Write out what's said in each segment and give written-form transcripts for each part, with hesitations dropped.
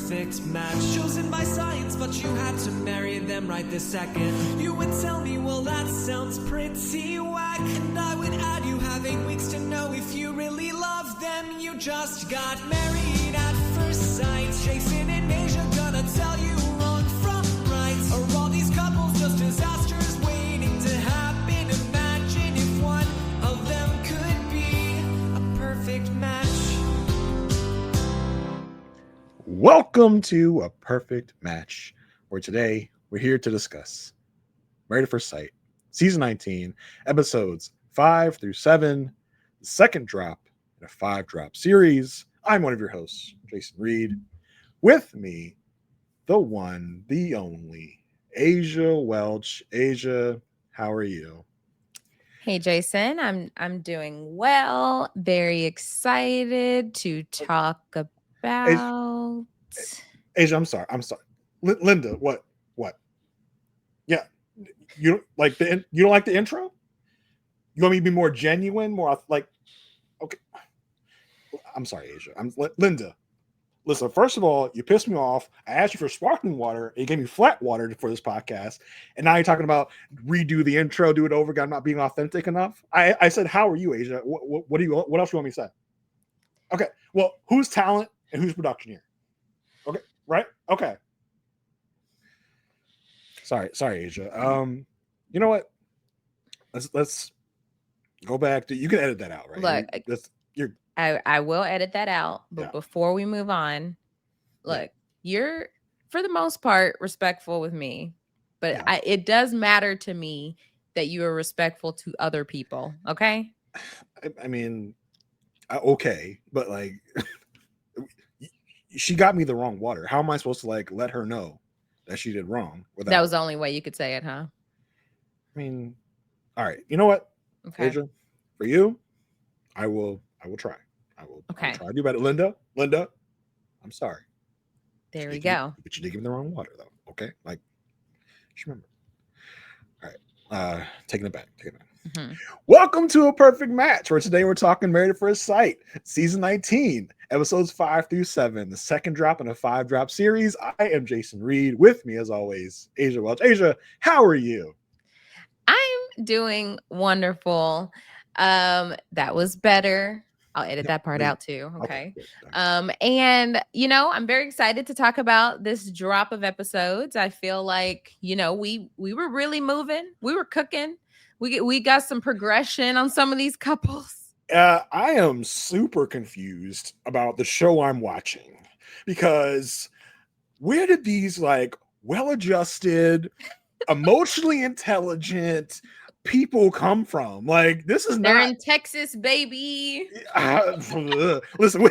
perfect match. Chosen by science, but you had to marry them right this second. You would tell me, well, that sounds pretty whack. And I would add, you have 8 weeks to know if you really love them. You just got married at first sight. Jason and Aysha gonna tell you wrong from right. Are all these couples just disasters waiting to happen? Imagine if one of them could be a perfect match. Welcome to A Perfect Match, where today we're here to discuss Married at First Sight, Season 19, Episodes 5 through 7, the second drop in a 5-drop series. I'm one of your hosts, Jason Reed. With me, the one, the only, Aysha Welch. Aysha, how are you? Hey Jason, I'm doing well. Very excited to talk about. Aysha, I'm sorry. Linda, what? Yeah, you don't like the intro? You want me to be more genuine, more like? Okay, I'm sorry, Aysha. Linda. Listen, first of all, you pissed me off. I asked you for sparkling water, and you gave me flat water for this podcast, and now you're talking about redo the intro, do it over again. I'm not being authentic enough. I said, "How are you, Aysha? What else do you want me to say?" Okay, well, who's talent and who's production here? Okay, right? Okay. Sorry, Aysha. You know what? Let's go back to. You can edit that out, right? Look, I will edit that out, but before we move on, look, you're for the most part respectful with me, but it does matter to me that you are respectful to other people. Okay. I mean, okay, but like, she got me the wrong water. How am I supposed to like let her know that she did wrong? That was the only way you could say it, huh? I mean, all right. You know what? Okay. Aysha, for you, I will try. I will try to do better. Linda, I'm sorry. There we go. But you did give me the wrong water, though. Okay, like, just remember. All right, taking it back. Mm-hmm. Welcome to A Perfect Match, where today we're talking Married at First Sight, Season 19, Episodes 5 through 7, the second drop in a 5-drop series. I am Jason Reed. With me, as always, Aysha Welch. Aysha, how are you? I'm doing wonderful. That was better. I'll edit that part out too. Okay. And I'm very excited to talk about this drop of episodes. I feel like, we were really moving. We were cooking. We got some progression on some of these couples. I am super confused about the show I'm watching, because where did these like well-adjusted, emotionally intelligent people come from? Like, this is They're in Texas, baby. Listen,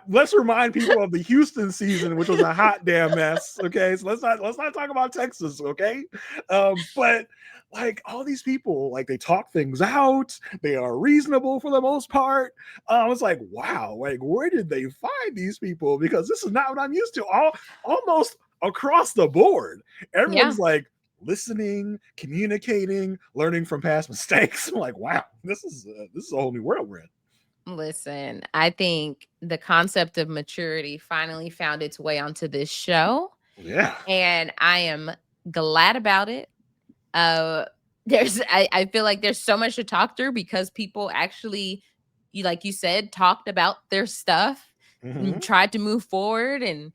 let's remind people of the Houston season, which was a hot damn mess. Okay, so let's not talk about Texas. Okay, but like, all these people, like, they talk things out. They are reasonable for the most part. I was like, wow, like, where did they find these people? Because this is not what I'm used to. Almost across the board, everyone's like listening, communicating, learning from past mistakes. I'm like, wow, this is a whole new world we're in. Listen, I think the concept of maturity finally found its way onto this show. Yeah, and I am glad about it. I feel like there's so much to talk through, because people actually, like you said, talked about their stuff, tried to move forward, and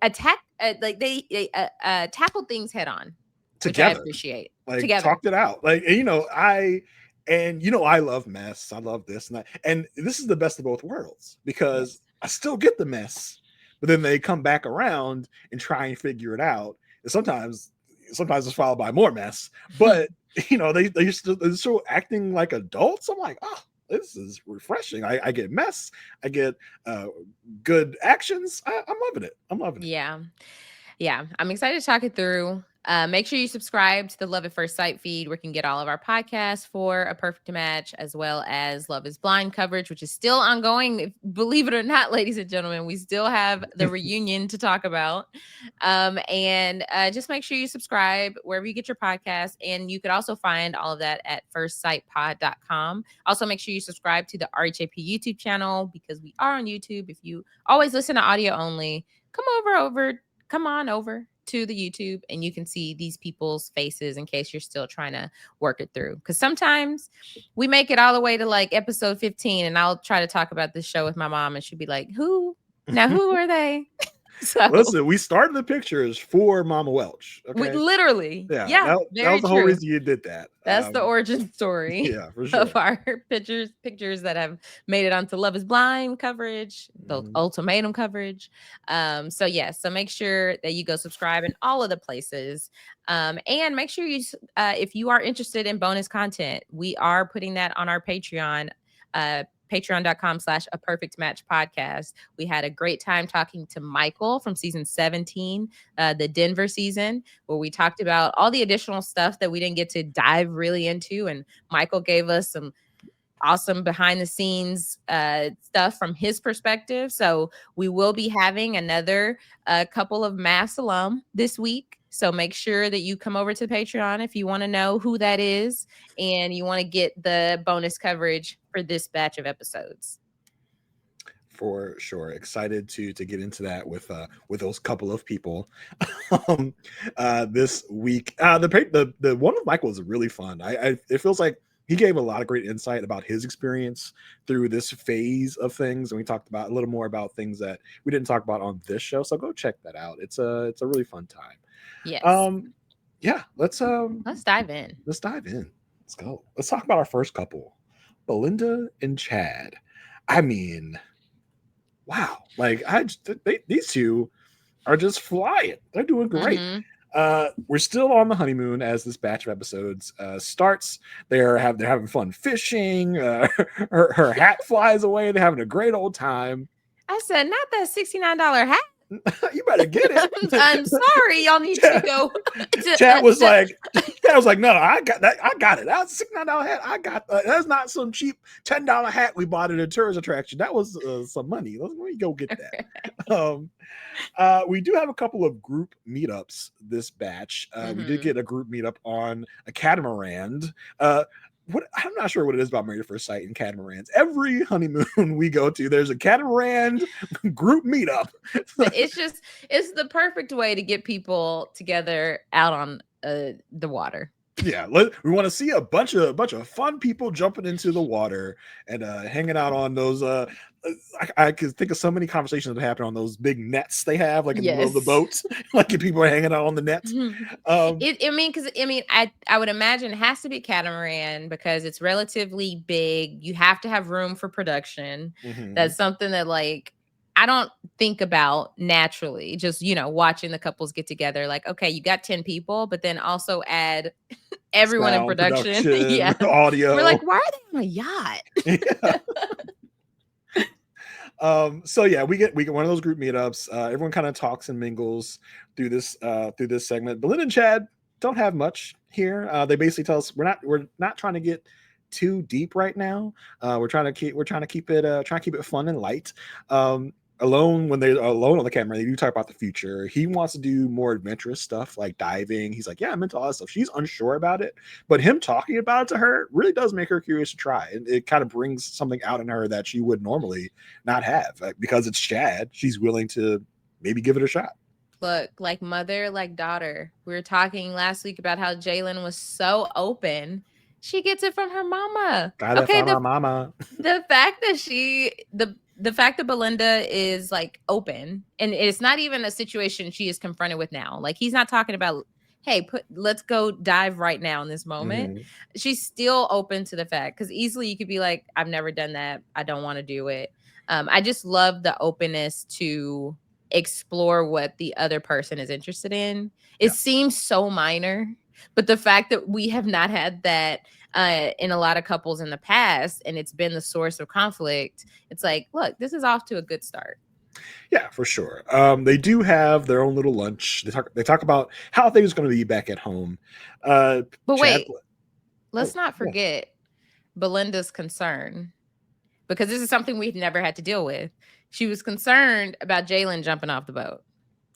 attack, they tackled things head on, together. Which I appreciate. Like, together, talked it out. Like, I love mess. I love this and that, and this is the best of both worlds, because I still get the mess, but then they come back around and try and figure it out. And sometimes it's followed by more mess, but they're still acting like adults. I'm like, oh, this is refreshing. I get mess, I get good actions. I'm loving it. Yeah, I'm excited to talk it through. Make sure you subscribe to the Love at First Sight feed where you can get all of our podcasts for A Perfect Match, as well as Love is Blind coverage, which is still ongoing. Believe it or not, ladies and gentlemen, we still have the reunion to talk about. And just make sure you subscribe wherever you get your podcast. And you could also find all of that at firstsightpod.com. Also, make sure you subscribe to the RHAP YouTube channel because we are on YouTube. If you always listen to audio only, come on over to the YouTube and you can see these people's faces in case you're still trying to work it through. Because sometimes we make it all the way to like episode 15 and I'll try to talk about this show with my mom and she'll be like, who are they? So listen, we started the pictures for Mama Welch. Okay, literally, that was the whole reason you did that. That's the origin story for sure. of our pictures that have made it onto Love is Blind coverage, the ultimatum coverage. So make sure that you go subscribe in all of the places. And make sure you, if you are interested in bonus content, we are putting that on our Patreon. Patreon.com/A Perfect Match podcast. We had a great time talking to Michael from season 17, the Denver season, where we talked about all the additional stuff that we didn't get to dive really into. And Michael gave us some awesome behind the scenes stuff from his perspective. So we will be having another couple of MAFS alum this week. So make sure that you come over to Patreon if you want to know who that is and you want to get the bonus coverage for this batch of episodes. For sure, excited to get into that with those couple of people this week. The one with Michael is really fun. It feels like he gave a lot of great insight about his experience through this phase of things, and we talked about a little more about things that we didn't talk about on this show. So go check that out. It's a really fun time. Yes. Let's dive in. Let's dive in. Let's go. Let's talk about our first couple, Belinda and Chad. I mean, wow! Like these two are just flying. They're doing great. We're still on the honeymoon as this batch of episodes starts. They're having fun fishing. Her hat flies away. They're having a great old time. I said, not that $69 hat. You better get it. I'm sorry, y'all need to go. Chad was like, no, I got that. I got it. That was a $69 hat. I got that. That's not some cheap $10 hat we bought at a tourist attraction. That was some money. Let me go get that. We do have a couple of group meetups this batch. We did get a group meetup on a catamaran. I'm not sure what it is about Married at First Sight and catamarans. Every honeymoon we go to, there's a catamaran group meetup. It's the perfect way to get people together out on the water. Yeah, we want to see a bunch of fun people jumping into the water and hanging out on those. I could think of so many conversations that happen on those big nets they have, like in the middle of the boats, like if people are hanging out on the nets. I would imagine it has to be catamaran because it's relatively big. You have to have room for production. That's something that I don't think about naturally, just, watching the couples get together. Like, okay, you got 10 people, but then also add everyone in production. Yeah. Audio. We're like, why are they on a yacht? Yeah. We get one of those group meetups. Everyone kind of talks and mingles through this segment. Belinda and Chad don't have much here. They basically tell us we're not trying to get too deep right now. We're trying to keep it fun and light. When they're alone on the camera, they do talk about the future. He wants to do more adventurous stuff like diving. He's like, yeah, I'm into all that stuff. She's unsure about it, but him talking about it to her really does make her curious to try. And it kind of brings something out in her that she would normally not have. Because it's Chad, she's willing to maybe give it a shot. Look, like mother, like daughter. We were talking last week about how Jalen was so open. She gets it from her mama. Got it from her mama. The fact that the fact that Belinda is open, and it's not even a situation she is confronted with now. Like, he's not talking about, hey, let's go dive right now in this moment. She's still open to the fact, because easily you could be like, I've never done that. I don't want to do it. I just love the openness to explore what the other person is interested in. It seems so minor, but the fact that we have not had that in a lot of couples in the past, and it's been the source of conflict, it's like, look, this is off to a good start. Yeah, for sure. They do have their own little lunch. They talk about how things going to be back at home. But Chad. wait, let's Oh, not yeah. forget Belinda's concern, because this is something we've never had to deal with. She was concerned about Jalen jumping off the boat,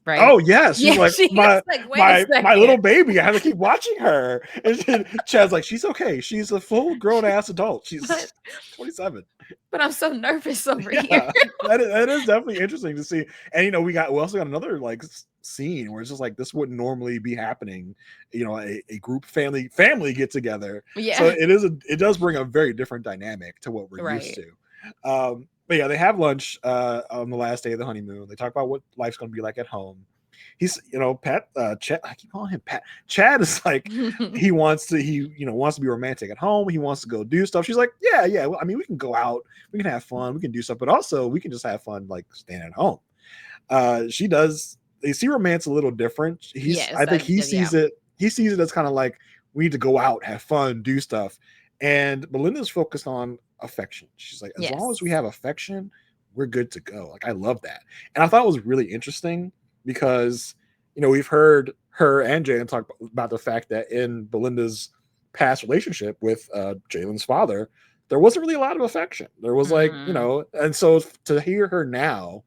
right? Oh yes, she's Yeah, like she my was like, wait a my little second. baby. I have to keep watching her. And Chad's like, she's okay. She's a full grown ass adult. She's But 27. but I'm so nervous over here. Yeah, that is definitely interesting to see. And we also got another like scene where it's just like this wouldn't normally be happening. A group family get together. So Yeah. it does bring a very different dynamic to what we're used Right. to. But yeah, they have lunch on the last day of the honeymoon. They talk about what life's going to be like at home. He's, Pat, Chad, I keep calling him Pat. Chad is like, he wants to be romantic at home. He wants to go do stuff. She's like, yeah. Well, I mean, we can go out, we can have fun, we can do stuff, but also we can just have fun, like staying at home. She does. They see romance a little different. Yes, I think he sees it. He sees it as kind of like we need to go out, have fun, do stuff. And Belinda's focused on affection. She's like, as long as we have affection, we're good to go. Like, I love that. And I thought it was really interesting because, we've heard her and Jalen talk about the fact that in Belinda's past relationship with Jalen's father, there wasn't really a lot of affection. There was like, and so to hear her now,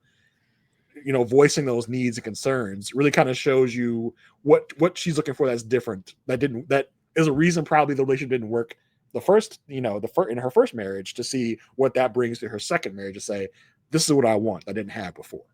voicing those needs and concerns really kind of shows you what she's looking for that's different. That is a reason probably the relationship didn't work in her first marriage, to see what that brings to her second marriage, to say, this is what I want I didn't have before.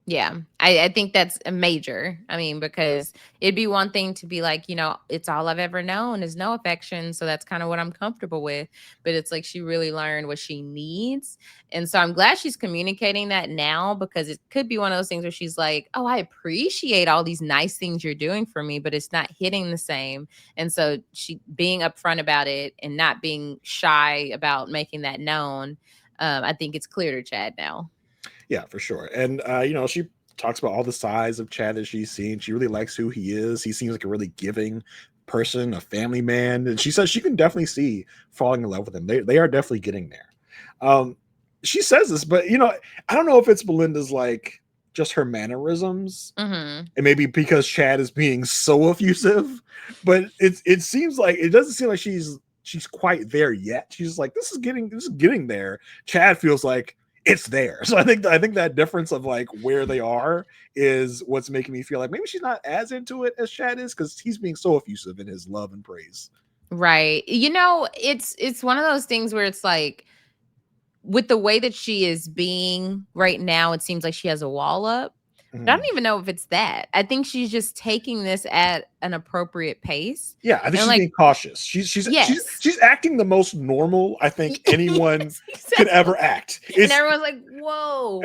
Yeah, I think that's a major. I mean, because it'd be one thing to be like, it's all I've ever known is no affection. So that's kind of what I'm comfortable with. But it's like she really learned what she needs. And so I'm glad she's communicating that now, because it could be one of those things where she's like, oh, I appreciate all these nice things you're doing for me, but it's not hitting the same. And so she being upfront about it and not being shy about making that known. I think it's clear to Chad now. Yeah, for sure. And she talks about all the sides of Chad that she's seen. She really likes who he is. He seems like a really giving person, a family man. And she says she can definitely see falling in love with him. They are definitely getting there. She says this, but I don't know if it's Belinda's like just her mannerisms, and maybe because Chad is being so effusive, but it seems like it doesn't seem like she's quite there yet. She's like, this is getting there. Chad feels like it's there. So I think that difference of like where they are is what's making me feel like maybe she's not as into it as Chad is, because he's being so effusive in his love and praise. Right. It's one of those things where it's like, with the way that she is being right now, it seems like she has a wall up. But I don't even know if it's that. I think she's just taking this at an appropriate pace. Yeah, I think she's being cautious. She's acting the most normal I think anyone exactly. could ever act. And everyone's like, whoa,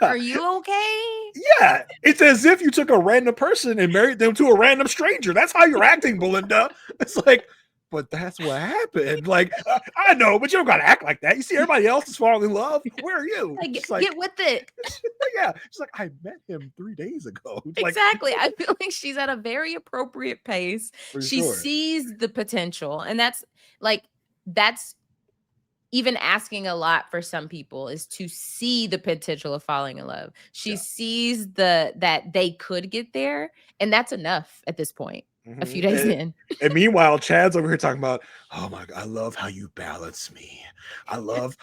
are you okay? Yeah, it's as if you took a random person and married them to a random stranger. That's how you're acting, Belinda. It's like, but that's what happened. Like, I know, but you don't gotta act like that. You see, everybody else is falling in love. Where are you? Get with it. Yeah, she's like, I met him 3 days ago. Exactly. I feel like she's at a very appropriate pace. She sees the potential, and that's even asking a lot for some people, is to see the potential of falling in love. She sees that they could get there, and that's enough at this point. A few days in. And meanwhile, Chad's over here talking about, oh my God, I love how you balance me. I love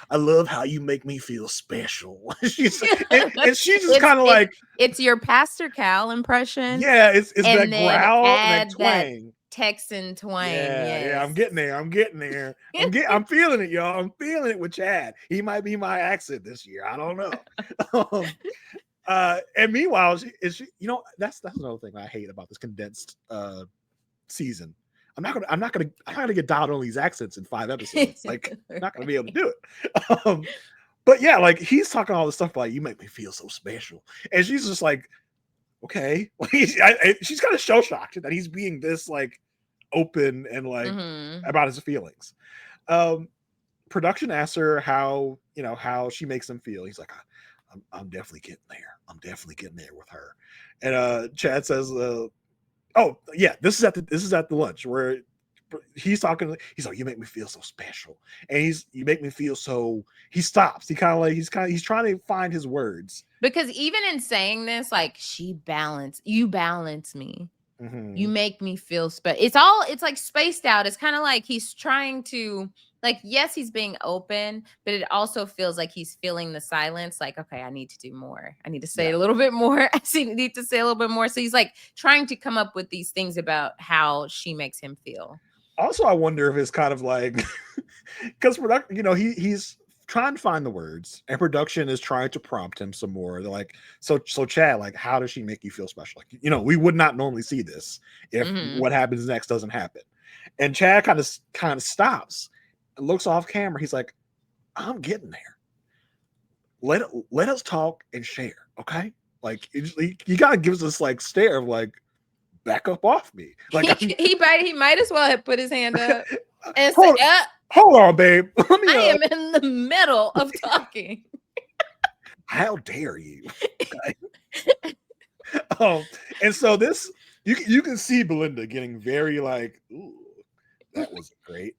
how you make me feel special. she's just kind of like, it's your Pastor Cal impression. Yeah, it's that growl and that twang. Texan twang. Yeah, I'm getting there. I'm feeling it, y'all. I'm feeling it with Chad. He might be my accent this year. I don't know. And meanwhile, that's another thing I hate about this condensed season. I'm not gonna get dialed on these accents in 5 episodes. Like, I'm not gonna be able to do it. But yeah, like he's talking all this stuff like, you make me feel so special, and she's just like, okay. She's kind of shell shocked that he's being this like open and like about his feelings. Production asks her how she makes him feel. He's like, I'm definitely getting there. I'm definitely getting there with her. And Chad says, oh yeah, this is at the lunch where he's talking. He's like, you make me feel so special, and you make me feel so. He stops. He's trying to find his words, because even in saying this, like, you balance me. Mm-hmm. You make me feel special. It's like spaced out. It's kind of like he's trying to, like, yes, he's being open, but it also feels like he's feeling the silence. Like, okay, I need to do more. I need to say a little bit more. I need to say a little bit more. So he's like trying to come up with these things about how she makes him feel. Also, I wonder if it's kind of like, because he's trying to find the words, and production is trying to prompt him some more. They're like, so Chad, like, how does she make you feel special? Like, we would not normally see this if what happens next doesn't happen. And Chad kind of stops and looks off camera. He's like, I'm getting there. Let us talk and share, okay? Like, he kind of gives us like stare of like, back up off me. Like he might as well have put his hand up and hold, say, hold on, babe. I am in the middle of talking. How dare you? Okay. And so this, you can see Belinda getting very like, ooh, that was great.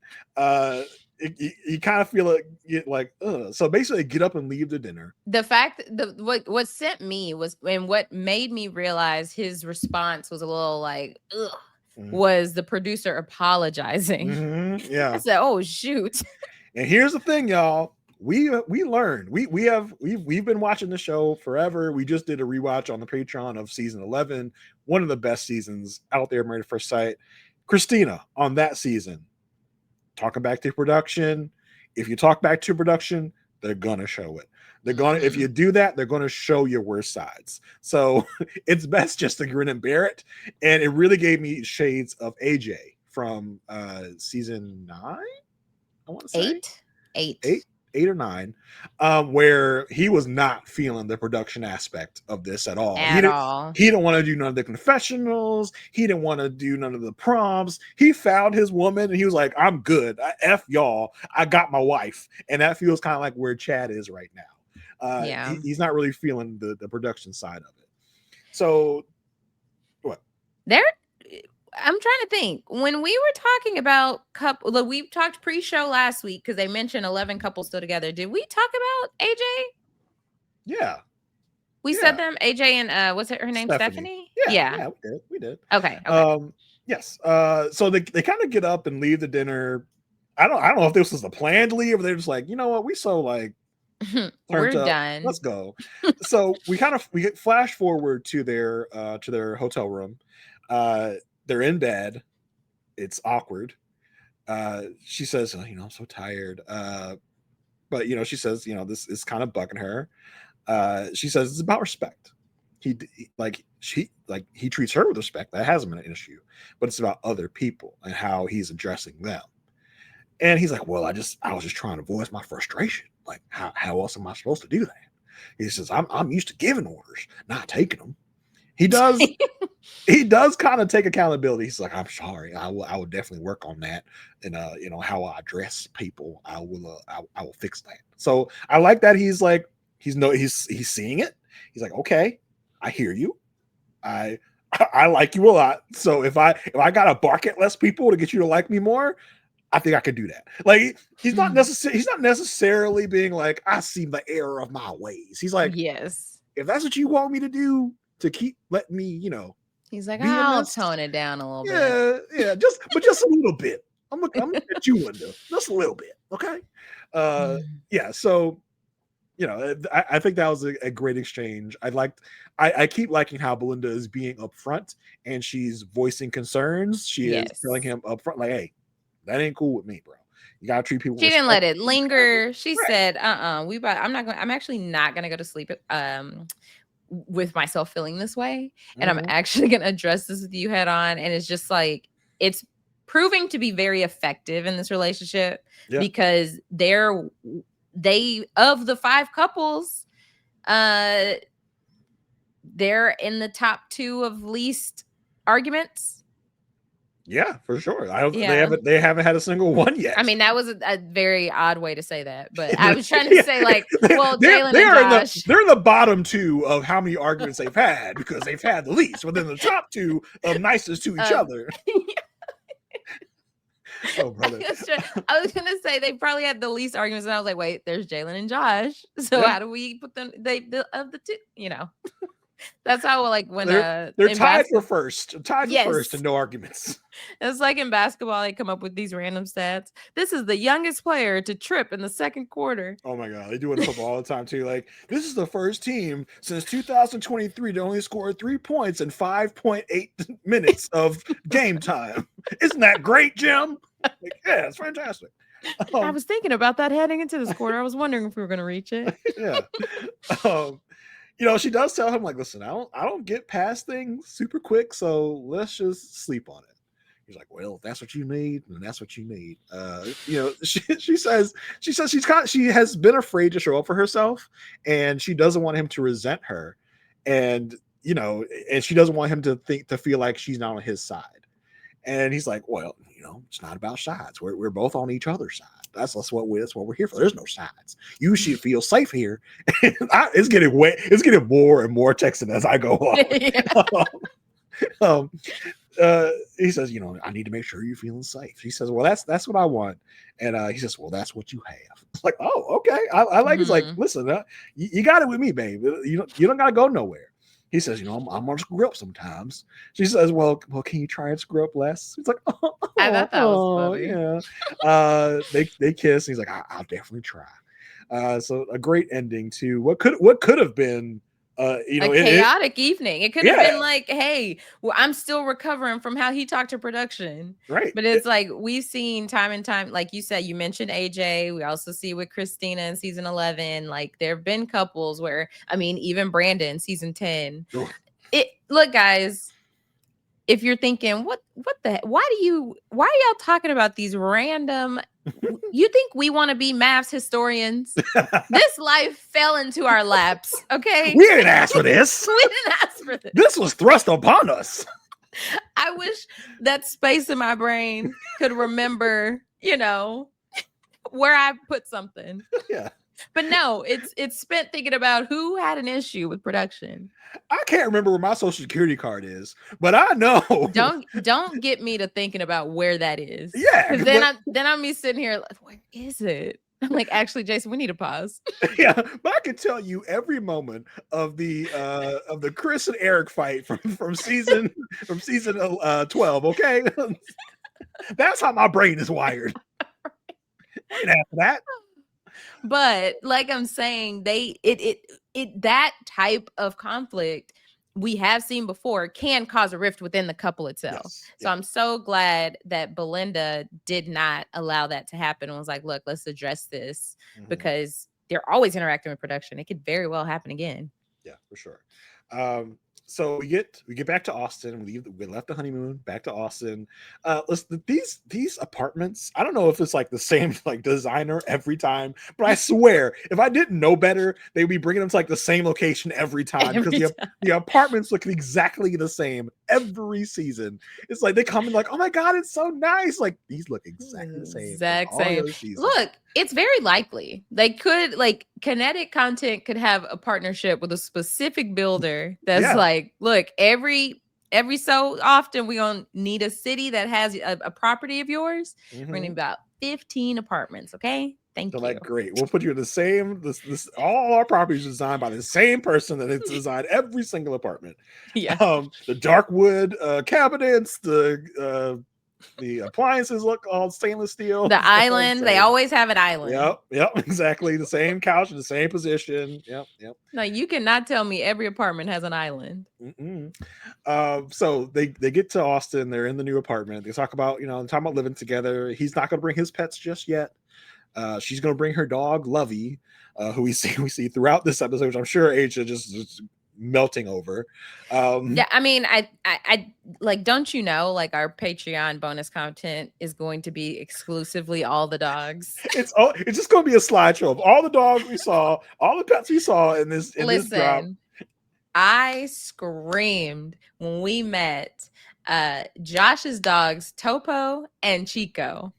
You kind of feel like, ugh. So basically, get up and leave the dinner. The fact what sent me was, and what made me realize his response was a little like, ugh, was the producer apologizing. Yeah. I said, oh shoot. And here's the thing, y'all. We learned. We've been watching the show forever. We just did a rewatch on the Patreon of season 11, one of the best seasons out there, Married at First Sight. Christina on that season, talking back to production. If you talk back to production, they're gonna show it. They're gonna, if you do that, they're gonna show your worst sides. So it's best just to grin and bear it. And it really gave me shades of AJ from season 9. I want to say eight or 9, where he was not feeling the production aspect of this at all. He didn't want to do none of the confessionals. He didn't want to do none of the prompts. He found his woman and he was like, I'm good. F y'all. I got my wife. And that feels kind of like where Chad is right now. He's not really feeling the production side of it. So what? I'm trying to think. When we were talking about we talked pre-show last week because they mentioned 11 couples still together. Did we talk about AJ? Yeah. We said them, AJ and what's her name? Stephanie? Yeah, we did. Okay. Yes. So they kind of get up and leave the dinner. I don't know if this was the plan to leave, or they're just like, you know what, we so like we're done. Let's go. So we get flash forward to their hotel room. They're in bed. It's awkward. She says, I'm so tired. But she says, this is kind of bugging her. She says it's about respect. He treats her with respect. That hasn't been an issue, but it's about other people and how he's addressing them. And he's like, well, I was just trying to voice my frustration. Like, how else am I supposed to do that? He says, I'm used to giving orders, not taking them. He does. He does kind of take accountability. He's like, I'm sorry. I will definitely work on that. And how I address people, I will fix that. So I like that he's like, he's seeing it. He's like, okay, I hear you. I like you a lot. So if I gotta bark at less people to get you to like me more, I think I could do that. Like, he's not necessarily being like, I see the error of my ways. He's like, yes, if that's what you want me to do to keep letting me, he's like, I'll tone it down a little bit. Yeah, just a little bit. I'm looking at you, Linda. Just a little bit, okay? Yeah. So, I think that was a great exchange. I keep liking how Belinda is being upfront and she's voicing concerns. She is telling him upfront, like, hey, that ain't cool with me, bro. You gotta treat people. She didn't let it linger. She said, I'm actually not gonna go to sleep with myself feeling this way, and I'm actually going to address this with you head on. And it's just like, it's proving to be very effective in this relationship because of the 5 couples, they're in the top 2 of least arguments. Yeah, for sure. They haven't had a single one yet. I mean, that was a very odd way to say that, but I was trying to say, like, well, Jalen and Josh, they're in the bottom 2 of how many arguments they've had because they've had the least, but then the top 2 of nicest to each other. Oh, brother. I was gonna say they probably had the least arguments, and I was like, wait, there's Jalen and Josh. So how do we put them? Of the two, That's how when they're in tied for first. Tied for first, Yes. and no arguments. It's like in basketball, they come up with these random stats. This is the youngest player to trip in the second quarter. Oh my God, they do it in football all the time too. Like, this is the first team since 2023 to only score 3 points in 5.8 minutes of game time. Isn't that great, Jim? Like, yeah, it's fantastic. I was thinking about that heading into this quarter. I was wondering if we were going to reach it. Yeah. She does tell him, like, listen, I don't get past things super quick, so let's just sleep on it. He's like, well, if that's what you need, then that's what you need. She says she has been afraid to show up for herself, and she doesn't want him to resent her, and and she doesn't want him to feel like she's not on his side. And he's like, well, it's not about sides. We're both on each other's side. That's what we're here for. There's no sides. You should feel safe here. It's getting more and more Texan as I go on. He says, I need to make sure you're feeling safe. He says, well, that's what I want. And he says, well, that's what you have. It's like, oh, okay. I like, He's like, listen, you got it with me, babe. You don't got to go nowhere. He says, I'm going to screw up sometimes. She says, well, can you try and screw up less? He's like, I thought that was funny. Yeah. They kiss. And he's like, I'll definitely try. So a great ending to what could have been a chaotic evening. It could have been like, hey, I'm still recovering from how he talked to production. Right. But it's like we've seen time and time, like you said, you mentioned AJ. We also see with Christina in season 11. Like there have been couples where, even Brandon, season 10. Look, guys, if you're thinking, why are y'all talking about these random? You think we want to be MAFS historians? This life fell into our laps. Okay, we didn't ask for this. We didn't ask for this. This was thrust upon us. I wish that space in my brain could remember, where I put something. Yeah. But no, it's spent thinking about who had an issue with production. I can't remember where my social security card is, but I know. Don't get me to thinking about where that is. Yeah. Because then I'm me sitting here like, where is it? I'm like, actually, Jason, we need to pause. Yeah, but I can tell you every moment of the Chris and Eric fight from season 12. Okay, that's how my brain is wired. And after that. But like I'm saying, that type of conflict we have seen before can cause a rift within the couple itself. Yes. So I'm so glad that Belinda did not allow that to happen and was like, look, let's address this because they're always interacting with production. It could very well happen again. Yeah, for sure. So we get back to Austin. We left the honeymoon, back to Austin. Listen, these apartments, I don't know if it's like the same like designer every time, but I swear if I didn't know better, they'd be bringing them to like the same location every time because the apartments look exactly the same every season. It's like they come in like, oh my God, it's so nice. Like these look exactly the same. Exact same. Look, it's very likely they could kinetic content could have a partnership with a specific builder that's like, look, every so often we're gonna need a city that has a property of yours. We're gonna need about 15 apartments. Okay, thank you. Like, great, we'll put you in the same this all our properties designed by the same person that it's designed every single apartment. Yeah. The dark wood cabinets, the appliances look all stainless steel. The island, they always have an island. Yep, exactly. The same couch in the same position. Yep. No, you cannot tell me every apartment has an island. So they get to Austin. They're in the new apartment. They talk about, talking about living together. He's not going to bring his pets just yet. She's going to bring her dog, Lovey, who we see throughout this episode, which I'm sure Aysha just melting over. Yeah, I like, don't you know, like our Patreon bonus content is going to be exclusively all the dogs. It's just going to be a slideshow of all the dogs we saw, all the pets we saw in this drop. I screamed when we met Josh's dogs Topo and Chico,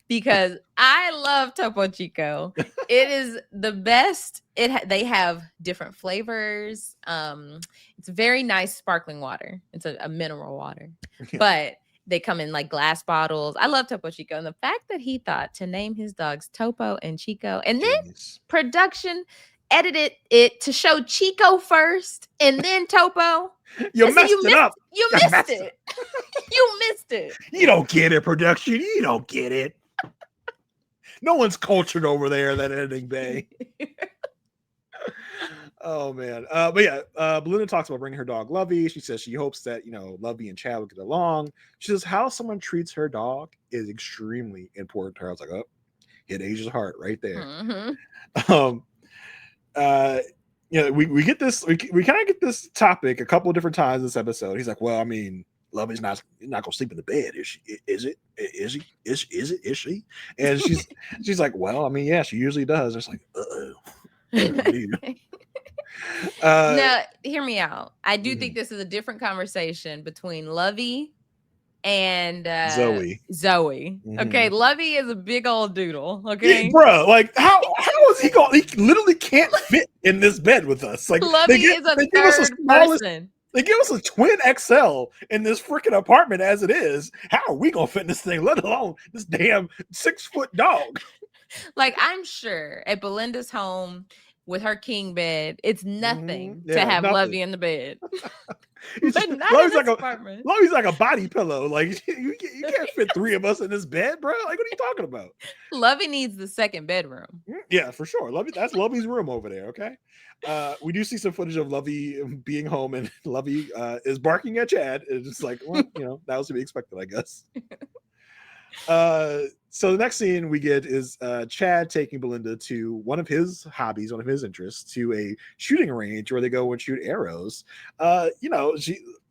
because I love Topo Chico. It is the best. They have different flavors. It's very nice sparkling water. It's a mineral water, but They come in like glass bottles. I love Topo Chico. And the fact that he thought to name his dogs Topo and Chico, and then Genius. production edited it to show Chico first and then Topo. You I said, messed it up. You You missed messed it. You missed it. You don't get it, production. You don't get it. No one's cultured over there, that editing bay. Oh man. But yeah, Belinda talks about bringing her dog Lovey. She says she hopes that, you know, Lovey and Chad will get along. She says how someone treats her dog is extremely important to her. I was like, oh, hit Asia's heart right there. Mhm. You know, we get this, we kind of get this topic a couple of different times in this episode. He's like, well, I mean, Lovey's not gonna sleep in the bed, is she? Is it? Is he? Is she? And she's like, well, I mean, yeah, she usually does. It's like, Now, hear me out. I do Mhm. think this is a different conversation between Lovey and Zoe. Okay, Mhm. Lovey is a big old doodle. Yeah, Okay, bro, like how is he going? He literally can't fit in this bed with us. Like Lovey is a give us third person. They give us a twin XL in this freaking apartment as it is. How are we gonna fit in this thing? Let alone this damn 6-foot dog. Like, I'm sure at Belinda's home with her king bed, it's nothing to Yeah, have nothing. Lovey in the bed. He's But just- not in Lovey's this like apartment. Lovey's like a body pillow. Like you can't fit 3 of us in this bed, bro. Like what are you talking about? Lovey needs the second bedroom. Yeah, for sure. That's Lovey's room over there. Okay. We do see some footage of Lovey being home, and Lovey is barking at Chad. It's just like, well, you know, that was to be expected, I guess. So the next scene we get is Chad taking Belinda to one of his hobbies, one of his interests, to a shooting range where they go and shoot arrows. You know,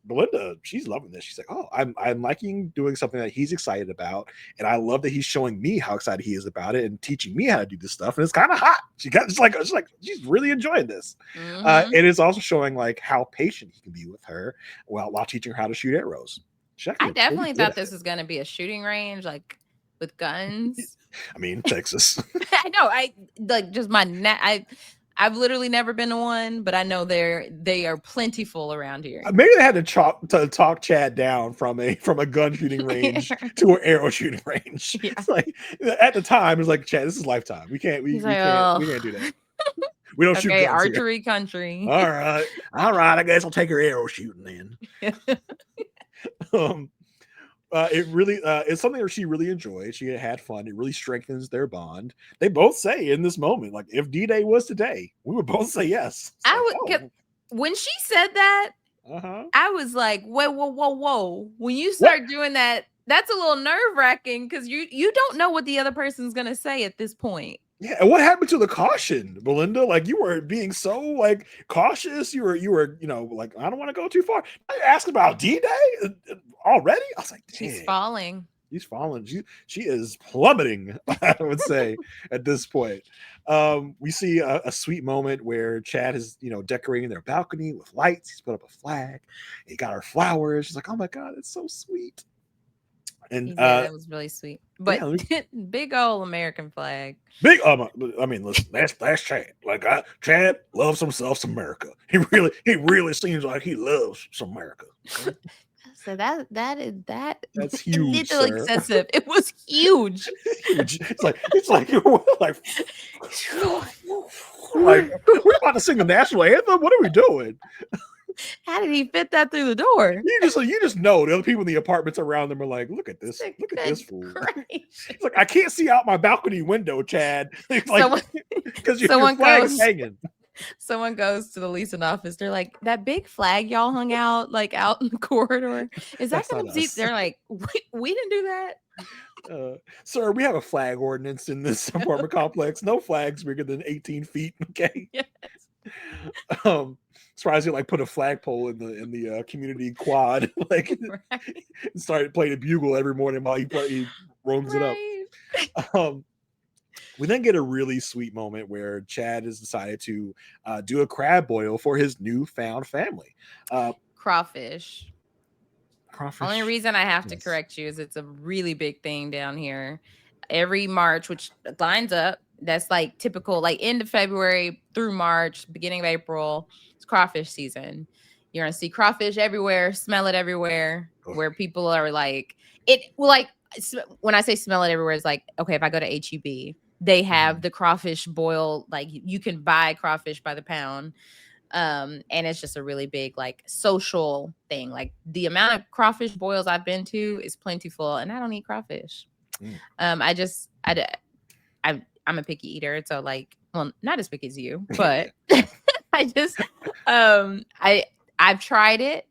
Belinda, she's loving this. She's like, oh, I'm liking doing something that he's excited about, and I love that he's showing me how excited he is about it and teaching me how to do this stuff. And it's kind of hot. She's really enjoying this. Mhm. And it's also showing like how patient he can be with her while teaching her how to shoot arrows. I definitely thought this was going to be a shooting range, like with guns. I mean, Texas. I know. I like just I've literally never been to one, but I know they are plentiful around here. Maybe they had to talk Chad down from a gun shooting range to an arrow shooting range. Yeah. It's like at the time, it was like, Chad, this is lifetime. We can't do that. We don't shoot Okay, guns archery here. country. All right. I guess I'll take her arrow shooting then. It really it's something that she really enjoyed. She had fun. It really strengthens their bond. They both say in this moment, like, if D-Day was today, we would both say yes. When she said that, I was like, whoa. When you start doing that, that's a little nerve-wracking because you don't know what the other person's gonna say at this point. Yeah, and what happened to the caution, Belinda? Like, you were being so like cautious. You were, you know, like, I don't want to go too far. I asked about D-Day already. I was like, dang, she's falling. She's falling. She is plummeting, I would say, at this point. We see a sweet moment where Chad is, you know, decorating their balcony with lights. He's put up a flag. He got her flowers. She's like, oh my God, it's so sweet. And that was really sweet. But yeah, big old American flag. Big, I mean, listen, that's Chad. Like, Chad loves himself some America. He really seems like he loves some America. Okay? So that's huge, a little excessive. It was huge. It's like we're about to sing the national anthem. What are we doing? How did he fit that through the door? You just know the other people in the apartments around them are like, look at this fool. It's like, I can't see out my balcony window, Chad. It's like, because your flag is hanging. Someone goes to the leasing office. They're like, that big flag y'all hung out like out in the corridor. Is that going to be? They're like, we didn't do that. Sir, we have a flag ordinance in this apartment complex. No flags bigger than 18 feet. Okay. Yes. Surprised you like put a flagpole in the community quad, like, right. And started playing a bugle every morning while he roams it up. We then get a really sweet moment where Chad has decided to do a crab boil for his newfound family. Crawfish. Only reason I have to correct you is it's a really big thing down here. Every March, which lines up, that's like typical, like end of February through March, beginning of April, it's crawfish season. You're gonna see crawfish everywhere, smell it everywhere, where people are like, like when I say smell it everywhere, it's like, okay, if I go to HEB, they have the crawfish boil, like you can buy crawfish by the pound. And it's just a really big like social thing. Like the amount of crawfish boils I've been to is plentiful, and I don't eat crawfish. I'm a picky eater, so like, well, not as picky as you, but I just I've tried it.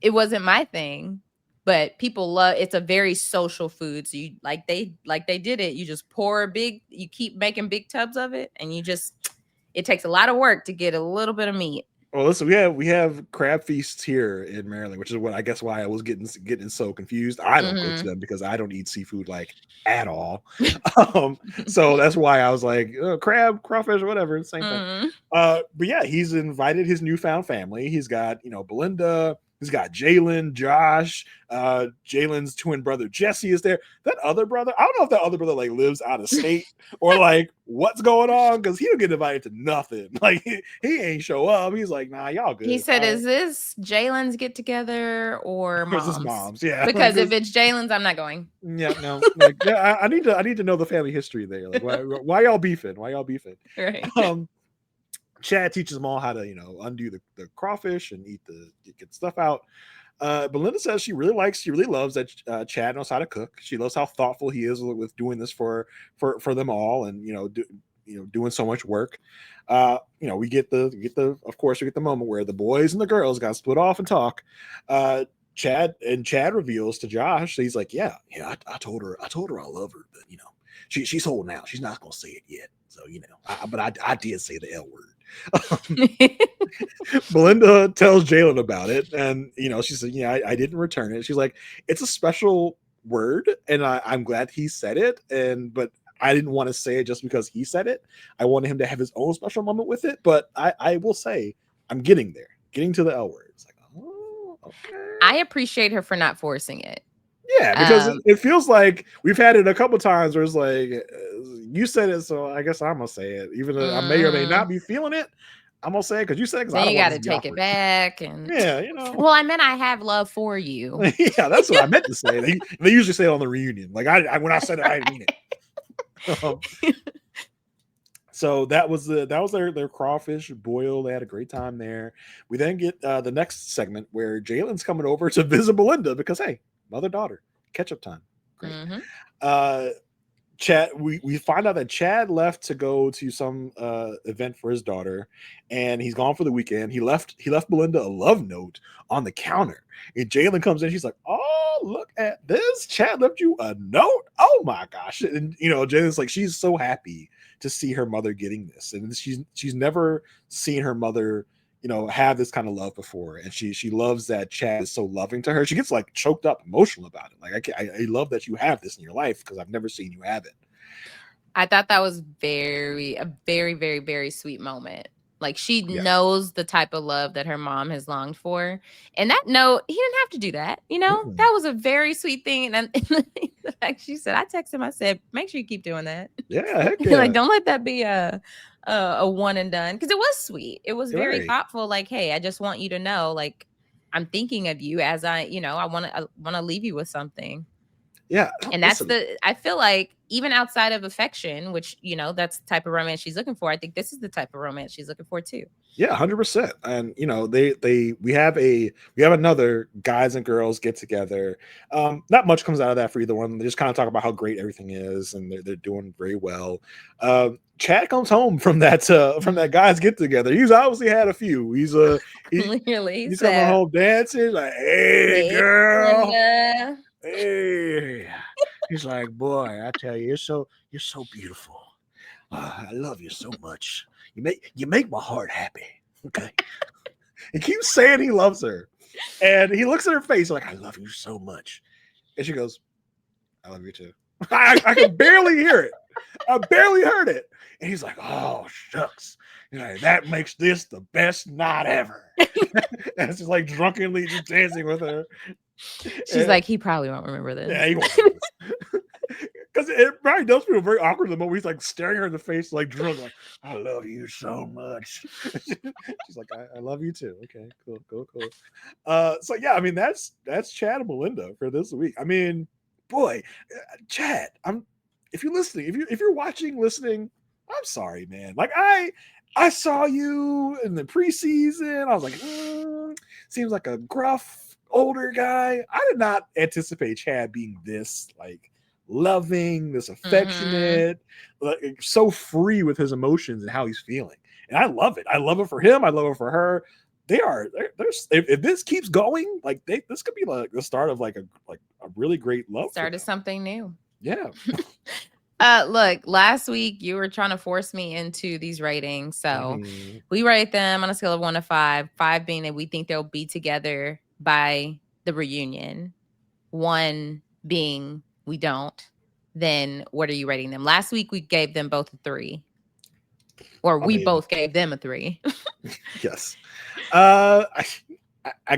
It wasn't my thing, but people love. It's a very social food. So you like they did it. You just you keep making big tubs of it, and it takes a lot of work to get a little bit of meat. Well, listen, we have crab feasts here in Maryland, which is what I guess why I was getting so confused. I don't go to them because I don't eat seafood like at all. So that's why I was like, crab, crawfish, whatever, same thing. But yeah, he's invited his newfound family. He's got Belinda. He's got Jalen, Josh, Jalen's twin brother Jesse is there. That other brother, I don't know if that other brother like lives out of state or like what's going on, because he don't get invited to nothing. Like he ain't show up. He's like, nah, y'all good. He said, "Is this Jalen's get together or mom's?" This mom's, yeah. Because if it's Jalen's, I'm not going. Yeah, no. Like, yeah, I need to know the family history there. Like, why y'all beefing? Why y'all beefing? Right. Chad teaches them all how to, undo the crawfish and get stuff out. Belinda says she really loves that Chad knows how to cook. She loves how thoughtful he is with doing this for them all, and doing so much work. We get the moment where the boys and the girls got split off and talk. Chad reveals to Josh, he's like, yeah, I told her I love her, but she's holding out. She's not gonna say it yet. So but I did say the L word. Belinda tells Jalen about it, and she said, I didn't return it. She's like, it's a special word, and I'm glad he said it, but I didn't want to say it just because he said it. I wanted him to have his own special moment with it, but I will say I'm getting to the L word. It's like, oh, okay. I appreciate her for not forcing it. Yeah, because it feels like we've had it a couple times where it's like, you said it, so I guess I'm gonna say it, even though I may or may not be feeling it. I'm gonna say it because you said it. Then you got to take it back, and yeah, Well, I meant I have love for you. Yeah, that's what I meant to say. They usually say it on the reunion. Like when I said it, I didn't mean it. So that was their crawfish boil. They had a great time there. We then get the next segment where Jalen's coming over to visit Belinda because, hey, mother-daughter, catch-up time. Great. Chad, we find out that Chad left to go to some event for his daughter, and he's gone for the weekend. He left Belinda a love note on the counter. And Jalen comes in, she's like, oh, look at this. Chad left you a note. Oh my gosh. And Jalen's like, she's so happy to see her mother getting this. And she's never seen her mother have this kind of love before, and she loves that Chad is so loving to her. She gets like choked up emotional about it. Like, I love that you have this in your life because I've never seen you have it. I thought that was a very, very, very sweet moment. Like, she knows the type of love that her mom has longed for, and that note, he didn't have to do that. That was a very sweet thing. And the fact she said, I texted him, I said, make sure you keep doing that. Yeah, heck yeah. Like, don't let that be a one and done, because it was sweet. It was very thoughtful. Like, hey, I just want you to know, like, I'm thinking of you as I want to leave you with something. Yeah. And that's I feel like even outside of affection, which, that's the type of romance she's looking for, I think this is the type of romance she's looking for too. Yeah, 100%. And we have another guys and girls get together. Not much comes out of that for either one. They just kind of talk about how great everything is, and they're doing very well. Chad comes home from that guys get together. He's obviously had a few. He's coming home dancing, like, hey girl. Linda. Hey. He's like, boy, I tell you, you're so beautiful. I love you so much. You make my heart happy. Okay. He keeps saying he loves her. And he looks at her face like, I love you so much. And she goes, I love you too. I can barely hear it. I barely heard it. And he's like, oh, shucks. Like, that makes this the best night ever. And it's just like drunkenly just dancing with her. She's like, he probably won't remember this. Yeah, he won't remember this. Because it probably does feel very awkward the moment he's like staring her in the face, like drunk, like, I love you so much. She's like, I love you too. Okay, cool. So yeah, I mean, that's Chad and Belinda for this week. I mean, boy, Chad, if you're listening, if you're watching, listening, I'm sorry, man. Like I saw you in the preseason. I was like, seems like a gruff older guy. I did not anticipate Chad being this like loving, this affectionate, like, so free with his emotions and how he's feeling. And I love it. I love it for him. I love it for her. They're if this keeps going, like this could be like the start of like a really great love. Start of something new. Yeah. Look, last week you were trying to force me into these ratings. So we rate them on a scale of 1 to 5, 5 being that we think they'll be together by the reunion, 1 being we don't. Then what are you rating them? Last week we gave them both a 3. Or we both gave them a 3. Yes. I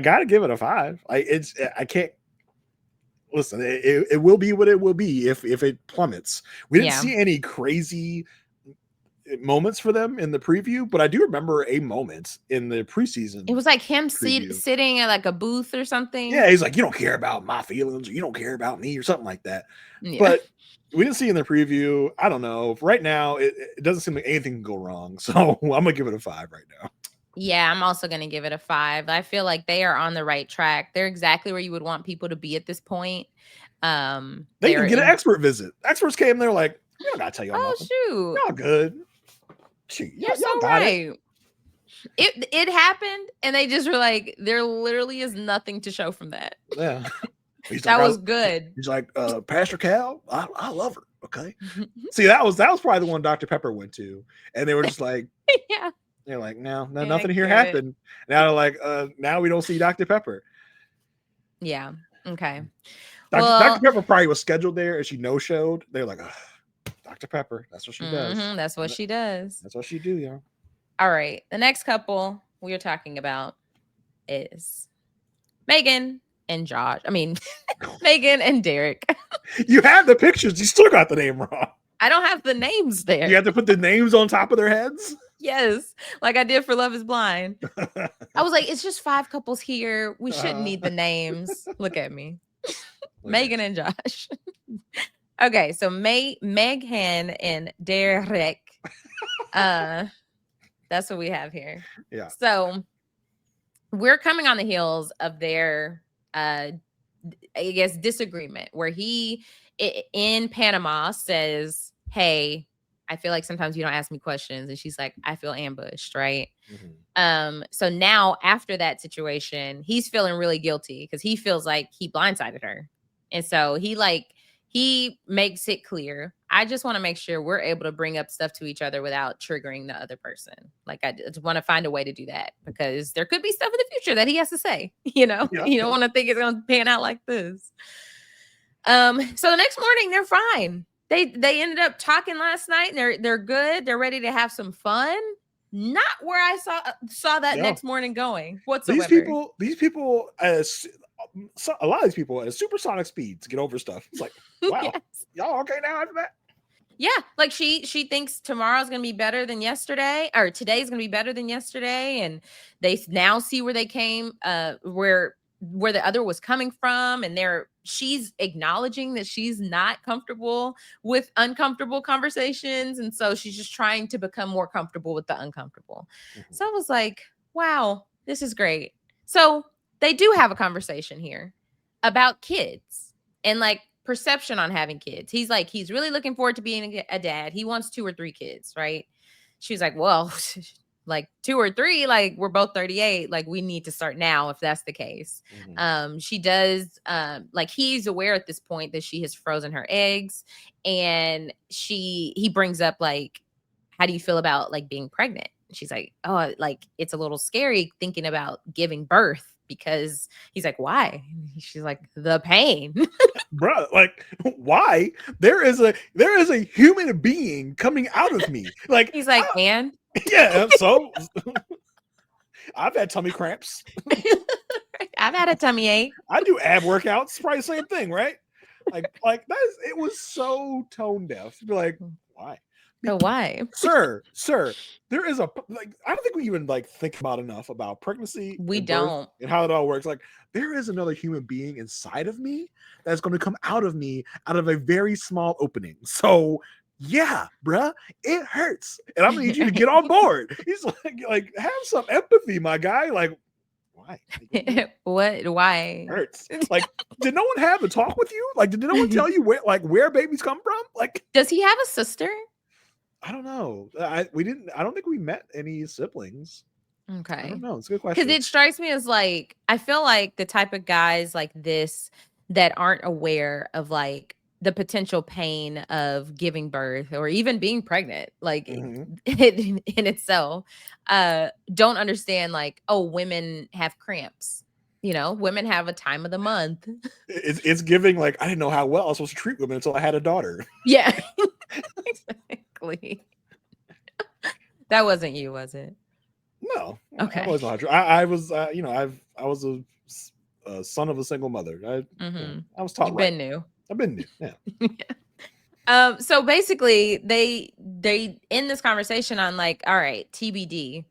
gotta give it a 5. I can't listen, it will be what it will be if it plummets. We didn't see any crazy moments for them in the preview, but I do remember a moment in the preseason. It was like him sitting at like a booth or something. Yeah, he's like, you don't care about my feelings, or you don't care about me, or something like that. Yeah. But we didn't see in the preview. I don't know. Right now, it doesn't seem like anything can go wrong. So I'm gonna give it a 5 right now. Yeah, I'm also going to give it a 5. I feel like they are on the right track. They're exactly where you would want people to be at this point. They didn't get an expert visit. Experts came there like, we don't got to tell y'all nothing. Shoot. Y'all good. Shoot, You're so right. It happened, and they just were like, there literally is nothing to show from that. Yeah. That was good. He's like, Pastor Cal, I love her. Okay. See, that was probably the one Dr. Pepper went to. And they were just like, yeah. They're like, no, nothing here happened. Now they're like, now we don't see Dr. Pepper. Yeah. Okay. Dr. Pepper probably was scheduled there and she no-showed. They're like, Dr. Pepper, that's what she does. That's what she does. That's what she do, y'all. All right. The next couple we are talking about is Megan and Josh. I mean, Megan and Derek. You have the pictures. You still got the name wrong. I don't have the names there. You have to put the names on top of their heads? Yes, like I did for Love is Blind. I was like, it's just 5 couples here. We shouldn't need the names. Look at me. Megan and Josh. Okay, so Megan and Derek. That's what we have here. Yeah. So we're coming on the heels of their I guess disagreement where he in Panama says, hey, I feel like sometimes you don't ask me questions. And she's like, I feel ambushed, right? So now after that situation, he's feeling really guilty because he feels like he blindsided her. And so he makes it clear, I just want to make sure we're able to bring up stuff to each other without triggering the other person. Like, I just want to find a way to do that because there could be stuff in the future that he has to say, you know, you don't want to think it's going to pan out like this. So the next morning they're fine. They ended up talking last night and they're good. They're ready to have some fun. Not where I saw that next morning going whatsoever. These people a lot of these people at supersonic speeds get over stuff. It's like, wow, y'all okay now after that? Yeah, like she thinks tomorrow's gonna be better than yesterday, or today's gonna be better than yesterday, and they now see where they came, where the other was coming from, and she's acknowledging that she's not comfortable with uncomfortable conversations, and so she's just trying to become more comfortable with the uncomfortable. So I was like, wow, this is great. So they do have a conversation here about kids and like perception on having kids. He's like, he's really looking forward to being a dad. He wants 2 or 3 kids, right? She's like, well, like 2 or 3, like we're both 38. Like we need to start now if that's the case. She does, like he's aware at this point that she has frozen her eggs, and he brings up like, how do you feel about like being pregnant? She's like, oh, like it's a little scary thinking about giving birth. Because he's like, why? She's like, the pain. Bro, like, why? There is a human being coming out of me. Like he's like, and yeah, so I've had tummy cramps. I've had a tummy ache. I do ab workouts, probably the same thing, right? Like it was so tone deaf to be like, why? So why? Sir, there is a I don't think we even like think about enough about pregnancy We and birth don't. and how it all works. Like there is another human being inside of me that's going to come out of me out of a very small opening. So yeah, bruh, it hurts, and I'm gonna need you to get on board. He's like have some empathy, my guy. Like why? What? Why? Hurts. Like, did no one have a talk with you? Like, did no one tell you where babies come from? Like, does he have a sister? I don't know. I don't think we met any siblings. Okay. I don't know. It's a good question. Because it strikes me as like, I feel like the type of guys like this that aren't aware of like the potential pain of giving birth or even being pregnant, like in itself, don't understand like, oh, women have cramps. Women have a time of the month. It's giving like, I didn't know how well I was supposed to treat women until I had a daughter. Yeah, exactly. That wasn't you, was it? No. Okay. I wasn't. I was, I was a son of a single mother. I was taught You've right. been new. I've been new. Yeah. So basically they end this conversation on like, all right, TBD,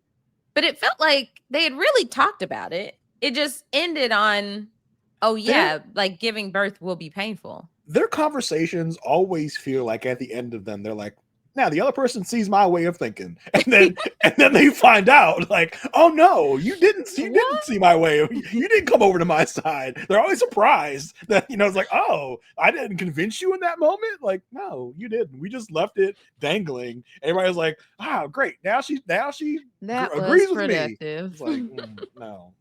but it felt like they had really talked about it. It just ended on, oh yeah, like giving birth will be painful. Their conversations always feel like at the end of them, they're like, now the other person sees my way of thinking, and then they find out like, oh no, you didn't see my way. You didn't come over to my side. They're always surprised that it's like, oh, I didn't convince you in that moment. Like, no, you didn't. We just left it dangling. Everybody's like, wow, great. Now she agrees with me. It's like, no.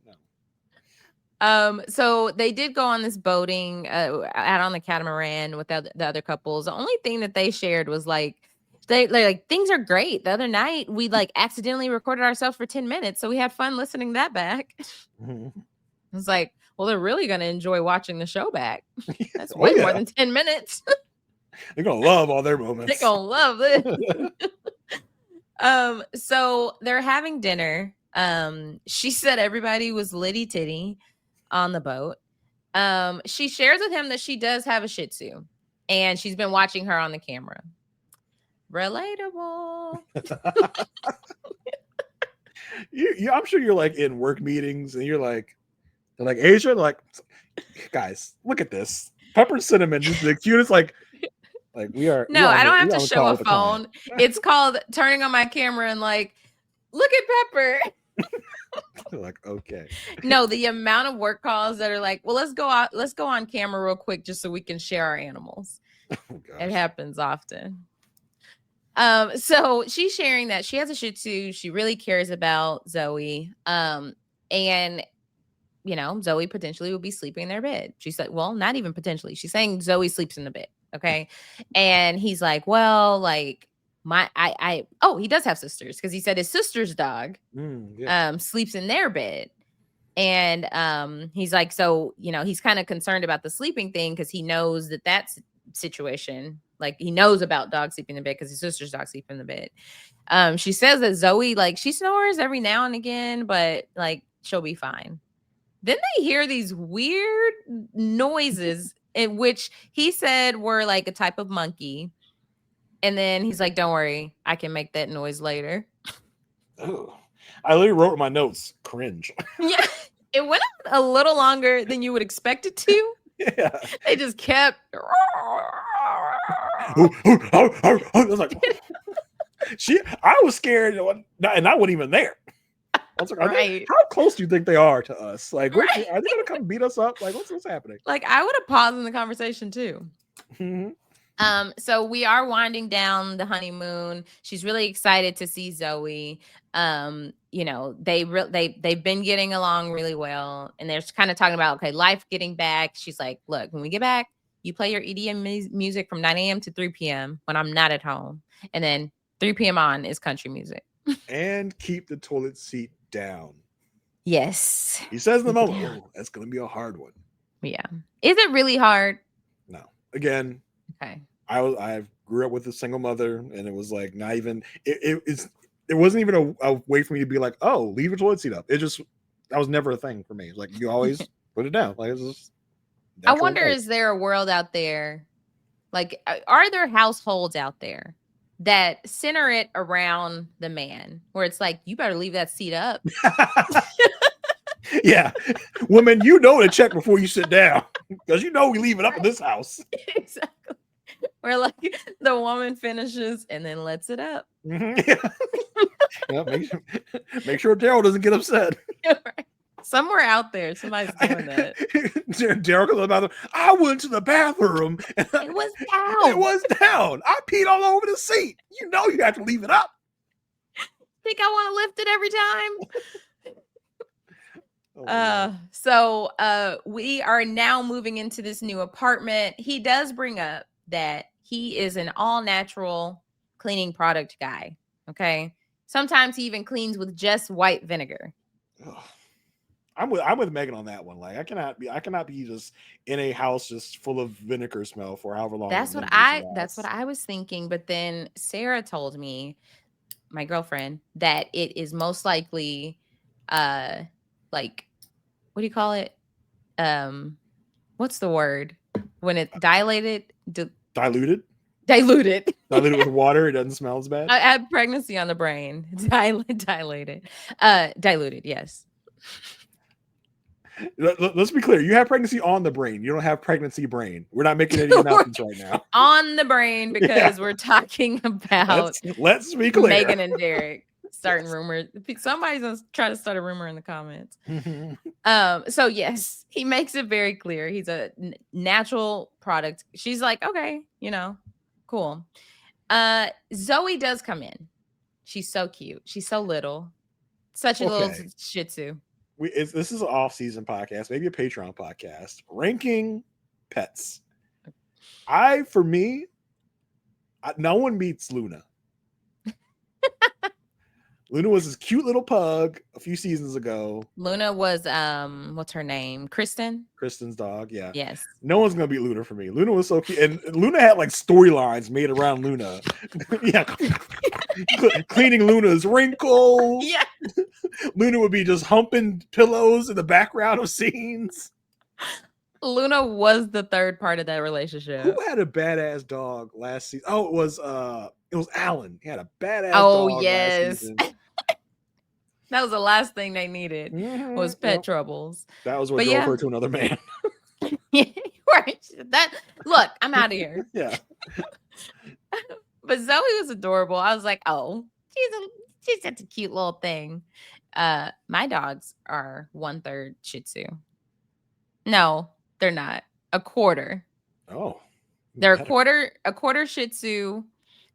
So they did go on this boating out on the catamaran with the other couples. The only thing that they shared was like, they like, things are great. The other night we like accidentally recorded ourselves for 10 minutes, so we had fun listening that back. It's like, well, they're really gonna enjoy watching the show back. That's way more than 10 minutes. They're gonna love all their moments. They're gonna love this. So they're having dinner. She said everybody was litty titty on the boat. She shares with him that she does have a Shih Tzu, and she's been watching her on the camera. Relatable. I'm sure you're like in work meetings and they're like Aysha, like, guys, look at this. Pepper Cinnamon is the cutest, like we are. No, I don't have to show a phone. It's called turning on my camera and like, look at Pepper. Like, okay. No, the amount of work calls that are like, well, let's go on camera real quick just so we can share our animals. Oh, it happens often. So she's sharing that she has a Shih Tzu. She really cares about Zoe. And Zoe potentially will be sleeping in their bed. She's like, well, not even potentially. She's saying Zoe sleeps in the bed. Okay. And he's like, well, like he does have sisters because he said his sister's dog sleeps in their bed. And he's like, so, he's kind of concerned about the sleeping thing because he knows that's situation. Like he knows about dogs sleeping in the bed because his sister's dog sleep in the bed. She says that Zoe, like, she snores every now and again, but like she'll be fine. Then they hear these weird noises in which he said were like a type of monkey. And then he's like, don't worry, I can make that noise later. Oh, I literally wrote in my notes, cringe. Yeah, it went a little longer than you would expect it to. Yeah. They just kept. I was like, I was scared, and I wasn't even there. I was like, right. How close do you think they are to us? Like, are they gonna come beat us up? Like, what's happening? Like, I would have paused in the conversation too. So we are winding down the honeymoon. She's really excited to see Zoe. They've been getting along really well, and they're kind of talking about, okay, life getting back. She's like, look, when we get back, you play your EDM music from 9 a.m. to 3 p.m. when I'm not at home, and then 3 p.m. on is country music. And keep the toilet seat down. Yes. He says in the moment, oh, that's going to be a hard one. Yeah. Is it really hard? No. Again, okay. I grew up with a single mother, and it was like not even it wasn't even a way for me to be like, oh, leave your toilet seat up. That was never a thing for me. Like, you always put it down. Like, it's just I wonder, is there a world out there? Like, are there households out there that center it around the man, where it's like, you better leave that seat up. Yeah. Women, you know to check before you sit down because you know we leave it up in this house. Exactly. Where like the woman finishes and then lets it up. Yeah. Yeah, make sure Daryl doesn't get upset. Right. Somewhere out there, somebody's doing that. Daryl goes to the bathroom. I went to the bathroom. And It was down. It was down. I peed all over the seat. You know you have to leave it up. Think I want to lift it every time? Oh, so we are now moving into this new apartment. He does bring up that he is an all-natural cleaning product guy. Okay. Sometimes he even cleans with just white vinegar. ugh. I'm with Megan on that one. Like I cannot be just in a house just full of vinegar smell for however long. That's what I was thinking. But then Sarah told me, my girlfriend, that it is most likely like, what do you call it? What's the word when it's dilated? Diluted Diluted with water. It doesn't smell as bad. I had pregnancy on the brain. Dilated. Diluted, yes. Let's be clear. You have pregnancy on the brain. You don't have pregnancy brain. We're not making any announcements right now. On the brain because we're talking about let's be clear. Megan and Derek starting rumors. Somebody's gonna try to start a rumor in the comments. So yes, he makes it very clear he's a natural product. She's like, okay, cool. Zoe does come in. She's so cute. She's so little. Such a little Shih Tzu. This is an off-season podcast, maybe a Patreon podcast. Ranking pets. No one beats Luna. Luna was this cute little pug a few seasons ago. Luna was what's her name? Kristen's dog. Yeah. Yes. No one's gonna beat Luna for me. Luna was so cute, and Luna had like storylines made around Luna. Yeah. Cleaning Luna's wrinkles. Yeah. Luna would be just humping pillows in the background of scenes. Luna was the third part of that relationship. Who had a badass dog last season? Oh, it was Alan. He had a badass dog. Oh yes. That was the last thing they needed was pet troubles. That was what drove her to another man. Right. Look, I'm out of here. Yeah. But Zoe was adorable. I was like, oh, she's such a cute little thing. My dogs are 1/3 Shih Tzu. No, they're not. A quarter. Oh. They're a quarter Shih Tzu,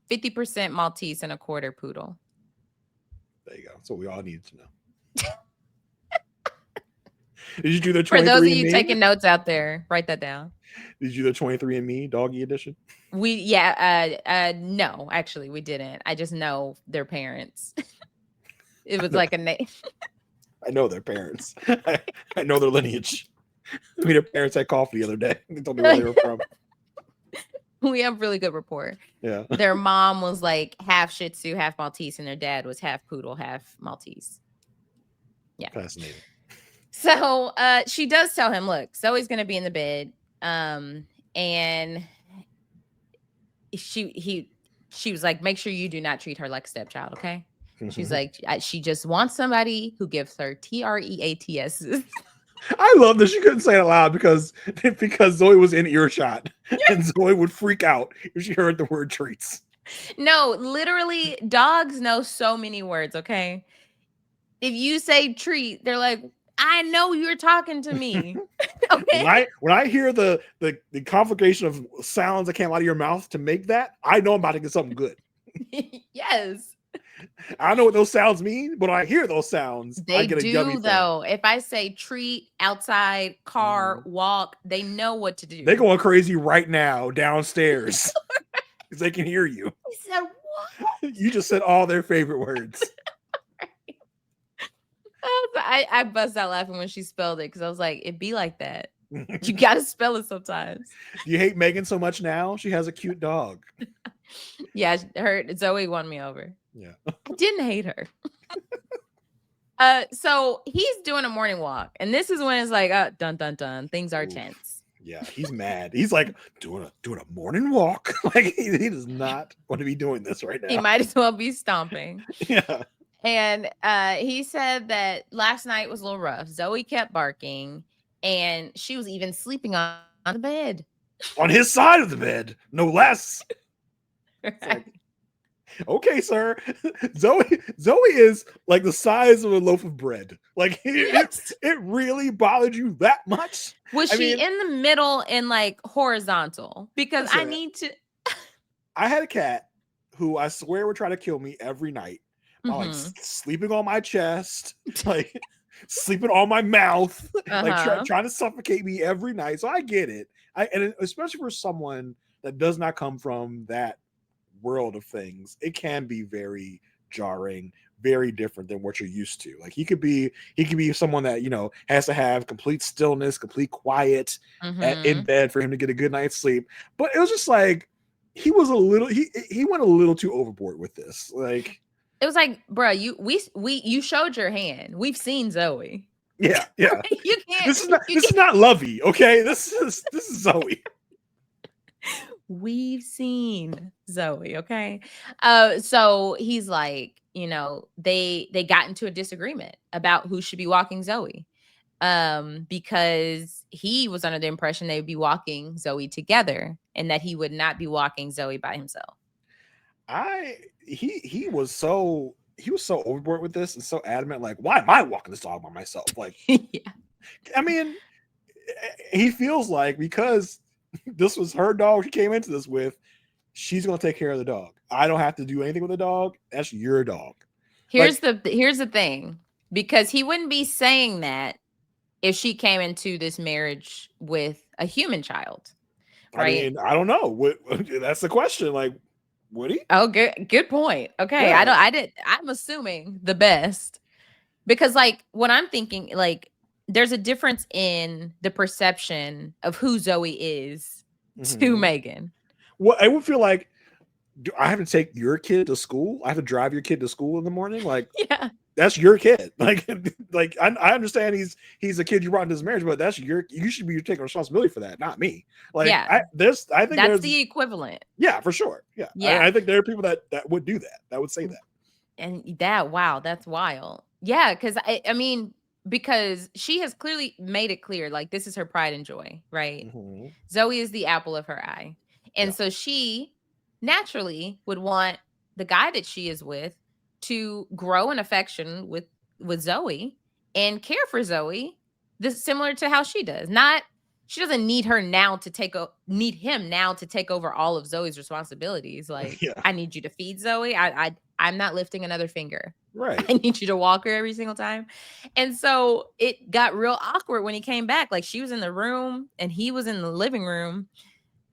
50% Maltese, and a quarter poodle. There you go. That's what we all needed to know. Did you do the 23andMe? For those of you taking notes out there, write that down. Did you do the 23andMe doggy edition? No, actually we didn't. I just know their parents. It was like a name. I know their parents. I know their lineage. Their parents had coffee the other day. They told me where they were from. We have really good rapport. Yeah. Their mom was like half Shih Tzu, half Maltese, and their dad was half poodle, half Maltese. Yeah. Fascinating. So she does tell him, look, Zoe's gonna be in the bed. And she was like, make sure you do not treat her like a stepchild, okay? She's like, she just wants somebody who gives her TREATS. I love that she couldn't say it aloud because Zoe was in earshot and Zoe would freak out if she heard the word treats. No, literally, dogs know so many words, okay? If you say treat, they're like, I know you're talking to me. Okay. When I hear the conflagration of sounds that came out of your mouth to make that, I know I'm about to get something good. Yes. I don't know what those sounds mean, but when I hear those sounds, I get a yummy though. If I say treat, outside, car, walk, they know what to do. They're going crazy right now downstairs because they can hear you. He said, what? You just said all their favorite words. I bust out laughing when she spelled it because I was like, it'd be like that. You got to spell it sometimes. Do you hate Megan so much now? She has a cute dog. Yeah, Zoe won me over. Yeah. I didn't hate her. So he's doing a morning walk, and this is when it's like, dun dun dun, things are tense. Yeah, he's mad. He's like doing a morning walk. Like he does not want to be doing this right now. He might as well be stomping. Yeah. And he said that last night was a little rough. Zoe kept barking, and she was even sleeping on the bed. On his side of the bed, no less. Right. It's like, okay, sir. Zoe is like the size of a loaf of bread. Like it really bothered you that much? Was she in the middle and like horizontal? Because listen, I need to. I had a cat who I swear would try to kill me every night. Like sleeping on my chest, like sleeping on my mouth, like trying to suffocate me every night. So I get it. And especially for someone that does not come from that world of things, it can be very jarring, very different than what you're used to. Like he could be someone that, you know, has to have complete stillness, complete quiet in bed for him to get a good night's sleep. But it was just like he was he went a little too overboard with this. Like it was like, bro, you showed your hand. We've seen Zoe. Yeah. Right? You can't. This is not Lovey, okay? This is Zoe. We've seen Zoe, okay? So he's like, you know, they got into a disagreement about who should be walking Zoe. Because he was under the impression they would be walking Zoe together and that he would not be walking Zoe by himself. He was so overboard with this and so adamant, like, why am I walking this dog by myself? Like, yeah. I mean, he feels like because this was her dog she came into this with, she's gonna take care of the dog. I don't have to do anything with the dog. That's your dog. Here's the thing, because he wouldn't be saying that if she came into this marriage with a human child, right? I mean, I don't know. That's the question. Like, would he? Oh, good point. Okay, yeah. I'm assuming the best, because like what I'm thinking, like there's a difference in the perception of who Zoe is to Megan. Well, I would feel like, do I have to take your kid to school? I have to drive your kid to school in the morning? Like, yeah, that's your kid. Like I understand he's a kid you brought into this marriage, but you should be taking responsibility for that, not me. Like, yeah, I think that's the equivalent. Yeah, for sure. Yeah. I think there are people that would do that would say that. And that's wild. Yeah, because I mean, because she has clearly made it clear, like this is her pride and joy, right? Zoe is the apple of her eye. And so she naturally would want the guy that she is with to grow an affection with Zoe and care for Zoe, this similar to how she does. She doesn't need him now to take over all of Zoe's responsibilities. Like, I need you to feed Zoe. I'm not lifting another finger. Right. I need you to walk her every single time. And so it got real awkward when he came back. Like, she was in the room and he was in the living room.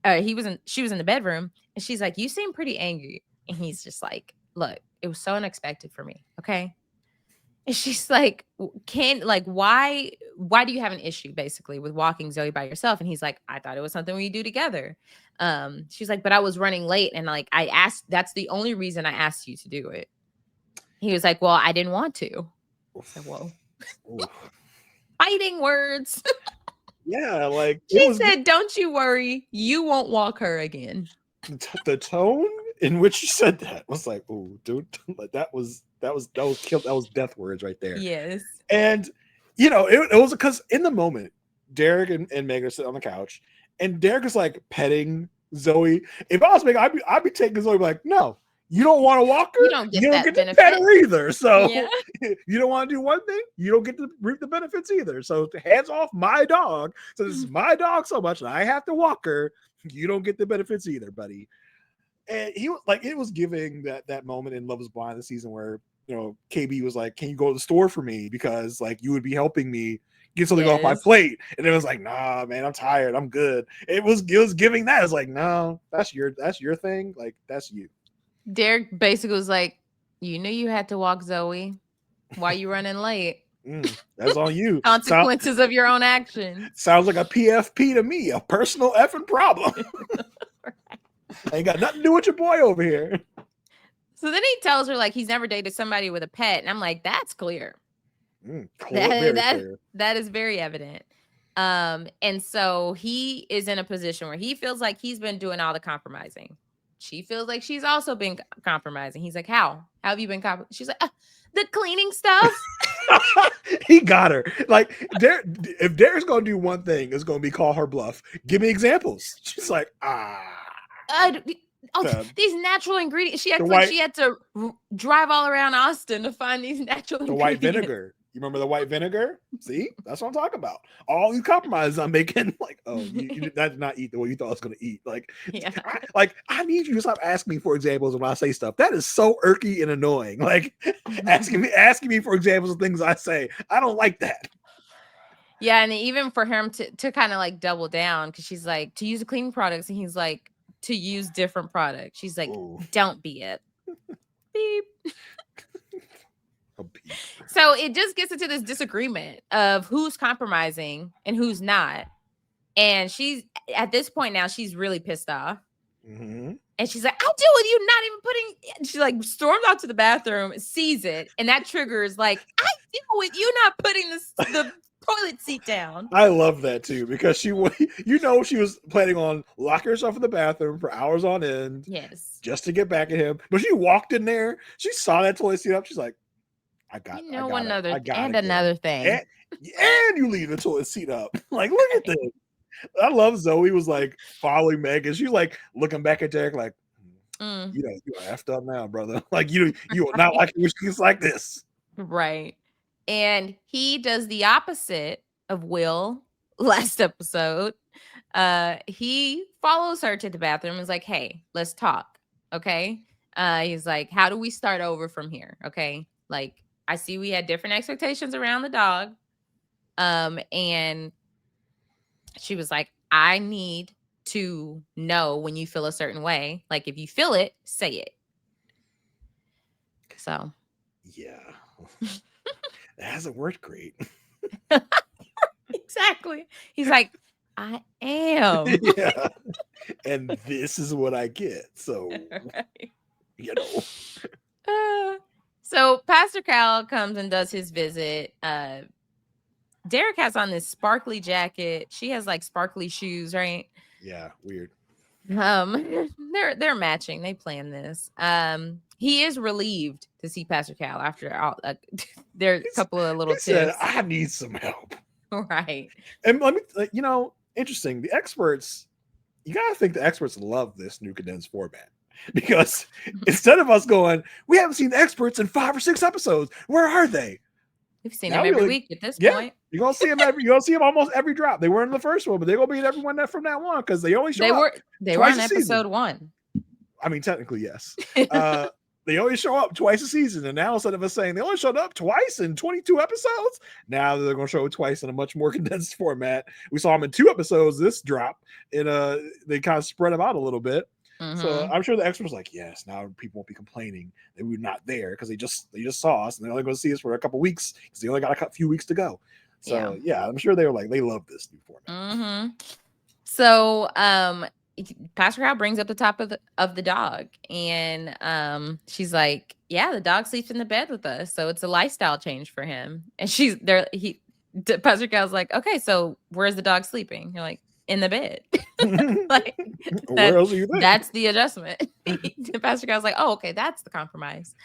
She was in the bedroom, and she's like, "You seem pretty angry." And he's just like, "Look, it was so unexpected for me. Okay." And she's like, why do you have an issue basically with walking Zoe by yourself? And he's like, "I thought it was something we do together." She's like, "But I was running late, and like I asked, that's the only reason I asked you to do it." He was like, "Well, I didn't want to." I said, "Whoa." Fighting words. Yeah, like she said, "Don't you worry, you won't walk her again." The tone in which she said that was like, "Oh, dude, that was killed. That was death words right there." Yes. And you know, it was because in the moment, Derek and Megan are sitting on the couch, and Derek is like petting Zoe. If I was Megan, I'd be taking Zoe, like, "No, you don't want to walk her. You don't get to pet her either. So you don't want to do one thing. You don't get to reap the benefits either. So hands off my dog. So this is my dog so much, and I have to walk her. You don't get the benefits either, buddy." And he was like, it was giving that moment in Love Is Blind, the season where, you know, KB was like, "Can you go to the store for me? Because like you would be helping me get something off my plate." And it was like, "Nah, man, I'm tired. I'm good." It was giving that. It's like, "No, that's your thing. Like, that's you." Derek basically was like, "You knew you had to walk Zoe. Why you running late? That's on you." Consequences of your own actions. Sounds like a PFP to me, a personal effing problem. Ain't got nothing to do with your boy over here. So then he tells her like he's never dated somebody with a pet, and I'm like, that's clear. Clear. That is very evident. And so he is in a position where he feels like he's been doing all the compromising. She feels like she's also been compromising. He's like, how have you been She's like, the cleaning stuff. He got her. Like, if Derek's gonna do one thing, it's gonna be call her bluff. Give me examples. She's like, these natural ingredients. She acted like she had to drive all around Austin to find these natural ingredients. White vinegar. You remember the white vinegar? See, that's what I'm talking about. All these compromises I'm making. Like, oh, you did not eat the way you thought I was going to eat. Like, yeah. I need you to stop asking me for examples when I say stuff. That is so irky and annoying. Like, asking me for examples of things I say. I don't like that. Yeah, and even for him to kind of like double down, because she's like, to use the cleaning products, and he's like, to use different products. She's like, ooh. Don't be it. Beep. So it just gets into this disagreement of who's compromising and who's not. And she's at this point now, she's really pissed off. Mm-hmm. And she's like, I'll deal with you not even putting. She like storms out to the bathroom, sees it, and that triggers like, I deal with you not putting the toilet seat down. I love that too, because she was planning on locking herself in the bathroom for hours on end. Yes. Just to get back at him. But she walked in there, she saw that toilet seat up, she's like, another thing. And you leave the toilet seat up. Like, look at this. I love Zoe was like following Meg, and she's like looking back at Derek like, you effed up now, brother. Like you are not like she's like this. Right. And he does the opposite of Will last episode. He follows her to the bathroom and is like, hey, let's talk. Okay. He's like, how do we start over from here? Okay. Like, I see we had different expectations around the dog. And she was like, I need to know when you feel a certain way. Like, if you feel it, say it. So. Yeah. That hasn't worked great. Exactly. He's like, I am. Yeah. And this is what I get. So, right. So Pastor Cal comes and does his visit. Derek has on this sparkly jacket. She has like sparkly shoes, right? Yeah, weird. They're matching. They planned this. He is relieved to see Pastor Cal after all. There's a couple of little tips. Said, I need some help. Right. And let me, interesting. The experts, you gotta think the experts love this new condensed format. Because instead of us going, we haven't seen the experts in 5 or 6 episodes. Where are they? We've seen them every week at this point. You're gonna see them almost every drop. They weren't in the first one, but they're gonna be in everyone from that one because they only show up. They were in episode 1. I mean, technically, yes. They only show up twice a season, and now instead of us saying they only showed up twice in 22 episodes, now they're going to show it twice in a much more condensed format. We saw them in 2 episodes this drop, and they kind of spread them out a little bit. Mm-hmm. So I'm sure the experts like, yes, now people won't be complaining that we're not there because they just saw us and they're only going to see us for a couple weeks because they only got a few weeks to go. So yeah, I'm sure they were like, they love this new format. Mm-hmm. So Pastor Cal brings up the top of the dog, and she's like, yeah, the dog sleeps in the bed with us, so it's a lifestyle change for him. And she's there. Pastor Cal's like, okay, so where's the dog sleeping? You're like, in the bed. Like, where else are you? That's the adjustment. Pastor Cal's like, oh, okay, that's the compromise.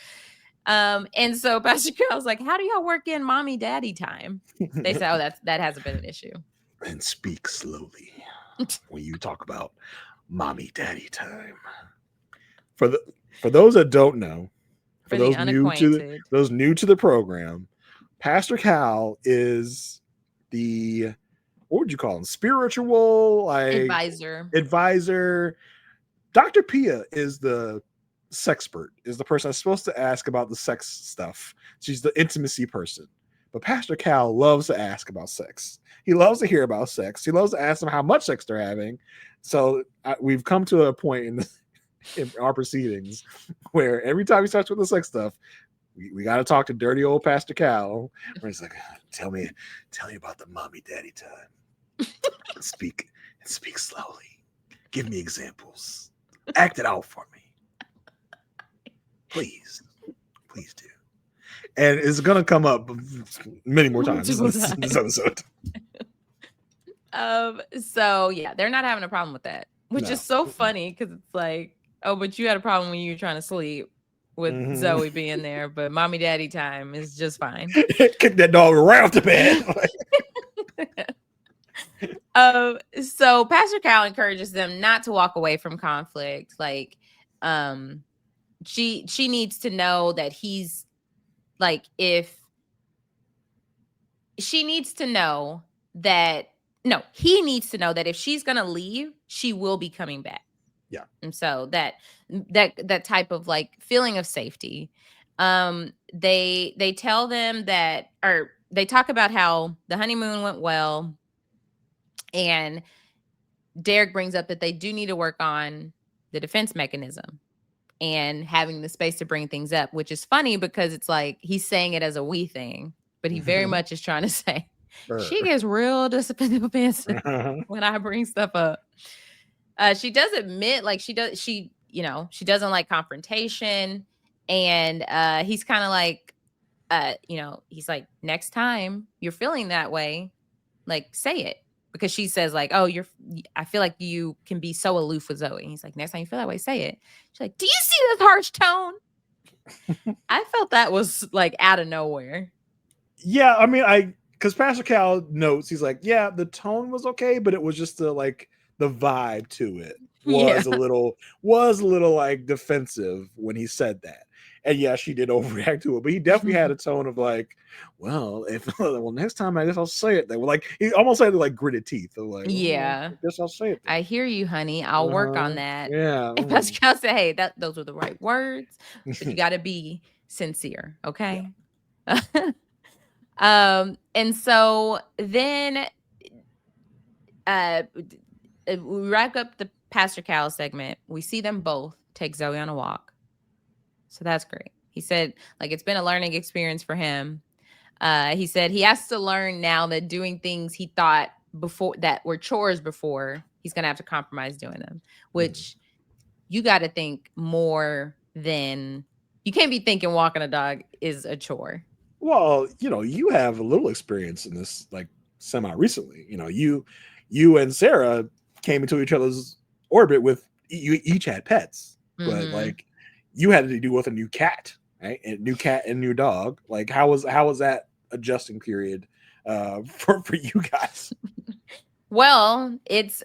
And so Pastor Cal's like, how do y'all work in mommy daddy time? They say, oh, that hasn't been an issue. And speak slowly when you talk about mommy daddy time. For those that don't know, for those new to the program, Pastor Cal is the, what would you call him? Spiritual advisor. Dr. Pia is the sexpert, is the person that's supposed to ask about the sex stuff. She's the intimacy person. But Pastor Cal loves to ask about sex. He loves to hear about sex. He loves to ask them how much sex they're having. So we've come to a point in our proceedings where every time he starts with the sex stuff, we got to talk to dirty old Pastor Cal. Where he's like, tell me about the mommy daddy time. Speak slowly. Give me examples. Act it out for me. Please do. And it's going to come up many more times in this episode. So yeah, they're not having a problem with that, which is so funny because it's like, oh, but you had a problem when you were trying to sleep with Zoe being there, but mommy daddy time is just fine. Kick that dog around the bed. So Pastor Cal encourages them not to walk away from conflict. Like, she needs to know that he's like, if she needs to know that, no, he needs to know that if she's gonna leave, she will be coming back. Yeah. And so that type of like feeling of safety. They tell them that, or they talk about how the honeymoon went well, and Derek brings up that they do need to work on the defense mechanism and having the space to bring things up, which is funny because it's like he's saying it as a we thing, but he very much is trying to say, she gets real defensive when I bring stuff up. She does admit, like, she doesn't like confrontation, and he's kind of like, he's like, next time you're feeling that way, like, say it. Because she says, like, oh, I feel like you can be so aloof with Zoe. And he's like, next time you feel that way, say it. She's like, do you see this harsh tone? I felt that was like out of nowhere. Yeah, I mean, because Pastor Cal notes, he's like, yeah, the tone was okay, but it was just the vibe to it was a little like defensive when he said that. And yeah, she did overreact to it, but he definitely had a tone of like, well, next time I guess I'll say it. They were like, he almost said like gritted teeth. Like, yeah, I guess I'll say it. I hear you, honey. I'll work on that. Yeah. And Pastor Cal said, hey, those were the right words, but you got to be sincere, okay? Yeah. And so then we wrap up the Pastor Cal segment. We see them both take Zoe on a walk. So that's great. He said, like, it's been a learning experience for him. He said he has to learn now that doing things he thought before that were chores before, he's going to have to compromise doing them, which you got to think more than, you can't be thinking walking a dog is a chore. Well, you have a little experience in this, like, semi recently. You and Sarah came into each other's orbit with, you each had pets, but like, you had to deal with a new cat, right? A new cat and new dog. Like, how was that adjusting period for you guys? Well,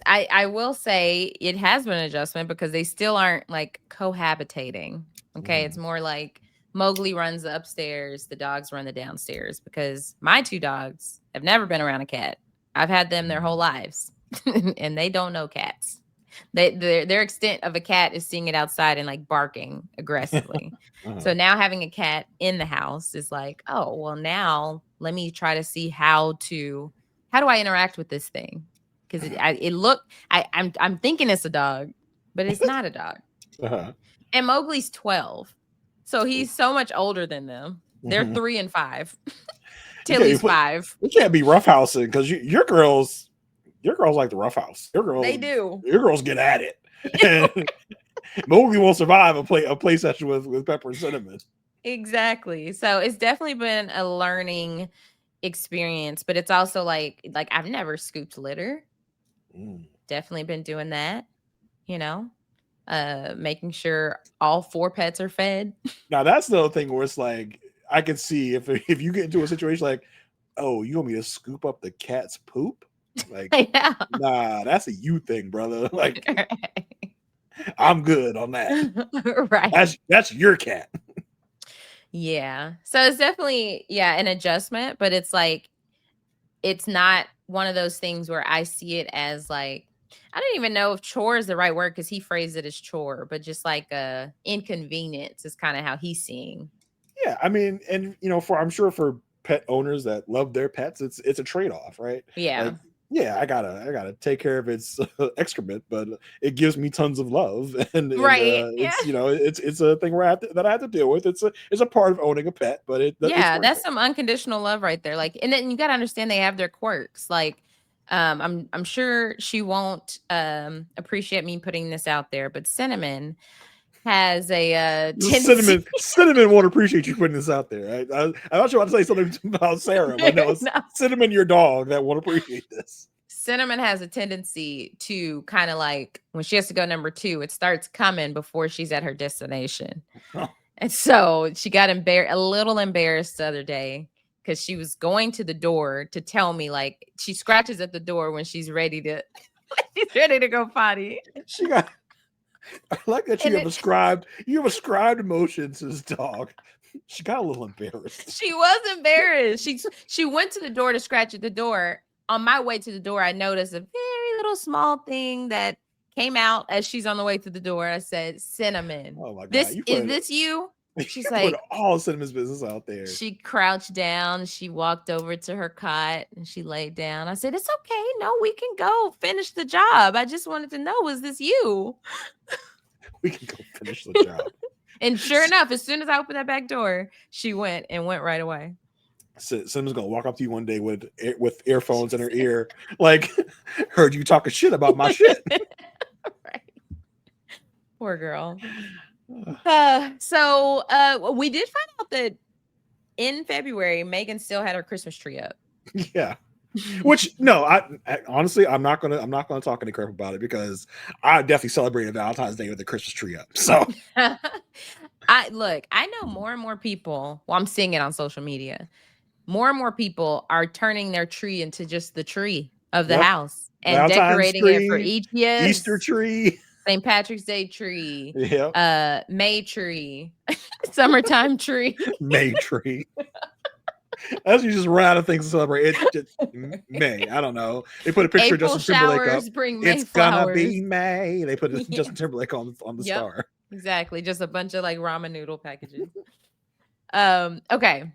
I will say it has been an adjustment because they still aren't like cohabitating. Okay. It's more like Mowgli runs the upstairs, the dogs run the downstairs, because my two dogs have never been around a cat. I've had them their whole lives and they don't know cats. Their extent of a cat is seeing it outside and like barking aggressively. So now having a cat in the house is like, oh, well, now let me try to see how do I interact with this thing? Because I'm thinking it's a dog, but it's not a dog. And Mowgli's 12. So he's so much older than them. They're 3 and 5. Tilly's 5. You can't be roughhousing because your girls like the roughhouse. They do. Your girls get at it. And Mowgli won't survive a play session with Pepper and Cinnamon. Exactly. So it's definitely been a learning experience, but it's also like I've never scooped litter. Definitely been doing that, making sure all 4 pets are fed. Now that's the thing where it's like, I can see if you get into a situation like, oh, you want me to scoop up the cat's poop? Like, nah, that's a you thing, brother. Like, I'm good on that. Right. That's your cat. Yeah. So it's definitely, an adjustment, but it's like, it's not one of those things where I see it as like, I don't even know if chore is the right word because he phrased it as chore, but just like a inconvenience is kind of how he's seeing. Yeah. I mean, and I'm sure for pet owners that love their pets, it's a trade-off, right? Yeah. Like, yeah, I gotta take care of its excrement, but it gives me tons of love, and it's it's a thing where I have to deal with. It's a part of owning a pet, but that's some unconditional love right there. Like, and then you got to understand they have their quirks. Like, I'm sure she won't appreciate me putting this out there, but Cinnamon has a Cinnamon won't appreciate you putting this out there. I thought you want to say something about Sarah, but no, it's Cinnamon, your dog, that won't appreciate this. Cinnamon has a tendency to kind of like when she has to go number 2, it starts coming before she's at her destination. And so she got a little embarrassed the other day because she was going to the door to tell me, like, she scratches at the door when she's ready to go potty. I like that you have ascribed emotions to this dog. She got a little embarrassed. She was embarrassed. She went to the door to scratch at the door. On my way to the door, I noticed a very little small thing that came out as she's on the way to the door. I said, Cinnamon. Oh my God. Is this you? She's like, put all Cinnamon's business out there. She crouched down. She walked over to her cot and she laid down. I said, it's okay. No, we can go finish the job. I just wanted to know, was this you? We can go finish the job. And sure enough, as soon as I opened that back door, she went right away. Cinnamon's gonna walk up to you one day with earphones in her ear, like, heard you talking shit about my shit. Right. Poor girl. So we did find out that in February, Megan still had her Christmas tree up. Yeah. Which no, I honestly I'm not gonna talk any crap about it because I definitely celebrated Valentine's Day with the Christmas tree up. So I know more and more people. Well, I'm seeing it on social media. More and more people are turning their tree into just the tree of the house and Valentine's decorating tree, it for each Easter tree, St. Patrick's Day tree, May tree, summertime tree, May tree. As you just run out of things to celebrate. It's just May. I don't know. They put a picture April of Justin Timberlake up. It's gonna be May. They put Justin Timberlake on the star. Exactly. Just a bunch of like ramen noodle packages. Okay.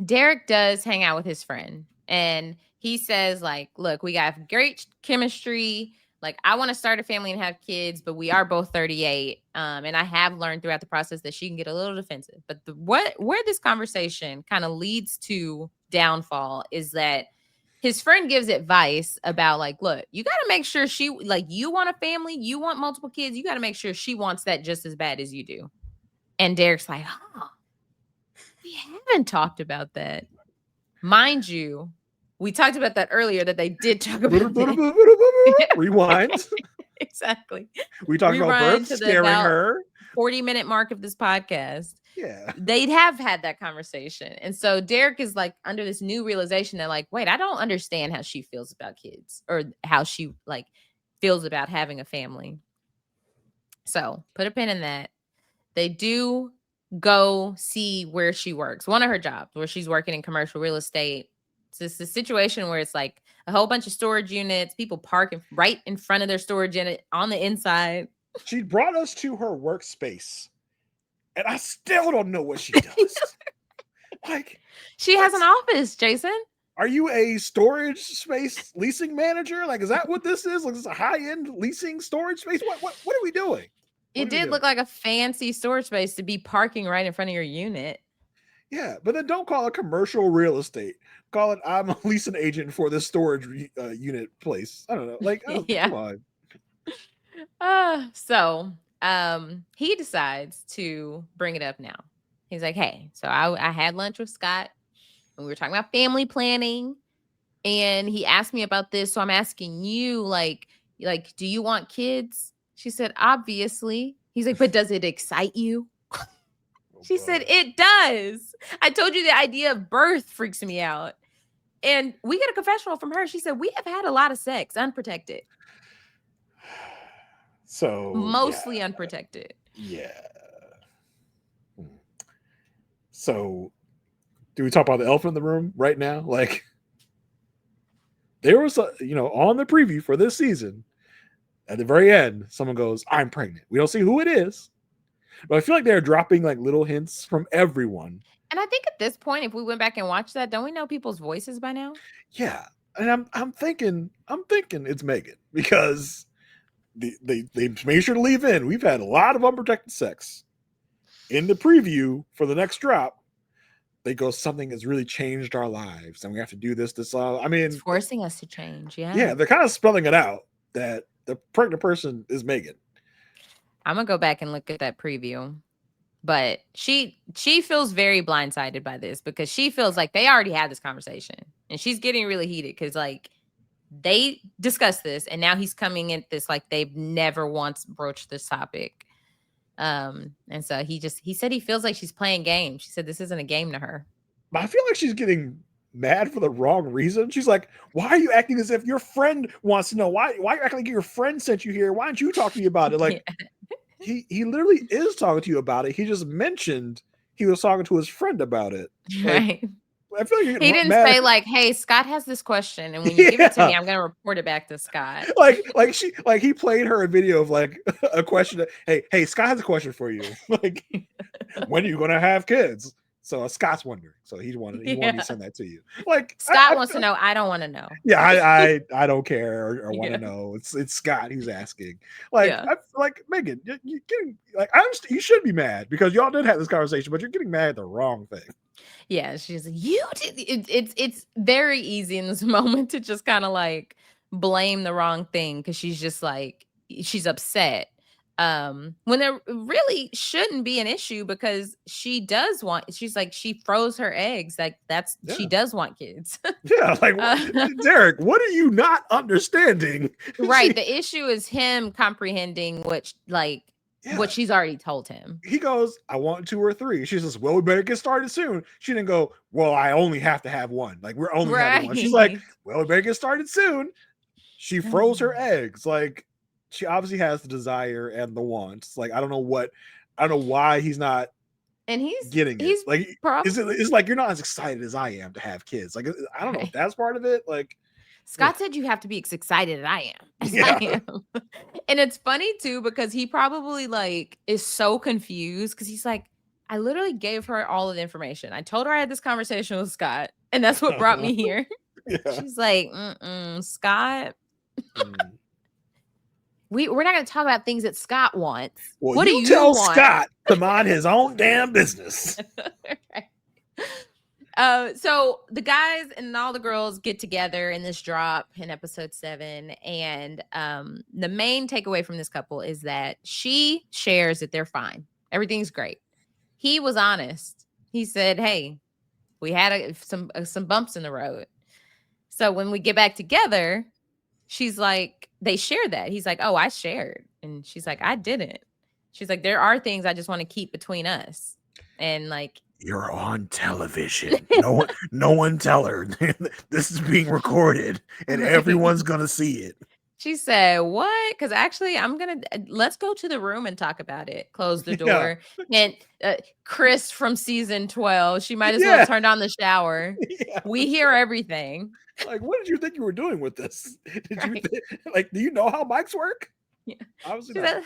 Derek does hang out with his friend and he says, like, look, we got great chemistry. Like, I want to start a family and have kids, but we are both 38. And I have learned throughout the process that she can get a little defensive. But where this conversation kind of leads to downfall is that his friend gives advice about, like, look, you got to make sure you want a family, you want multiple kids, you got to make sure she wants that just as bad as you do. And Derek's like, we haven't talked about that. Mind you, we talked about that earlier, that they did talk about that. Rewind. Exactly. We talked about birth scaring her. 40-minute mark of this podcast. Yeah. They'd have had that conversation. And so Derek is like under this new realization that, like, wait, I don't understand how she feels about kids or how she like feels about having a family. So put a pin in that. They do go see where she works. One of her jobs where she's working in commercial real estate. It's a situation where it's like a whole bunch of storage units, people parking right in front of their storage unit on the inside. She brought us to her workspace, and I still don't know what she does. Like, she has an office, Jason. Are you a storage space leasing manager? Like, is that what this is? Like, is this a high-end leasing storage space? What are we doing? It did look like a fancy storage space to be parking right in front of your unit. Yeah, but then don't call it commercial real estate. Call it, I'm a leasing agent for this storage unit place. I don't know. Like, come on. So he decides to bring it up now. He's like, hey, so I had lunch with Scott and we were talking about family planning. And he asked me about this. So I'm asking you, like, do you want kids? She said, obviously. He's like, but does it excite you? She said, it does. I told you the idea of birth freaks me out. And we get a confessional from her. She said, we have had a lot of sex, unprotected. So mostly unprotected. Yeah. So do we talk about the elephant in the room right now? Like, there was on the preview for this season, at the very end, someone goes, I'm pregnant. We don't see who it is. But I feel like they're dropping like little hints from everyone. And I think at this point, if we went back and watched that, don't we know people's voices by now? Yeah. And I'm thinking it's Megan, because they made sure to leave in. We've had a lot of unprotected sex. In the preview for the next drop, they go, something has really changed our lives and we have to do this. I mean, it's forcing us to change. Yeah. Yeah. They're kind of spelling it out that the pregnant person is Megan. I'm gonna go back and look at that preview, but she feels very blindsided by this because she feels like they already had this conversation and she's getting really heated because, like, they discussed this, and now he's coming at this like they've never once broached this topic. And so he said he feels like she's playing games. She said this isn't a game to her. I feel like she's getting mad for the wrong reason. She's like, why are you acting as if your friend wants to know? Why are you acting like your friend sent you here? Why don't you talk to me about it? Like, he literally is talking to you about it. He just mentioned he was talking to his friend about it. Like, Right. I feel like he didn't say like, hey, Scott has this question, and when you give it to me, I'm gonna report it back to Scott. like he played her a video of like a question. Hey, Scott has a question for you. Like, when are you gonna have kids? So Scott's wondering. So he wanted to send that to you. Like, Scott wants to know. I don't want to know. Yeah, I don't care or want to know. It's Scott who's asking. Like, like Megan, you getting like, I understand you should be mad because y'all did have this conversation, but you're getting mad at the wrong thing. Yeah, she's like, you did. It's very easy in this moment to just kind of like blame the wrong thing because she's just like she's upset. When there really shouldn't be an issue because she's like she froze her eggs, like she does want kids. Yeah, like Derek, what are you not understanding? Right, the issue is him comprehending what she's already told him. He goes, I want 2 or 3. She says, well, we better get started soon. She didn't go, well, I only have to have 1. Like, we're only having 1. She's like, well, we better get started soon. She froze her eggs. Like, she obviously has the desire and the wants. Like, I don't know why he's not getting it. Like, it's like you're not as excited as I am to have kids. Like, I don't know if that's part of it. Like, Scott said you have to be as excited as I am. And it's funny too, because he probably like is so confused because he's like, I literally gave her all of the information. I told her I had this conversation with Scott, and that's what brought me here. She's like, Scott. We're not going to talk about things that Scott wants. Well, what do you tell want? Scott to mind his own damn business. Right. So the guys and all the girls get together in this drop in episode 7. And the main takeaway from this couple is that she shares that they're fine. Everything's great. He was honest. He said, hey, we had some bumps in the road. So when we get back together, she's like, they share that. He's like, oh, I shared. And she's like, I didn't. She's like, there are things I just want to keep between us. And like, you're on television. No one tell her this is being recorded and everyone's gonna see it. She said, what? Because actually, let's go to the room and talk about it. Close the door. And Chris from season 12, she might as well turn on the shower. We hear everything. Like, what did you think you were doing with this? Do you know how mics work? Yeah. Obviously not.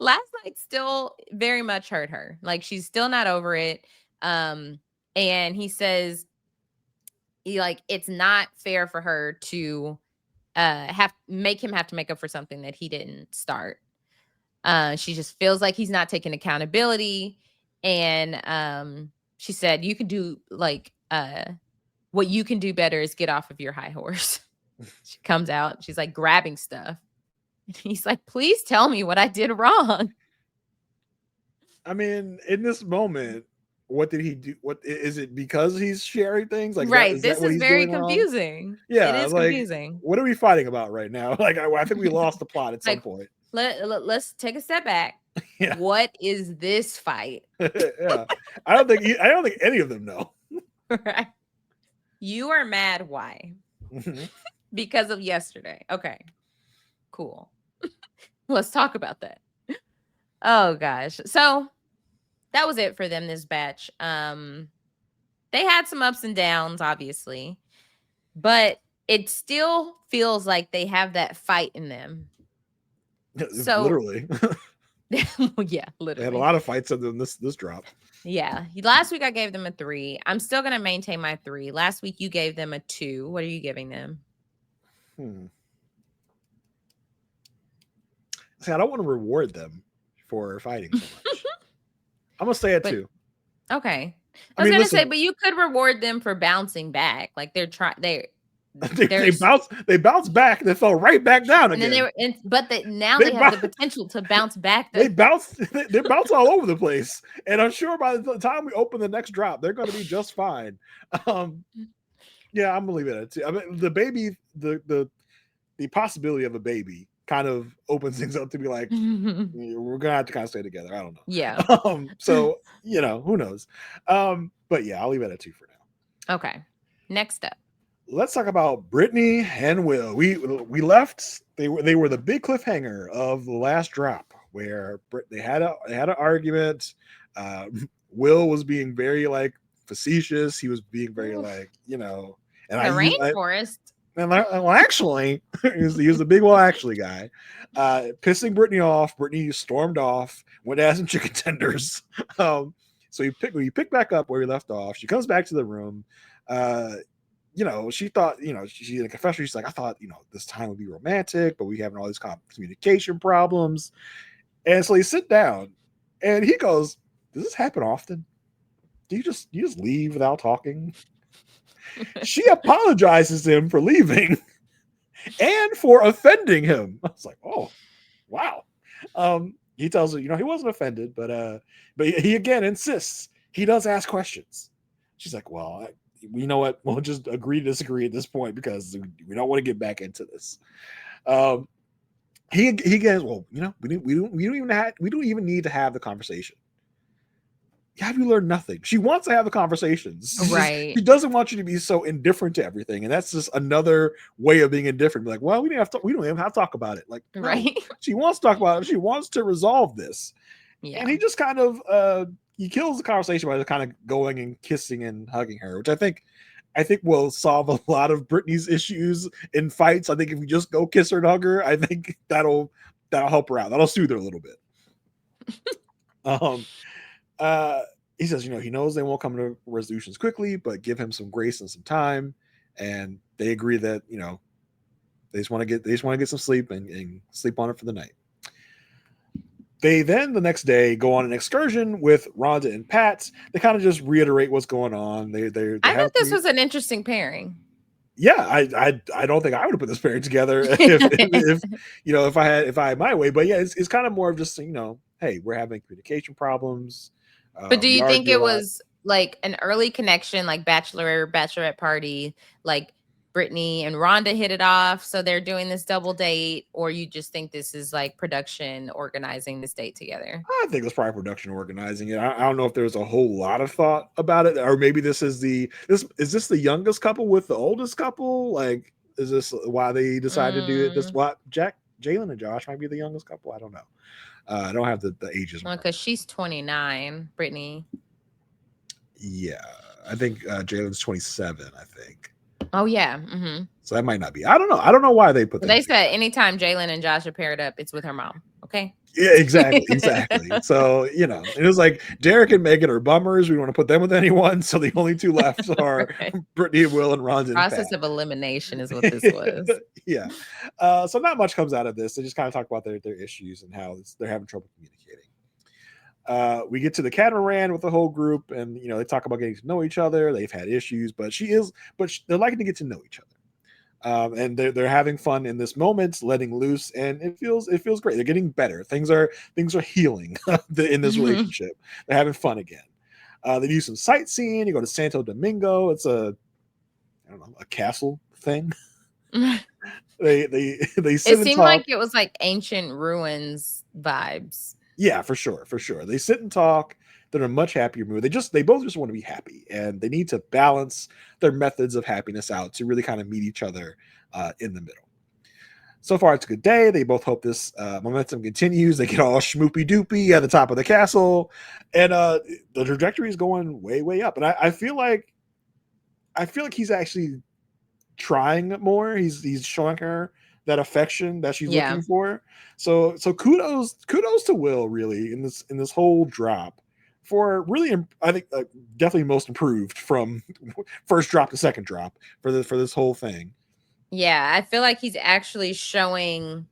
Last night still very much hurt her. Like, she's still not over it. And he says it's not fair for her to make him have to make up for something that he didn't start. She just feels like he's not taking accountability. And she said, you can do what you can do better is get off of your high horse. She comes out, she's like grabbing stuff. And he's like, please tell me what I did wrong. I mean, in this moment, what did he do? What is it because he's sharing things? Like, right. This is very confusing. Wrong? Yeah. It is confusing. What are we fighting about right now? Like, I think we lost the plot at some point. Let's take a step back. Yeah. What is this fight? Yeah. I don't think any of them know. Right. You are mad. Why? Because of yesterday. Okay. Cool. Let's talk about that. Oh gosh. So that was it for them this batch. They had some ups and downs, obviously, but it still feels like they have that fight in them. So literally. Yeah, literally. They had a lot of fights in them this drop. Yeah. Last week I gave them a 3. I'm still gonna maintain my 3. Last week you gave them a 2. What are you giving them? See, I don't want to reward them for fighting so much. I'm gonna stay at 2. Okay. I was gonna say, but you could reward them for bouncing back. Like they bounced back and they fell right back down again. And they have the potential to bounce back. They bounce all over the place. And I'm sure by the time we open the next drop, they're gonna be just fine. Yeah, I'm gonna leave it at 2. I mean, the baby, the the possibility of a baby kind of opens things up to be like, we're gonna have to kind of stay together. I don't know. Yeah. So who knows? But yeah, I'll leave it at 2 for now. Okay. Next up. Let's talk about Brittany and Will. We left. They were the big cliffhanger of the last drop where they had an argument. Will was being very like facetious. He was being very like and the rainforest. Well, actually, he was the big well actually guy, pissing Brittany off. Brittany stormed off, went to have some chicken tenders. So we pick back up where we left off. She comes back to the room. She thought, she's in a confession. She's like, I thought, this time would be romantic, but we having all these communication problems. And so they sit down, and he goes, "Does this happen often? Do you just leave without talking?" She apologizes to him for leaving and for offending him. I was like, oh, wow. He tells her, he wasn't offended, but he again insists. He does ask questions. She's like, well, you know what? We'll just agree to disagree at this point because we don't want to get back into this. He goes, well, we don't even need to have the conversation. Have you learned nothing? She wants to have the conversations. Right. She doesn't want you to be so indifferent to everything. And that's just another way of being indifferent. Be like, well, we don't even have to talk about it. Like, no, right. She wants to talk about it. She wants to resolve this. Yeah. And he just kind of he kills the conversation by just kind of going and kissing and hugging her, which I think will solve a lot of Brittany's issues in fights. I think if we just go kiss her and hug her, I think that'll help her out. That'll soothe her a little bit. He says, he knows they won't come to resolutions quickly, but give him some grace and some time. And they agree that, they just want to get some sleep and sleep on it for the night. They then the next day go on an excursion with Rhonda and Pat. They kind of just reiterate what's going on. They I thought this was an interesting pairing. Yeah, I don't think I would have put this pairing together if I had my way. But yeah, it's kind of more of just hey, we're having communication problems. But do you think it was like an early connection, like bachelorette party, like Brittany and Rhonda hit it off, so they're doing this double date, or you just think this is like production organizing this date together? I think it was probably production organizing it. I don't know if there's a whole lot of thought about it, or maybe this is the youngest couple with the oldest couple. Like, is this why they decided to do it? This what Jalen and Josh might be the youngest couple. I don't know. I don't have the ages. Well, because she's 29, Brittany. Yeah, I think Jalen's 27. I think. Oh yeah. Mm-hmm. So that might not be. I don't know. I don't know why they put that. They said anytime Jalen and Josh are paired up, it's with her mom. Okay. Yeah, exactly. So it was like Derek and Megan are bummers. We don't want to put them with anyone. So the only two left are right. Brittany, Will, and Rhonda. Process of elimination is what this was. Yeah. So not much comes out of this. They just kind of talk about their issues and how they're having trouble communicating. We get to the catamaran with the whole group, and they talk about getting to know each other. They've had issues, but they're liking to get to know each other. And they're having fun in this moment, letting loose, and it feels great. They're getting better. Things are healing in this relationship. They're having fun again. They do some sightseeing. You go to Santo Domingo. It's a castle thing. They sit. It seemed like it was like ancient ruins vibes. Yeah, for sure. They sit and talk. They're in a much happier mood. They both just want to be happy, and they need to balance their methods of happiness out to really kind of meet each other in the middle. So far, it's a good day. They both hope this momentum continues. They get all schmoopy doopy at the top of the castle, and the trajectory is going way, way up. And I feel like he's actually trying more. He's showing her that affection that she's looking for. So kudos to Will, really, in this whole drop. For really, I think definitely most improved from first drop to second drop for this whole thing. Yeah, I feel like he's actually showing,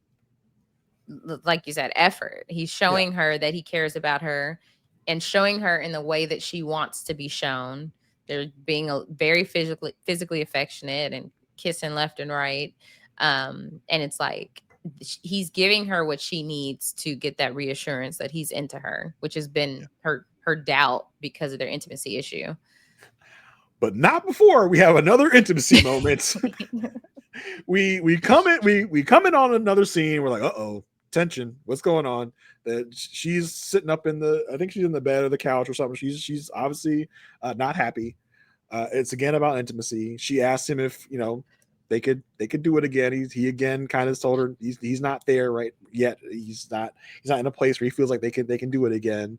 like you said, effort. He's showing her that he cares about her, and showing her in the way that she wants to be shown. They're being very physically affectionate and kissing left and right, and it's like he's giving her what she needs to get that reassurance that he's into her, which has been her doubt because of their intimacy issue. But not before we have another intimacy moment. we come in on another scene. We're like, uh-oh, tension. What's going on? That she's sitting up in the, I think she's in the bed or the couch or something. She's obviously not happy. It's again about intimacy. She asked him if they could do it again. He again kind of told her he's not there right yet. He's not in a place where he feels like they can do it again.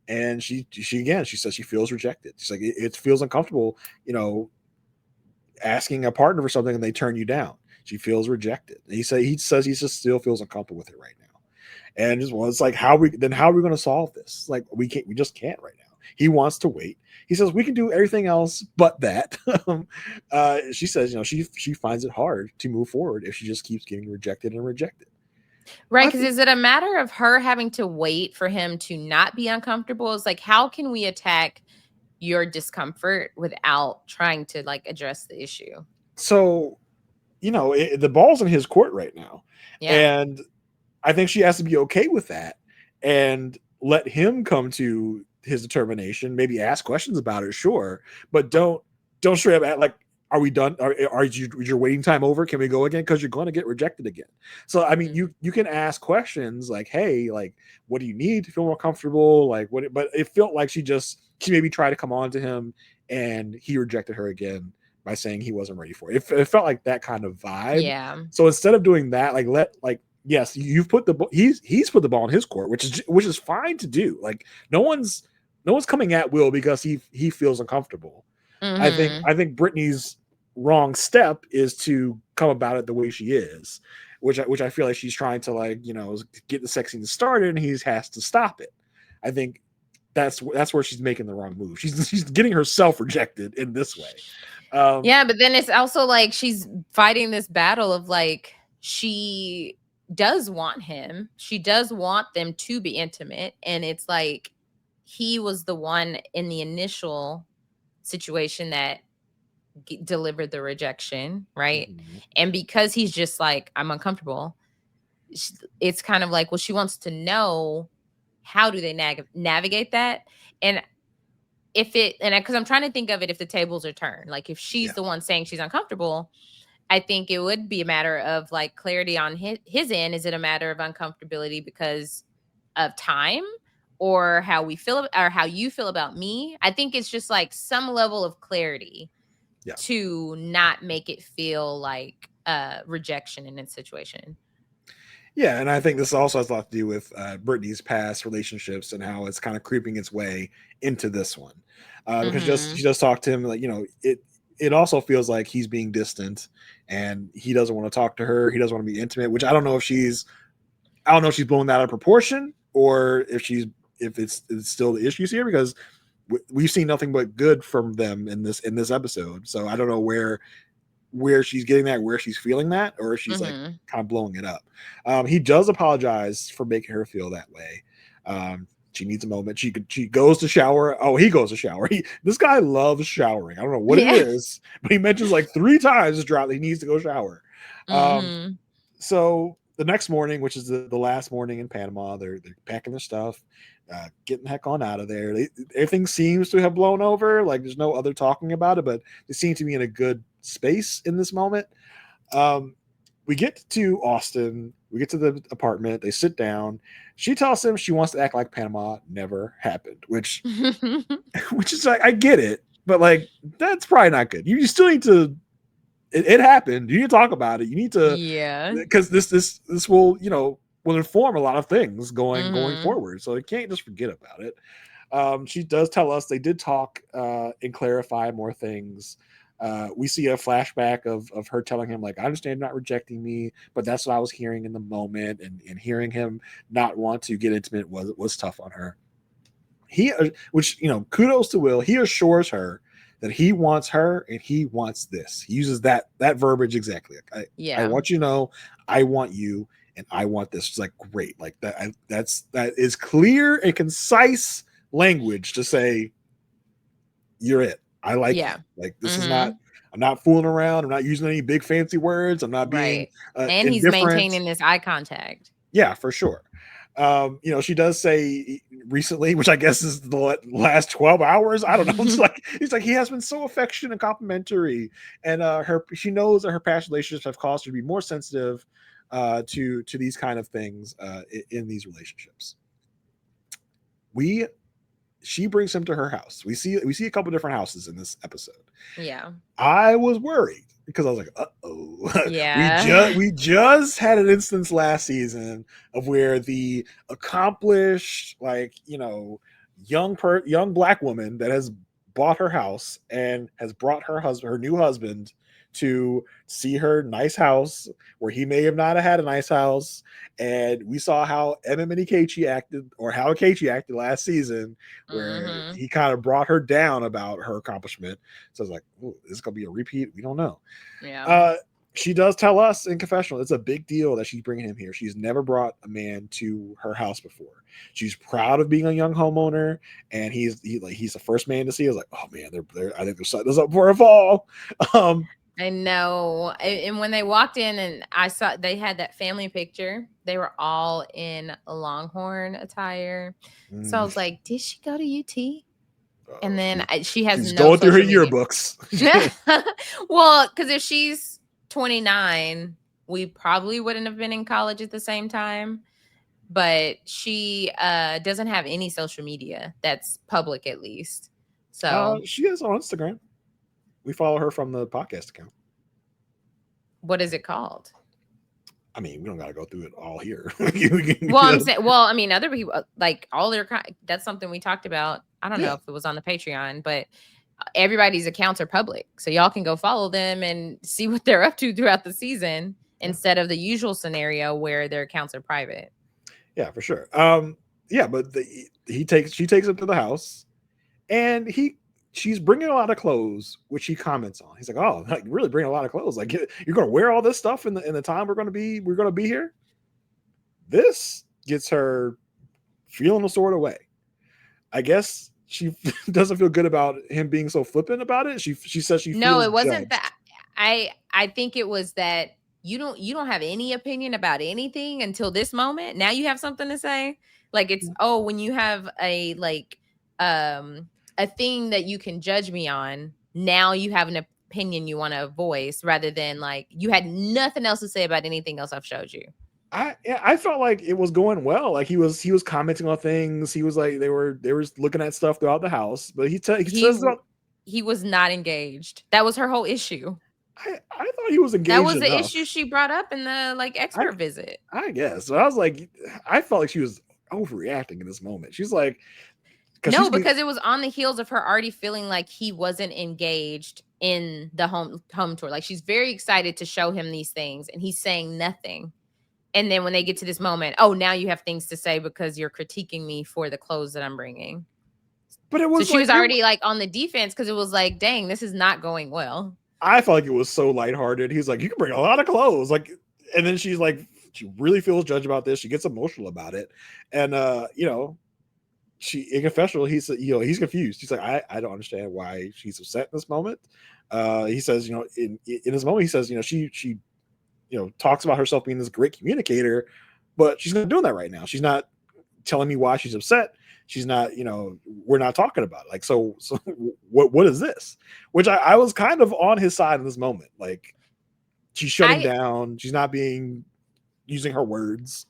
And she says she feels rejected. She's like it feels uncomfortable, asking a partner for something and they turn you down. She feels rejected. And he says he just still feels uncomfortable with it right now. And just it's like how are we going to solve this? Like we just can't right now. He wants to wait. He says we can do everything else but that. She says she finds it hard to move forward if she just keeps getting rejected and rejected. Right, because is it a matter of her having to wait for him to not be uncomfortable? It's like, how can we attack your discomfort without trying to address the issue? So, the ball's in his court right now. Yeah. And I think she has to be okay with that and let him come to his determination, maybe ask questions about it, sure, but don't straight up act like, are we done? Is your waiting time over? Can we go again? Because you're going to get rejected again. So I mean, you can ask questions like, hey, like, what do you need to feel more comfortable? Like what? But it felt like she maybe tried to come on to him, and he rejected her again by saying he wasn't ready for it. It felt like that kind of vibe. Yeah. So instead of doing that, yes, you've put he's put the ball in his court, which is fine to do. Like no one's coming at Will because he feels uncomfortable. Mm-hmm. I think Brittany's wrong step is to come about it the way she is, which I feel like she's trying to get the sex scene started, and he has to stop it. I think that's where she's making the wrong move. She's getting herself rejected in this way. Yeah, but then it's also like she's fighting this battle of she does want him. She does want them to be intimate, and it's like he was the one in the initial situation that delivered the rejection, right? Mm-hmm. And because he's just like, I'm uncomfortable, it's kind of like, well, she wants to know how do they navigate that. And because I'm trying to think of it, if the tables are turned, like if she's the one saying she's uncomfortable, I think it would be a matter of clarity on his end. Is it a matter of uncomfortability because of time, or how we feel, or how you feel about me? I think it's just some level of clarity to not make it feel like rejection in its situation. Yeah, and I think this also has a lot to do with Brittany's past relationships and how it's kind of creeping its way into this one. Because she just talked to him, it also feels like he's being distant and he doesn't want to talk to her. He doesn't want to be intimate, which I don't know if she's blowing that out of proportion, or if it's still the issues here, because we've seen nothing but good from them in this episode. So I don't know where she's getting that, where she's feeling that, or if she's kind of blowing it up. He does apologize for making her feel that way. She needs a moment. She goes to shower. Oh, he goes to shower. This guy loves showering. I don't know what it is, but he mentions 3 times throughout that he needs to go shower. So the next morning, which is the last morning in Panama, they're packing their stuff, getting the heck on out of there. Everything seems to have blown over. There's no other talking about it, but they seem to be in a good space in this moment. We get to Austin. We get to the apartment. They sit down. She tells him she wants to act like Panama never happened, which is I get it, but that's probably not good. You still need to. It happened. You need to talk about it. You need to, because this will inform a lot of things going forward. So you can't just forget about it. She does tell us they did talk and clarify more things. We see a flashback of her telling him, I understand you're not rejecting me, but that's what I was hearing in the moment, and hearing him not want to get intimate was tough on her. Which kudos to Will. He assures her that he wants her and he wants this. He uses that verbiage exactly. I want you to know, I want you, and I want this. It's great. That is clear and concise language to say, you're it. I like you. This is not, I'm not fooling around. I'm not using any big fancy words. I'm not being and he's maintaining this eye contact. Yeah, for sure. She does say recently, which I guess is the last 12 hours. I don't know. He's like, he has been so affectionate and complimentary, and she knows that her past relationships have caused her to be more sensitive to these kind of things in these relationships. She brings him to her house. We see a couple different houses in this episode. Yeah. I was worried because I was like, uh-oh. Yeah. we just had an instance last season of where the accomplished, young black woman that has bought her house and has brought her new husband to see her nice house where he may have not have had a nice house. And we saw how Ikechi acted, or how Ikechi acted last season, where he kind of brought her down about her accomplishment. So I was like, oh, is this going to be a repeat? We don't know. Yeah. She does tell us in confessional it's a big deal that she's bringing him here. She's never brought a man to her house before. She's proud of being a young homeowner, and he's the first man to see. I was like, oh man, I think they're setting this up for a fall. I know. And when they walked in and I saw they had that family picture, they were all in Longhorn attire. So I was like, did she go to UT? And then she has she's no going through her media. yearbooks. Well, because if she's 29, we probably wouldn't have been in college at the same time. But she doesn't have any social media that's public, at least. So she is on Instagram. We follow her from the podcast account. What is it called? I mean, we don't got to go through it all here. I'm saying, I mean, other people, like all their, that's something we talked about. I don't know if it was on the Patreon, but everybody's accounts are public. So y'all can go follow them and see what they're up to throughout the season instead of the usual scenario where their accounts are private. Yeah, for sure. But she takes him to the house, and she's bringing a lot of clothes, which he comments on. He's like, "Oh, you really bring a lot of clothes. Like, you're going to wear all this stuff in the time we're going to be here." This gets her feeling a sort of way. I guess she doesn't feel good about him being so flippant about it. She says she feels it wasn't judged. that. I think it was that you don't have any opinion about anything until this moment. Now you have something to say. Like it's when you have a thing that you can judge me on, now you have an opinion you want to voice rather than like you had nothing else to say about anything else I've showed you. I felt like it was going well. Like he was commenting on things. He was like they were looking at stuff throughout the house, but he was not engaged. That was her whole issue. I thought he was engaged. That was the issue she brought up in the expert visit. I guess. So I was like, I felt like she was overreacting in this moment. She's like, because it was on the heels of her already feeling like he wasn't engaged in the home tour. Like she's very excited to show him these things, and he's saying nothing. And then when they get to this moment, now you have things to say because you're critiquing me for the clothes that I'm bringing. But it was so she was already on the defense because it was like, dang, this is not going well. I felt like it was so lighthearted. He's like, you can bring a lot of clothes, and then she's like, she really feels judged about this. She gets emotional about it, and she in confessional, he's confused. He's like, I don't understand why she's upset in this moment. He says, in this moment, he says, she talks about herself being this great communicator, but she's not doing that right now. She's not telling me why she's upset. She's not, we're not talking about it. Like, so what is this? Which I was kind of on his side in this moment. Like, she's shutting down. She's not using her words.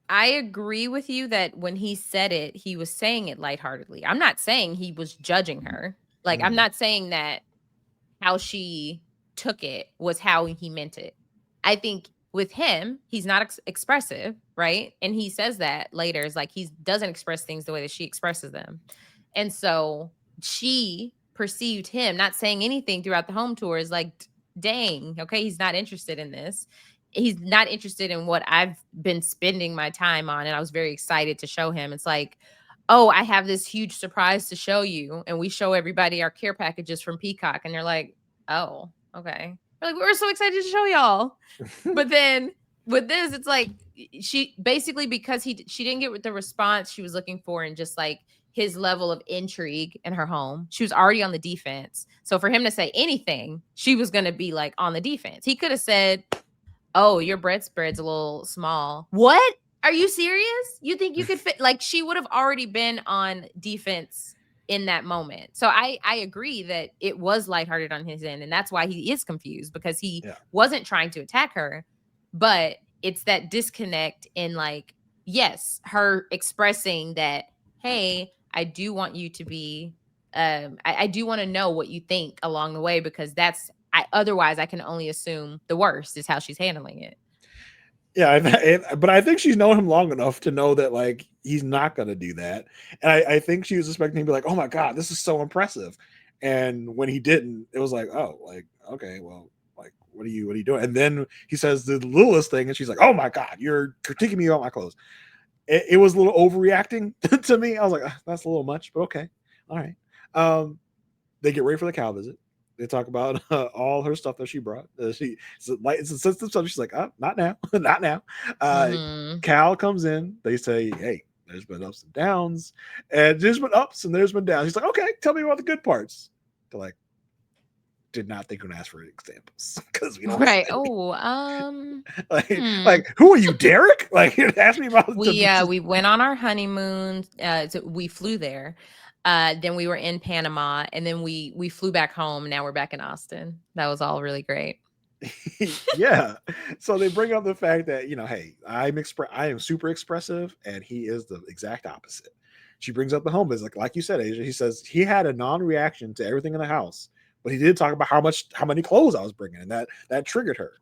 I agree with you that when he said it, he was saying it lightheartedly. I'm not saying he was judging her. Like, I'm not saying that how she took it was how he meant it. I think with him, he's not expressive, right? And he says that later. It's like he doesn't express things the way that she expresses them. And so she perceived him not saying anything throughout the home tour is like, dang, okay, he's not interested in this. He's not interested in what I've been spending my time on. And I was very excited to show him. It's like, oh, I have this huge surprise to show you. And we show everybody our care packages from Peacock. And they're like, oh, okay. We're like, we're so excited to show y'all. But then with this, it's like she basically, because she didn't get the response she was looking for and just like his level of intrigue in her home, she was already on the defense. So for him to say anything, she was going to be like on the defense. He could have said, oh, your bread spread's a little small. What? Are you serious? You think you could fit? Like, she would have already been on defense in that moment. So I agree that it was lighthearted on his end, and that's why he is confused, because he wasn't trying to attack her, but it's that disconnect in, like, yes, her expressing that, hey, I do want you to be I do want to know what you think along the way, because otherwise I can only assume the worst is how she's handling it. Yeah, but I think she's known him long enough to know that, like, he's not going to do that. And I think she was expecting him to be like, "Oh my god, this is so impressive," and when he didn't, it was like, "Oh, like, okay, well, like, what are you doing?" And then he says the littlest thing, and she's like, "Oh my god, you're critiquing me about my clothes." It was a little overreacting to me. I was like, "That's a little much," but okay, all right. They get ready for the cow visit. They talk about all her stuff that she brought. It's a sensitive stuff. She's like, not now, not now. Cal comes in. They say, hey, there's been ups and downs, and there's been ups and there's been downs. He's like, okay, tell me about the good parts. They're like, did not think we're gonna ask for examples because we don't. Right. Like, who are you, Derek? Like, ask me about. We went on our honeymoon. So we flew there. Then we were in Panama, and then we flew back home. Now we're back in Austin. That was all really great. Yeah. So they bring up the fact that, hey, I am super expressive, and he is the exact opposite. She brings up the home visit, like you said, Asia. He says he had a non-reaction to everything in the house, but he did talk about how many clothes I was bringing, and that triggered her.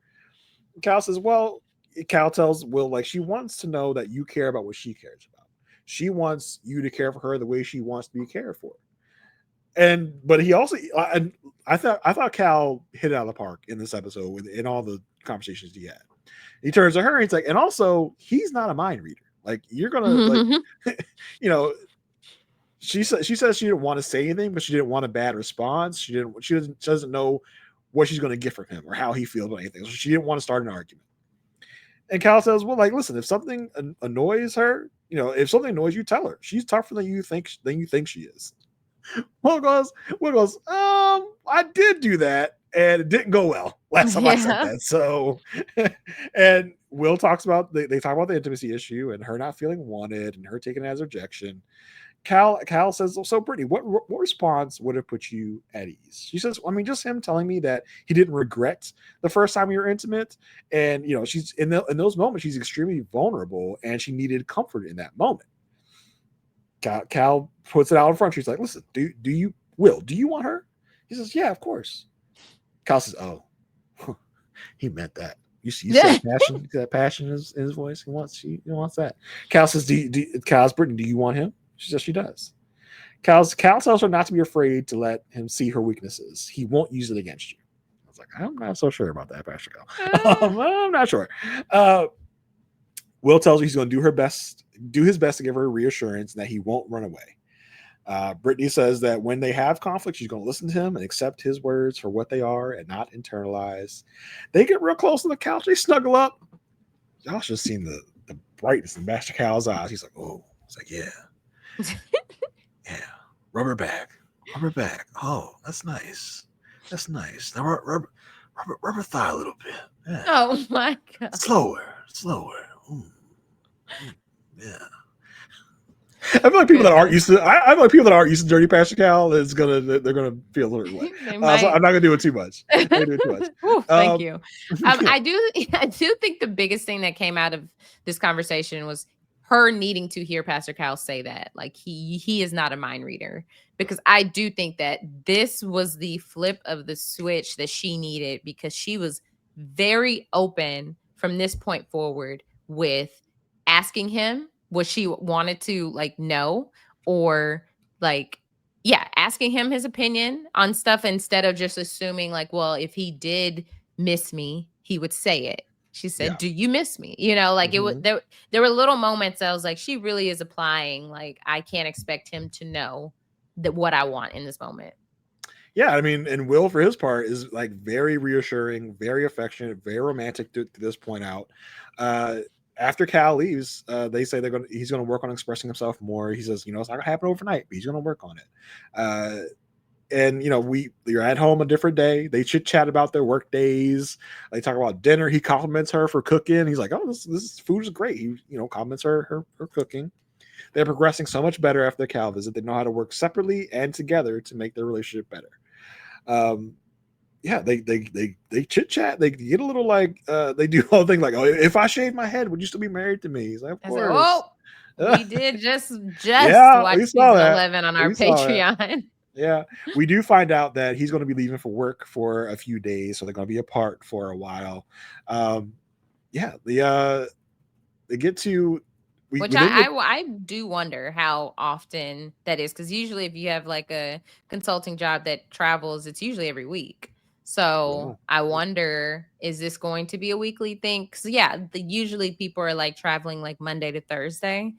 Cal says, well, Cal tells Will, like, she wants to know that you care about what she cares about. She wants you to care for her the way she wants to be cared for. But he also, I thought Cal hit it out of the park in this episode in all the conversations he had. He turns to her and he's like, and also, he's not a mind reader. Like, you're gonna like, she says she didn't want to say anything, but she didn't want a bad response. She doesn't know what she's going to get from him or how he feels about anything. So she didn't want to start an argument. And Cal says, well, like, listen, if something annoys her, if something annoys you, tell her. She's tougher than you think she is. Will goes, I did do that, and it didn't go well last time I said that. So, and Will talks about, they talk about the intimacy issue and her not feeling wanted and her taking it as rejection. Cal says, so Brittany, what response would have put you at ease? She says, I mean, just him telling me that he didn't regret the first time we were intimate. And, she's in those moments, she's extremely vulnerable and she needed comfort in that moment. Cal puts it out in front. She's like, listen, do you want her? He says, yeah, of course. Cal says, oh, he meant that. You see that passion in his voice. He wants that. Cal says, Cal's Brittany, do you want him? She says she does. Cal tells her not to be afraid to let him see her weaknesses. He won't use it against you. I was like, I'm not so sure about that, Pastor Cal. I'm not sure. Will tells her he's going to do his best to give her reassurance that he won't run away. Brittany says that when they have conflict, she's going to listen to him and accept his words for what they are and not internalize. They get real close on the couch. They snuggle up. Y'all should have seen the brightness in Pastor Cal's eyes. He's like, oh, it's like, yeah. Yeah, rubber back. Oh, that's nice. Now rubber thigh a little bit. Yeah. Oh my god. Slower. Yeah. I feel like people that aren't used to. I feel like people that aren't used to dirty Pastor Cal they're gonna feel a little bit wet. So I'm not gonna do it too much. Ooh, thank you. I do think the biggest thing that came out of this conversation was her needing to hear Pastor Cal say that, like, he is not a mind reader, because I do think that this was the flip of the switch that she needed, because she was very open from this point forward with asking him what she wanted to, like, know, or like, yeah, asking him his opinion on stuff instead of just assuming, like, well, if he did miss me, he would say it. She said, do you miss me? Like, it was there were little moments I was like, she really is applying, like, I can't expect him to know that what I want in this moment. Yeah, I mean, and Will, for his part, is like very reassuring, very affectionate, very romantic to this point out. After Cal leaves, they say he's gonna work on expressing himself more. He says, it's not gonna happen overnight, but he's gonna work on it. and you're at home a different day. They chit chat about their work days. They talk about dinner. He compliments her for cooking. He's like, "Oh, this food is great." He compliments her cooking. They're progressing so much better after the Cal visit. They know how to work separately and together to make their relationship better. Yeah, they chit chat. They get a little like they do the whole thing like, "Oh, if I shave my head, would you still be married to me?" He's like, "Of I said, course." oh, we did just Yeah, watch we saw season that. 11 on our We saw that. Patreon. Yeah, we do find out that he's going to be leaving for work for a few days, so they're going to be apart for a while. Um, yeah, they get to Which we then get I do wonder how often that is, because usually if you have like a consulting job that travels, it's usually every week. yeah, So I wonder, is this going to be a weekly thing? Because yeah, usually people are like traveling like Monday to Thursday.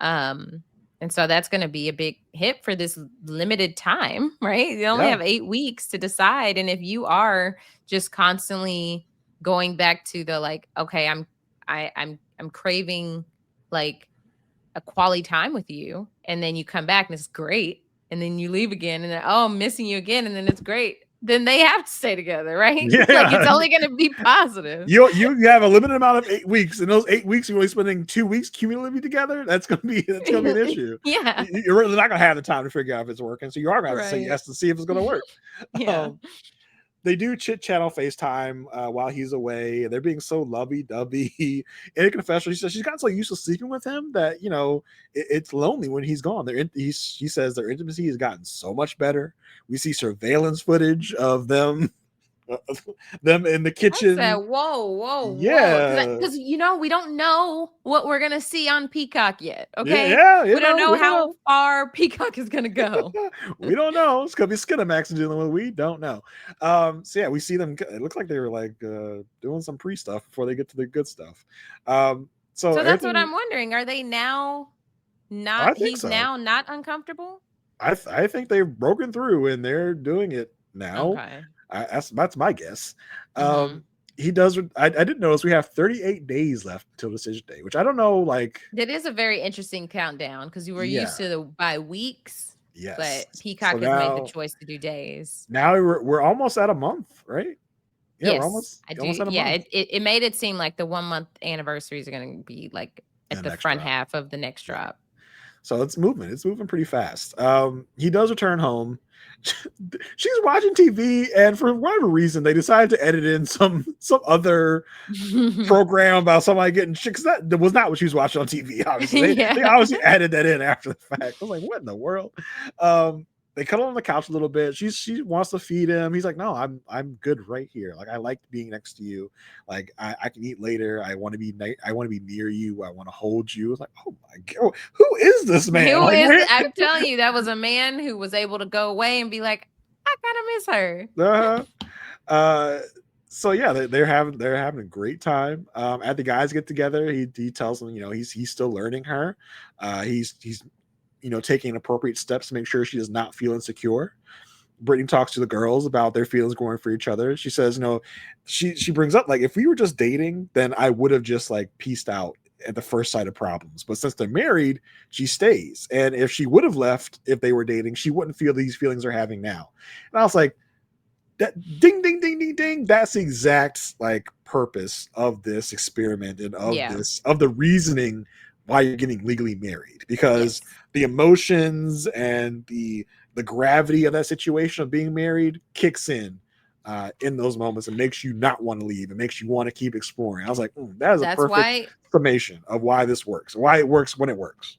Um, and so that's going to be a big hit for this limited time, right? You only yeah, have 8 weeks to decide. And if you are just constantly going back to the like, okay, I'm craving like a quality time with you, and then you come back and it's great, and then you leave again and then, oh, I'm missing you again, and then it's great, then they have to stay together, right? Like it's yeah. only going to be positive. You have a limited amount of 8 weeks, and those 8 weeks you're only spending 2 weeks cumulatively together. That's gonna be an issue. Yeah, You're really not gonna have the time to figure out if it's working, so you are gonna have to say right. yes to see if it's gonna work. Yeah. Um, they do chit chat on FaceTime while he's away, and they're being so lovey dovey. In a confessional, she says she's gotten so used to sleeping with him that it's lonely when he's gone. She says their intimacy has gotten so much better. We see surveillance footage of them them in the I said, kitchen. whoa, Yeah, because we don't know what we're gonna see on Peacock yet. yeah, Okay, yeah. we don't know We don't how know. far Peacock is gonna go. We don't know. It's gonna be Skinamax dealing with. We don't know. So yeah, we see them. It looks like they were like doing some pre stuff before they get to the good stuff. So So that's what everything. I'm wondering. Are they now not? I think He's so. now not uncomfortable. I think they've broken through and they're doing it now. Okay. That's my guess. Mm-hmm. He does. I didn't notice we have 38 days left until decision day, which I don't know. Like, That is a very interesting countdown because you were yeah, used to by weeks, yes. but So Peacock has made the now choice to do days. we're almost at a month, right? Yeah, we're Yes, almost I do. almost at a Yeah, month it made it seem like the 1 month anniversaries are going to be like in at the the next front drop. half of the next Yeah. drop. So it's moving. It's moving pretty fast. He does return home. She's watching TV, and for whatever reason, they decided to edit in some other program about somebody getting shit. Because that was not what she was watching on TV. Obviously, they Yeah. obviously added that in after the fact. I was like, what in the world? They cuddle on the couch a little bit. She wants to feed him. He's like, no, I'm good right here. Like, I like being next to you. Like, I can eat later. I want to be near you. I want to hold you. It's like, oh my god, who is this man? Who Like, is where? I'm telling you, that was a man who was able to go away and be like, I kind of miss her. uh, uh, so yeah, they're having a great time. At the guys get together, he tells them, he's still learning her. He's taking appropriate steps to make sure she does not feel insecure. Brittany talks to the girls about their feelings going for each other. She says, she brings up, like, if we were just dating, then I would have just like pieced out at the first sight of problems. But since they're married, she stays. And if she would have left if they were dating, she wouldn't feel these feelings are having now. And I was like, that ding ding ding ding ding, that's the exact like purpose of this experiment and Yeah. of the reasoning why you're getting legally married, because Yes. the emotions and the gravity of that situation of being married kicks in those moments and makes you not want to leave. It makes you want to keep exploring. I was like, that is a That's perfect why summation of why this works, why it works when it works.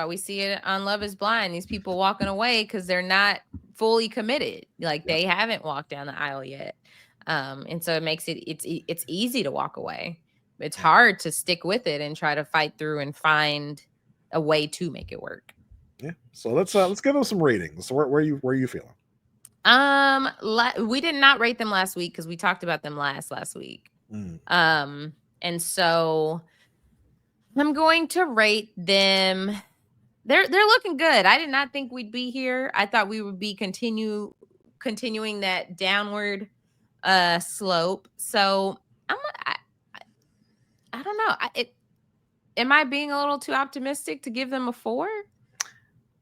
we see it on Love is Blind. These people walking away because they're not fully committed. Like Yep. they haven't walked down the aisle yet. And so it makes it's easy to walk away. It's hard to stick with it and try to fight through and find a way to make it work. Yeah. So let's give them some ratings. So where are you feeling? We did not rate them last week because we talked about them last week. And so I'm going to rate them. They're looking good. I did not think we'd be here. I thought we would be continuing that downward slope. So I don't know. Am I being a little too optimistic to give them a 4?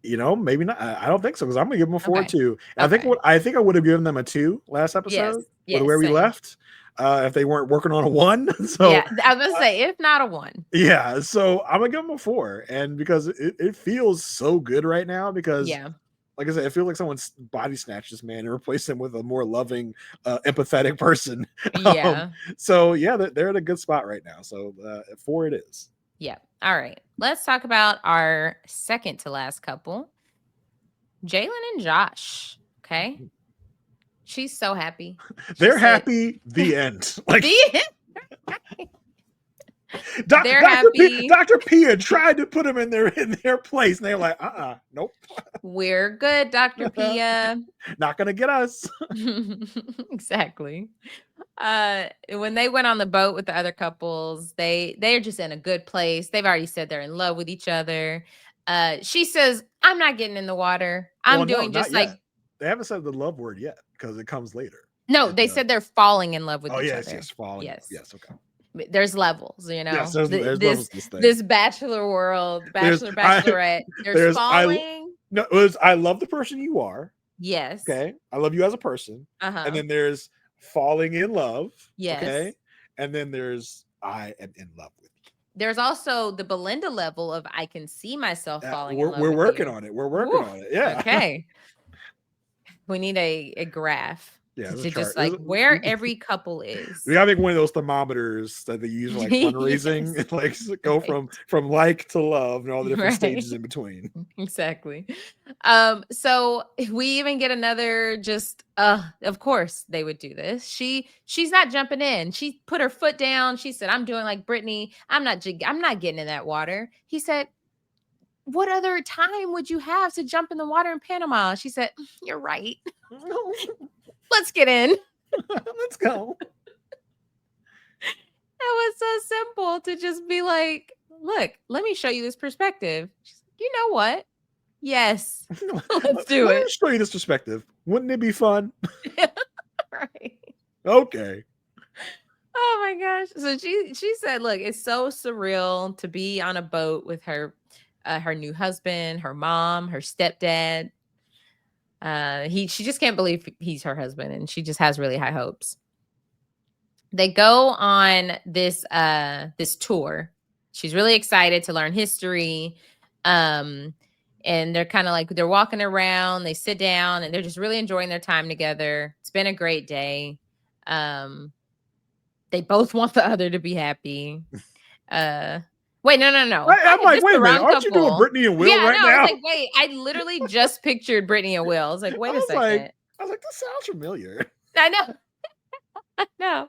Maybe not. I don't think so because I'm gonna give them a 4 Okay. too. Okay. I think I would have given them a 2 last Yes. episode with Yes. where we Same. left. If they weren't working on a 1, so Yeah, I was gonna say if not a 1. yeah. So I'm gonna give them a 4, and because it feels so good right now because. Yeah. Like I said, I feel like someone's body snatched this man and replaced him with a more loving, empathetic person. Yeah. So yeah, they're at a good spot right now. So 4 it is. Yeah. All right. Let's talk about our second to last couple, Jalen and Josh. Okay. She's so happy. They're happy. The end. Like they're happy. Dr. Pia tried to put them in their place, and they're like, nope. We're good, Dr. Pia. Not gonna get us. Exactly. When they went on the boat with the other couples, they're just in a good place. They've already said they're in love with each other. She says, I'm not getting in the water. I'm doing just like yet. They haven't said the love word yet because it comes later. No, they said they're falling in love with each other. Yes, falling. Yes. Yes, okay. There's levels, Yes, there's levels to this thing. This bachelor world, bachelorette. There's falling. I love the person you are. Yes. Okay. I love you as a person. And then there's falling in love. Yes. Okay. And then there's I am in love with you. There's also the Belinda level of I can see myself falling in love we're with working you. on it. We're working on it. Yeah. Okay. We need a graph. Yeah, to just like where every couple is. We gotta make one of those thermometers that they use for like fundraising. Yes. Like go from like to love and all the different stages in between. Exactly. So we even get another of course they would do this. She's not jumping in. She put her foot down. She said, I'm doing like Brittany. I'm not getting in that water. He said, what other time would you have to jump in the water in Panama? She said, you're right. Let's get in. Let's go. That was so simple to just be like, look, let me show you this perspective. She's like, you know what? Yes. Let's do it. Let me show you this perspective. Wouldn't it be fun? Right. Okay. Oh my gosh. So she said, look, it's so surreal to be on a boat with her new husband, her mom, her stepdad. She just can't believe he's her husband, and she just has really high hopes. They go on this tour. She's really excited to learn history. And they're kind of like, they're walking around, they sit down, and they're just really enjoying their time together. It's been a great day. They both want the other to be happy. Wait, no. I'm like, wait a minute. Aren't you doing Brittany and Will right now? I was like, wait, I literally just pictured Brittany and Will. I was like, wait a second. I was like, this sounds familiar. I know. I know.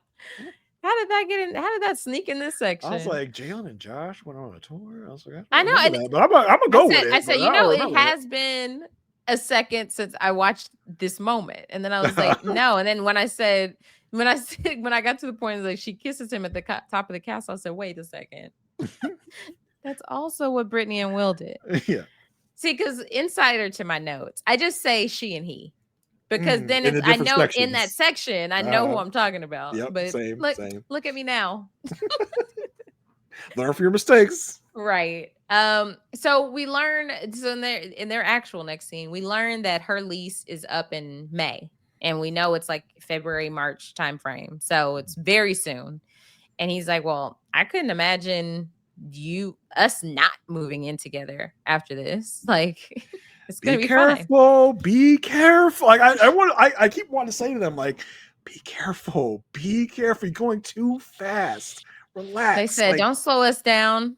How did that get in? How did that sneak in this section? I was like, Jalen and Josh went on a tour. I was like, I know. But I'm gonna go with it. I said, it has been a second since I watched this moment. And then I was like, no. And then when I got to the point like she kisses him at the top of the castle, I said, wait a second. That's also what Brittany and Will did. Yeah. See, because insider to my notes, I just say she and he. Because then I know sections. In that section, I know who I'm talking about. Yep, but same. Look at me now. Learn from your mistakes. Right. So we learn in their actual next scene, we learn that her lease is up in May. And we know it's like February, March timeframe. So it's very soon. And he's like, well, I couldn't imagine us not moving in together after this. Like, it's gonna be careful, fine. Be careful. Like I keep wanting to say to them, like, be careful. You're going too fast. Relax. They said, don't slow us down.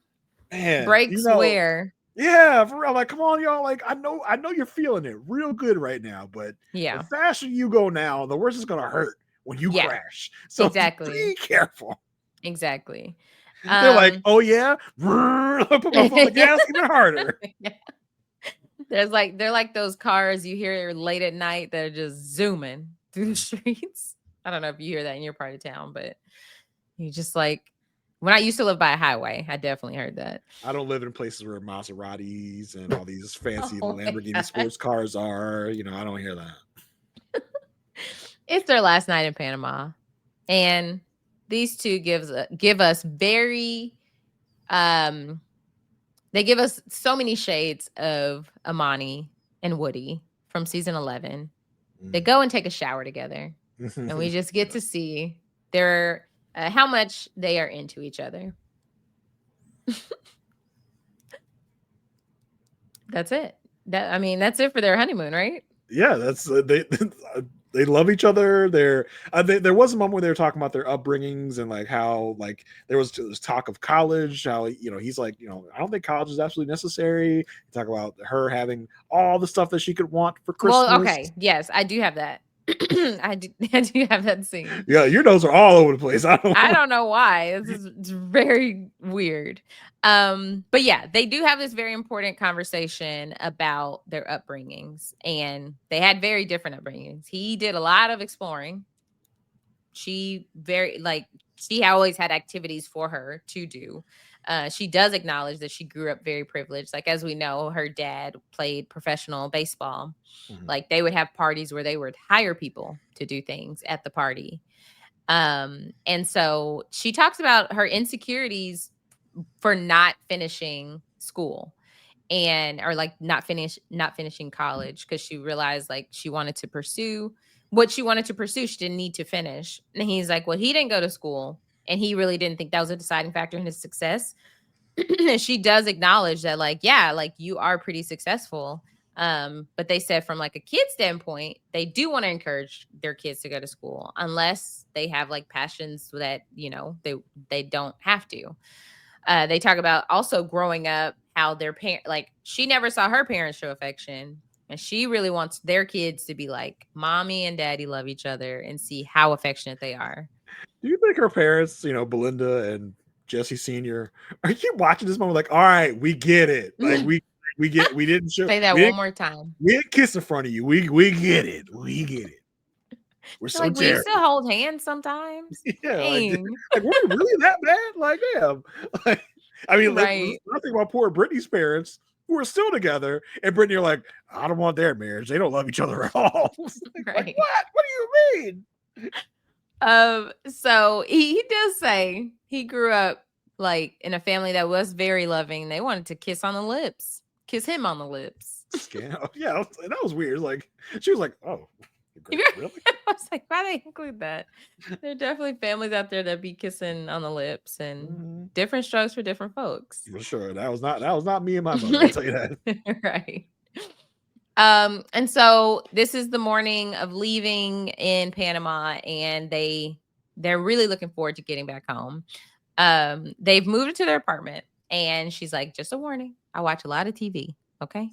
Man, brakes where? Yeah, for real. Like, come on, y'all. Like, I know you're feeling it real good right now, but the faster you go now, the worse it's gonna hurt when you crash. So exactly. Be careful. Exactly. They're like, oh yeah, I put my foot on the gas even harder. Yeah. They're like those cars you hear late at night that are just zooming through the streets. I don't know if you hear that in your part of town, but you just like, when I used to live by a highway, I definitely heard that. I don't live in places where Maseratis and all these fancy Lamborghini sports cars are. I don't hear that. It's their last night in Panama, and these two give us very, they They give us so many shades of Amani and Woody from season 11. They go and take a shower together, and we just get to see their how much they are into each other. That's it. That's it for their honeymoon, right? Yeah, that's they love each other. There was a moment where they were talking about their upbringings and like how like there was talk of college. How he's like I don't think college is absolutely necessary. Talk about her having all the stuff that she could want for Christmas. Well, okay, yes, I do have that. I do have that scene. Yeah, your notes are all over the place. I don't know why. It's very weird. But yeah, they do have this very important conversation about their upbringings, and they had very different upbringings. He did a lot of exploring. She always had activities for her to do. She does acknowledge that she grew up very privileged. Like, as we know, her dad played professional baseball. Mm-hmm. Like, they would have parties where they would hire people to do things at the party. And so she talks about her insecurities for not finishing school or like not finishing college, because she realized like she wanted to pursue what she wanted to pursue. She didn't need to finish. And he's like, well, he didn't go to school, and he really didn't think that was a deciding factor in his success. And she does acknowledge that, like, yeah, like you are pretty successful. But they said from like a kid standpoint, they do want to encourage their kids to go to school unless they have like passions that, they don't have to. They talk about also growing up, how their parents, like, she never saw her parents show affection, and she really wants their kids to be like, mommy and daddy love each other, and see how affectionate they are. Do you think her parents, Belinda and Jesse Sr., are you watching this moment like, all right, we get it. Like we didn't show. Say that one more time. We didn't kiss in front of you. We get it. We get it. We're so like, we still hold hands sometimes. Yeah. Like were we really that bad? Like, damn. Like, I mean, right. let's think about poor Brittany's parents who are still together, and Brittany are like, I don't want their marriage. They don't love each other at all. Right. Like, what do you mean? So he does say he grew up like in a family that was very loving. They wanted to kiss him on the lips. Yeah, that was weird. Like, she was like, oh, really? I was like, why they include that? There are definitely families out there that be kissing on the lips, and different strokes for different folks. For sure. That was not me and my mother, I'll tell you that. Right. And so this is the morning of leaving in Panama, and they're really looking forward to getting back home. They've moved into their apartment, and she's like, just a warning, I watch a lot of TV. Okay.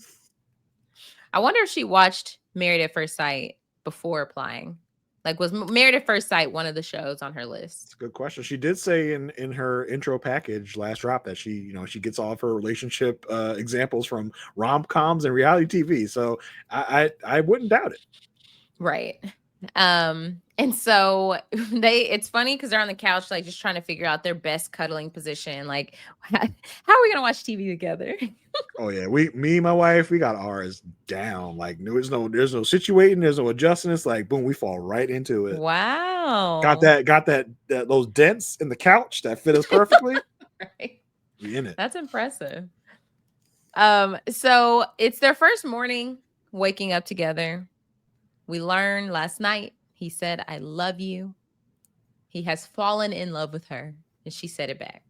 I wonder if she watched Married at First Sight before applying. Like, was Married at First Sight one of the shows on her list? It's a good question. She did say in her intro package last drop that she gets all of her relationship examples from rom-coms and reality TV. So I wouldn't doubt it. Right. And so it's funny because they're on the couch, like, just trying to figure out their best cuddling position. Like, how are we gonna watch TV together? Oh yeah, me and my wife, we got ours down. Like, there's no situating, there's no adjusting. It's like, boom, we fall right into it. Wow. Got that those dents in the couch that fit us perfectly. Right. We in it. That's impressive. So it's their first morning waking up together. We learned last night he said, I love you. He has fallen in love with her, and she said it back.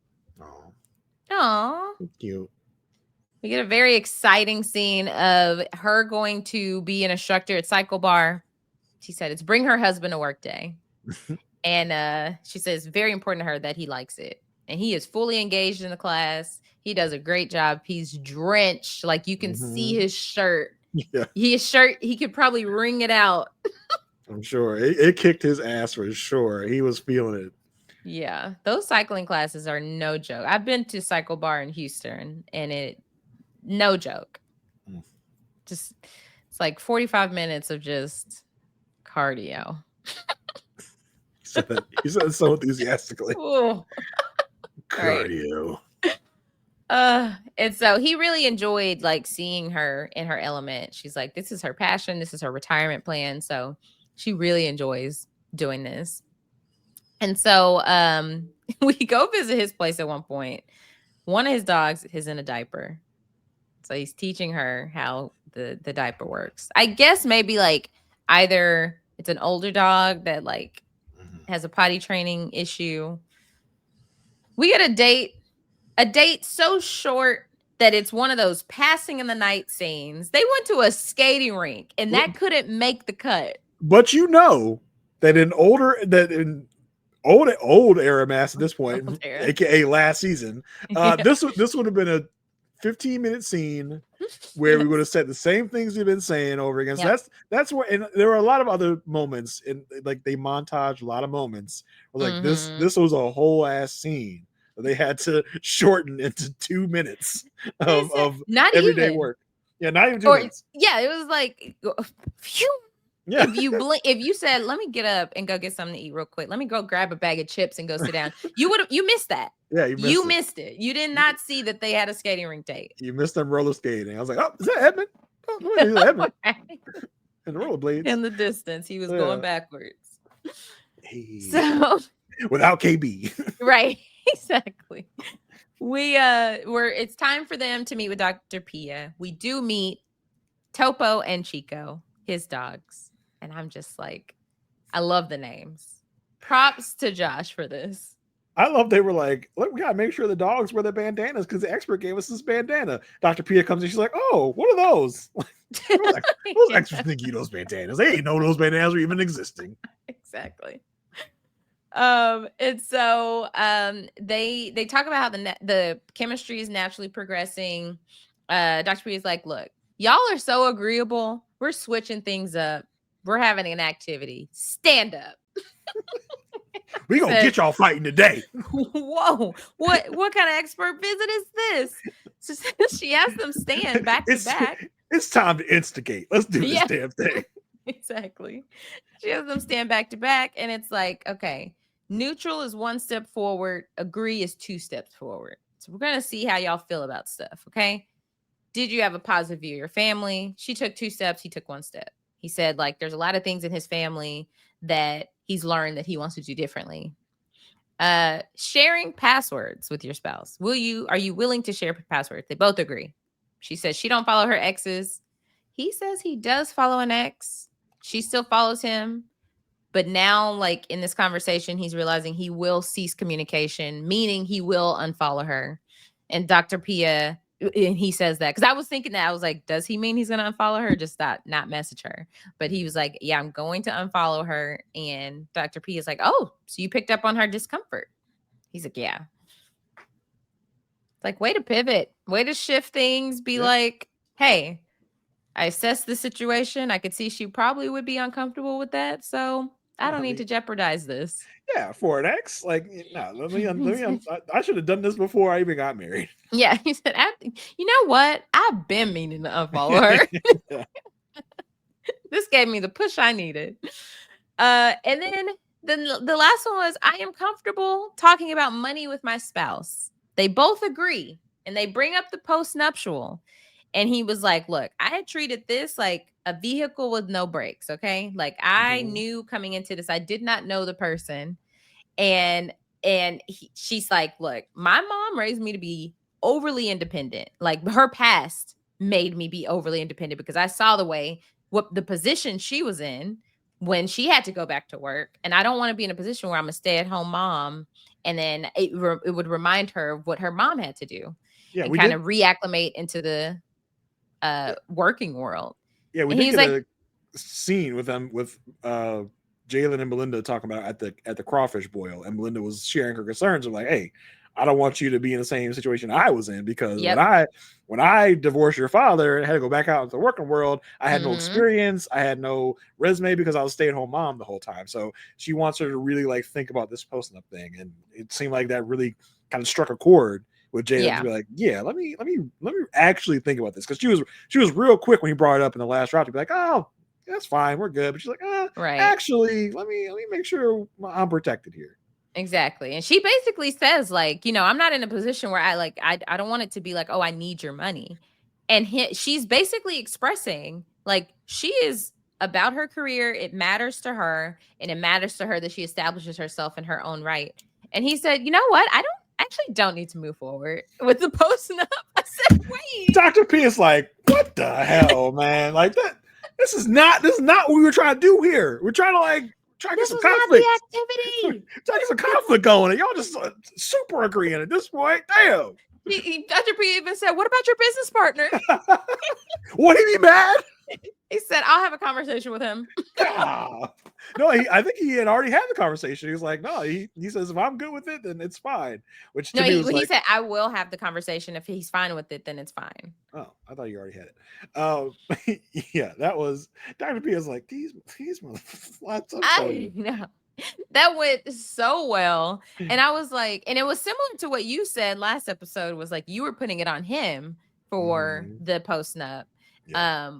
Aww. Cute. We get a very exciting scene of her going to be an instructor at Cycle Bar. She said it's bring her husband to work day. And she says it's very important to her that he likes it. And he is fully engaged in the class. He does a great job. He's drenched. Like, you can see his shirt. Yeah. He could probably wring it out. I'm sure it kicked his ass for sure. He was feeling it. Yeah, those cycling classes are no joke. I've been to Cycle Bar in Houston, and no joke. Just, it's like 45 minutes of just cardio. You said it so enthusiastically. Cardio. And so he really enjoyed like seeing her in her element. She's like, this is her passion. This is her retirement plan. So she really enjoys doing this. And so we go visit his place at one point. One of his dogs is in a diaper. So he's teaching her how the diaper works. I guess maybe like either it's an older dog that like has a potty training issue. We get a date so short that it's one of those passing in the night scenes. They went to a skating rink and that couldn't make the cut. But you know that in old era MAFS at this point, aka last season, this would have been a 15-minute scene where we would have said the same things we've been saying over again. So that's where, and there were a lot of other moments in like they montage a lot of moments where like this was a whole ass scene that they had to shorten into 2 minutes of not everyday even work. Yeah, not even 2 minutes. Yeah, it was like phew. Yeah. If you said, let me get up and go get something to eat real quick, let me go grab a bag of chips and go sit down, you missed that. Yeah, you missed it. You did not see that they had a skating rink date. You missed them roller skating. I was like, oh, is that Edmund? Oh, is that Edmund? And the rollerblades. In the distance, he was going backwards. Hey. So without KB. Right, exactly. It's time for them to meet with Dr. Pia. We do meet Topo and Chico, his dogs. And I'm just like, I love the names. Props to Josh for this. I love they were like, look, we gotta make sure the dogs wear their bandanas because the expert gave us this bandana. Dr. Pia comes in, she's like, oh, what are those? Those experts think you those bandanas. They ain't know those bandanas were even existing. Exactly. And so they talk about how the chemistry is naturally progressing. Dr. Pia is like, look, y'all are so agreeable. We're switching things up. We're having an activity. Stand up. We gonna get y'all fighting today. Whoa! What kind of expert visit is this? So she has them stand back to back. It's time to instigate. Let's do this damn thing. Exactly. She has them stand back to back, and it's like, okay, neutral is 1 step forward. Agree is 2 steps forward. So we're gonna see how y'all feel about stuff. Okay. Did you have a positive view of your family? She took 2 steps. He took 1 step. He said, like, there's a lot of things in his family that he's learned that he wants to do differently. Sharing passwords with your spouse. Are you willing to share passwords? They both agree. She says she don't follow her exes. He says he does follow an ex. She still follows him. But now, like in this conversation, he's realizing he will cease communication, meaning he will unfollow her. And Dr. Pia, and he says that because I was thinking that I was like, does he mean he's going to unfollow her? Just not message her. But he was like, yeah, I'm going to unfollow her. And Dr. P is like, oh, so you picked up on her discomfort. He's like, yeah. Like, way to pivot, way to shift things. Be like, hey, I assessed the situation. I could see she probably would be uncomfortable with that. So I don't need to jeopardize this. Yeah, for an ex, like, no, I should have done this before I even got married. Yeah, he said, you know what? I've been meaning to unfollow her. This gave me the push I needed. And then the last one was, I am comfortable talking about money with my spouse. They both agree, and they bring up the post-nuptial. And he was like, look, I had treated this like a vehicle with no brakes. Okay. Like I knew coming into this, I did not know the person. And she's like, look, my mom raised me to be overly independent. Like her past made me be overly independent because I saw what the position she was in when she had to go back to work. And I don't want to be in a position where I'm a stay-at-home mom. And then it would remind her of what her mom had to do. Yeah, and kind of reacclimate into the working world. Yeah, we did get a scene with them with Jalen and Melinda talking about at the crawfish boil, and Melinda was sharing her concerns of like, hey, I don't want you to be in the same situation I was in because when I divorced your father and had to go back out into the working world, I had no experience, I had no resume because I was a stay-at-home mom the whole time. So she wants her to really like think about this posting up thing, and it seemed like that really kind of struck a chord with Jalen to be like, yeah, let me actually think about this, because she was real quick when he brought it up in the last round to be like, oh, that's fine, we're good. But she's like, actually, let me make sure I'm protected here. Exactly. And she basically says like, I'm not in a position where I don't want it to be like, oh, I need your money. And she's basically expressing like she is about her career. It matters to her, and it matters to her that she establishes herself in her own right. And he said, you know what? I actually don't need to move forward with the post-nup. I said, wait. Dr. P is like, what the hell, man? Like that. This is not what we were trying to do here. We're trying to get some conflict. Not the activity. Trying to get some conflict going, and y'all just super agreeing at this point. Damn. Dr. P even said, what about your business partner? Would he be mad? He said, I'll have a conversation with him. No, I think he had already had the conversation. He was like, no, he says, if I'm good with it, then it's fine. Which to me was he said, I will have the conversation. If he's fine with it, then it's fine. Oh, I thought you already had it. Yeah, that was Dr. P was like, these motherfuckers. I know. That went so well. And I was like, and it was similar to what you said last episode, was like you were putting it on him for the post-nup. Yeah.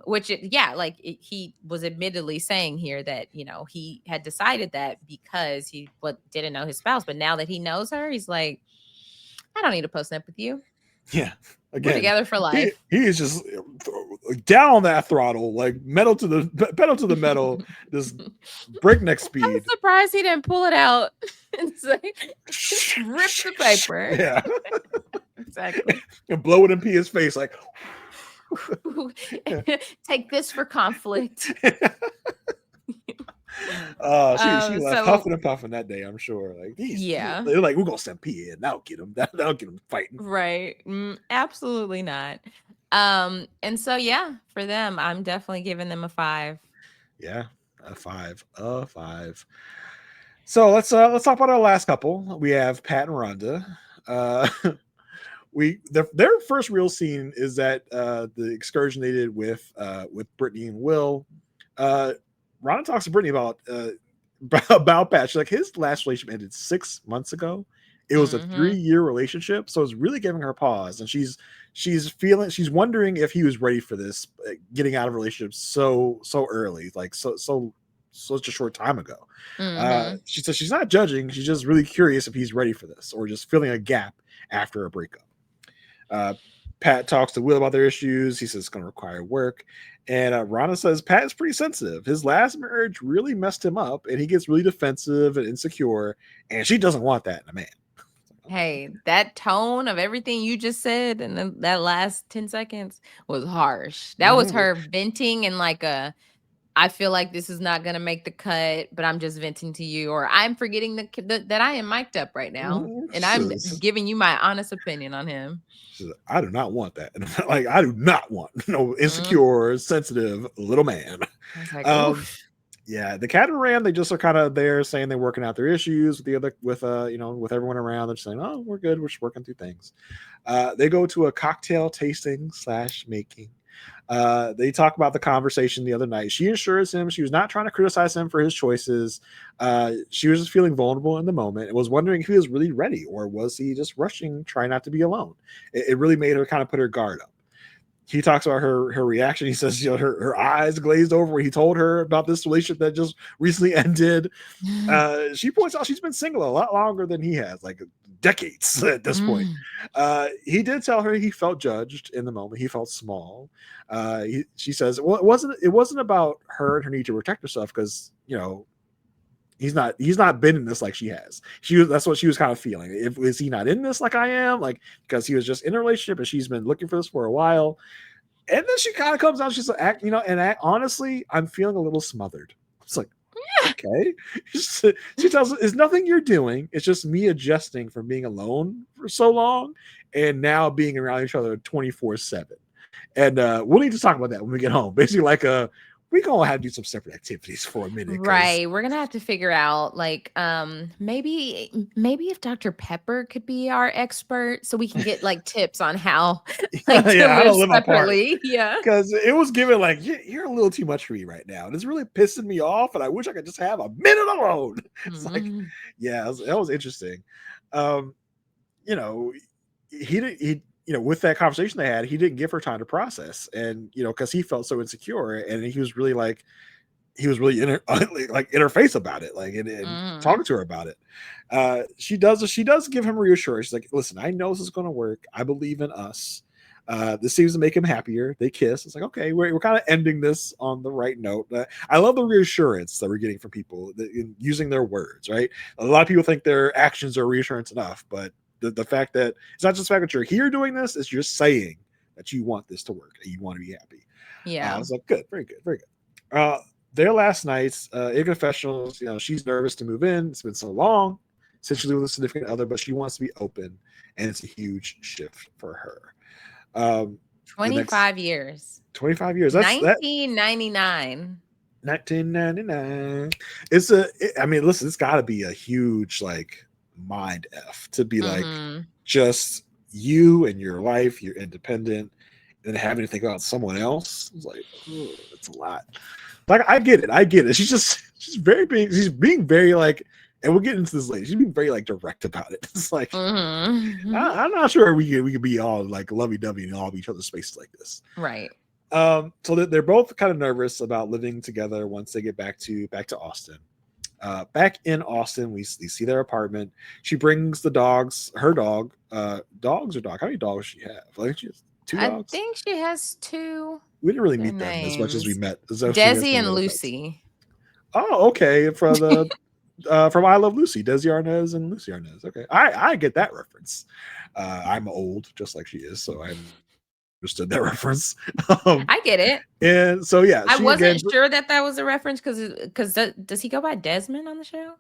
He was admittedly saying here that, he had decided that because he didn't know his spouse, but now that he knows her, he's like, I don't need to post-nup with you. Yeah. Again, we're together for life. He is just down on that throttle, like pedal to the metal, this breakneck speed. I'm surprised he didn't pull it out and say, rip the paper. Yeah. Exactly. And blow it in Pia's face like, take this for conflict. She left huffing and puffing that day, I'm sure. Like, they're like, we're gonna send Pia in. That'll get him fighting. Right. Absolutely not. And so for them, I'm definitely giving them a 5. Yeah, a 5. So let's talk about our last couple. We have Pat and Rhonda. Their first real scene is that the excursion they did with Brittany and Will. Rhonda talks to Brittany about Pat. She's like, his last relationship ended 6 months ago. It was a 3-year relationship, so it's really giving her pause, and she's wondering if he was ready for this, getting out of relationships so early, like such a short time ago. She says she's not judging, she's just really curious if he's ready for this or just filling a gap after a breakup. Pat talks to Will about their issues. He says it's going to require work. And Rhonda says Pat is pretty sensitive. His last marriage really messed him up, and he gets really defensive and insecure, and she doesn't want that in a man. Hey, that tone of everything you just said and then that last 10 seconds was harsh. That was her venting and I feel like this is not going to make the cut, but I'm just venting to you, or I'm forgetting that I am mic'd up right now, and I'm giving you my honest opinion on him. I do not want that. Like, I do not want no insecure, sensitive little man. Yeah, the Catamaran, they just are kind of there saying they're working out their issues with everyone around. They're just saying, oh, we're good. We're just working through things. They go to a cocktail tasting / making. They talk about the conversation the other night. She assures him she was not trying to criticize him for his choices. She was just feeling vulnerable in the moment and was wondering if he was really ready, or was he just rushing, trying not to be alone. It really made her kind of put her guard up. He talks about her reaction. He says, her eyes glazed over when he told her about this relationship that just recently ended. She points out she's been single a lot longer than he has, like decades at this point. He did tell her he felt judged in the moment. He felt small. She says, well, it wasn't about her and her need to protect herself, because he's not been in this like she has. That's what she was kind of feeling. Is he not in this like I am? Like, because he was just in a relationship and she's been looking for this for a while. And then she kind of comes out, she's like, honestly, I'm feeling a little smothered. It's like, okay. She tells us, it's nothing you're doing. It's just me adjusting from being alone for so long and now being around each other 24/7. And we'll need to talk about that when we get home. Basically, like we're gonna have to do some separate activities for a minute, right? We're gonna have to figure out, maybe if Dr. Pepper could be our expert, so we can get tips on how how to live separately. Apart. Yeah, because it was given you're a little too much for me right now, and it's really pissing me off, and I wish I could just have a minute alone. It's that was interesting. With that conversation they had, he didn't give her time to process, and because he felt so insecure, and he was really in her face about it, and talking to her about it. She does give him reassurance. She's like, listen, I know this is going to work. I believe in us. This seems to make him happier. They kiss. It's like, okay, we're kind of ending this on the right note. I love the reassurance that we're getting from people in using their words, right? A lot of people think their actions are reassurance enough, but the fact that it's not just the fact that you're here doing this, it's you're saying that you want this to work and you want to be happy. Yeah. I was like, good, very good, very good. Their last nights in confessionals, she's nervous to move in. It's been so long since she's with a significant other, but she wants to be open, and it's a huge shift for her. 25 years. 25 years. That's 1999. 1999. Listen, it's got to be a huge like mind f to be like just you and your life, you're independent, and having to think about someone else. It's like, it's a lot. Like I get it. She's being very like, and we'll get into this later. She's being very like direct about it. It's like I'm not sure we could be all like lovey-dovey in all of each other's spaces like this. Right. So they're both kind of nervous about living together once they get back to Austin. Back in Austin, we see their apartment. She brings the dogs, her dog, dogs or dog. How many dogs does she have? I think she has 2 dogs. I think she has 2. We didn't really meet them as much as we met. Desi and Lucy. Oh, okay. From I Love Lucy, Desi Arnaz and Lucy Arnaz. Okay, I get that reference. I'm old, just like she is, so I understood that reference. I get it. And so yeah, I wasn't sure that was a reference because does he go by Desmond on the show?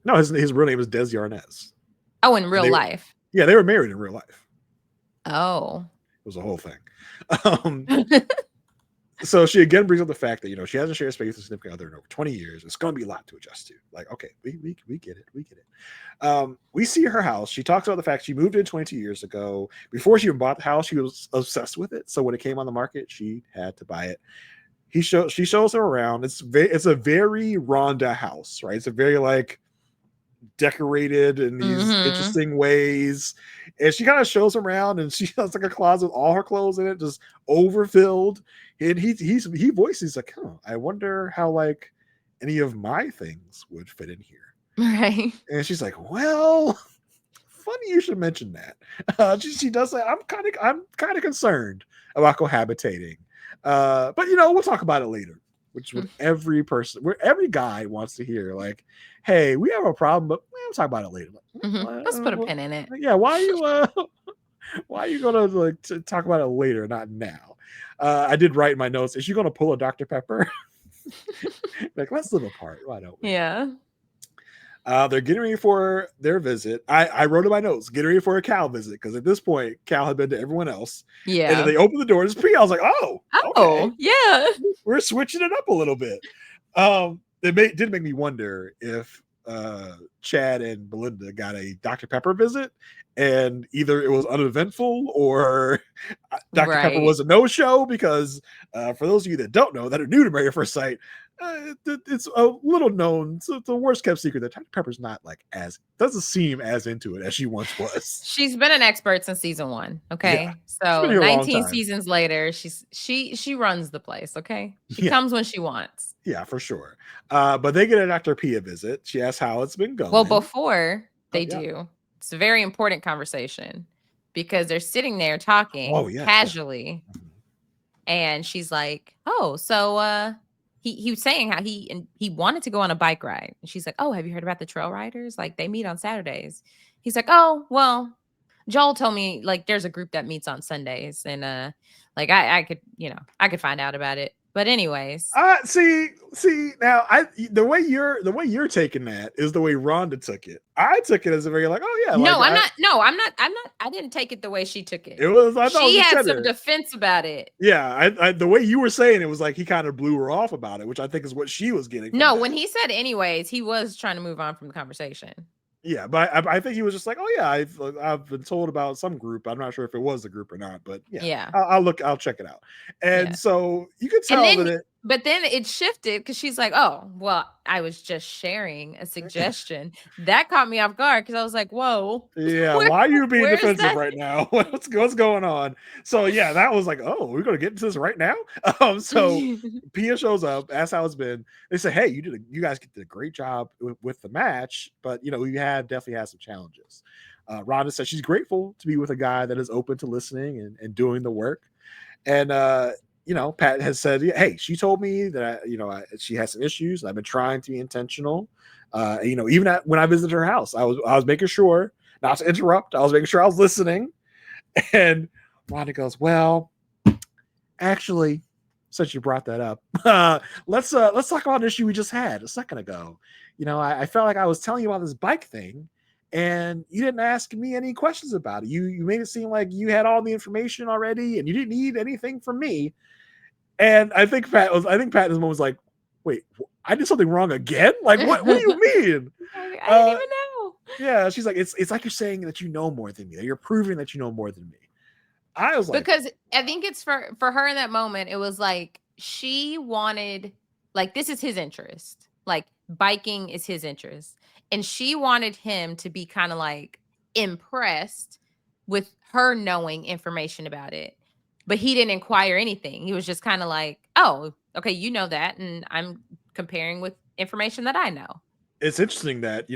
No, his real name is Desi Arnaz. Oh, in real life. Yeah, they were married in real life. Oh, it was a whole thing. So she again brings up the fact that she hasn't shared space with a significant other in over 20 years. It's going to be a lot to adjust to. Like, okay, we get it. We see her house. She talks about the fact she moved in 22 years ago. Before she even bought the house, she was obsessed with it. So when it came on the market, she had to buy it. She shows her around. It's a very Rhonda house, right? It's a very like decorated in these interesting ways, and she kind of shows him around, and she has like a closet with all her clothes in it, just overfilled. And he voices like, I wonder how like any of my things would fit in here, right? And she's like, well, funny you should mention that. She does say, I'm kind of concerned about cohabitating, but we'll talk about it later. Which with every person, where every guy wants to hear, like, hey, we have a problem, but we'll talk about it later. Like, let's put a pin in it. Yeah, why are you gonna like to talk about it later, not now? I did write in my notes, is she gonna pull a Dr. Pepper? Like, let's live apart. Why don't we? Yeah. They're getting ready for their visit. I wrote in my notes, getting ready for a Cal visit, because at this point, Cal had been to everyone else. Yeah. And then they opened the door. It's P. I was like, oh, okay. Yeah. We're switching it up a little bit. Did make me wonder if Chad and Belinda got a Dr. Pepper visit, and either it was uneventful or Dr. Pepper was a no-show, because for those of you that don't know, that are new to Married at First Sight, it's a little known. So the worst kept secret that Dr. Pepper's not like doesn't seem as into it as she once was. She's been an expert since season 1. Okay, yeah. So 19 seasons later, she runs the place. Okay, she comes when she wants. Yeah, for sure. But they get a Dr. Pia visit. She asks how it's been going. Well, before they do, it's a very important conversation, because they're sitting there talking casually, and she's like, "Oh, so he was saying how he wanted to go on a bike ride." And she's like, "Oh, have you heard about the trail riders? Like, they meet on Saturdays." He's like, "Oh, well, Joel told me like there's a group that meets on Sundays, and like I could find out about it." But anyways, see now, the way you're taking that is the way Rhonda took it. I took it as a very like, oh yeah. No, I'm not. I didn't take it the way she took it. It was. She had some defense about it. Yeah, I the way you were saying it was like he kind of blew her off about it, which I think is what she was getting. No, when he said anyways, he was trying to move on from the conversation. Yeah, but I think he was just like, oh yeah, I've been told about some group. I'm not sure if it was the group or not, but yeah. I'll check it out. And so you could tell but then it shifted, because she's like, oh, well, I was just sharing a suggestion. That caught me off guard, because I was like, whoa. Yeah, why are you being defensive right now? What's going on? So yeah, that was like, oh, we're gonna get into this right now. So Pia shows up, asks how it's been. They say, hey, you guys did a great job with the match, but you definitely had some challenges. Rhonda says she's grateful to be with a guy that is open to listening and doing the work. And Pat has said, hey, she told me that she has some issues. I've been trying to be intentional. Even when I visited her house, I was making sure not to interrupt. I was making sure I was listening. And Rhonda goes, well, actually, since you brought that up, let's talk about an issue we just had a second ago. I felt like I was telling you about this bike thing, and you didn't ask me any questions about it. You made it seem like you had all the information already, and you didn't need anything from me. And I think Pat in this moment was like, wait, I did something wrong again? Like, what do you mean? I didn't even know. Yeah, she's like, it's like you're saying that you know more than me. You're proving that you know more than me. I was like, because I think it's for her in that moment, it was like she wanted, like, this is his interest. Like, biking is his interest. And she wanted him to be kind of like impressed with her knowing information about it. But he didn't inquire anything. He was just kind of like, oh, okay, you know that. And I'm comparing with information that I know. It's interesting that,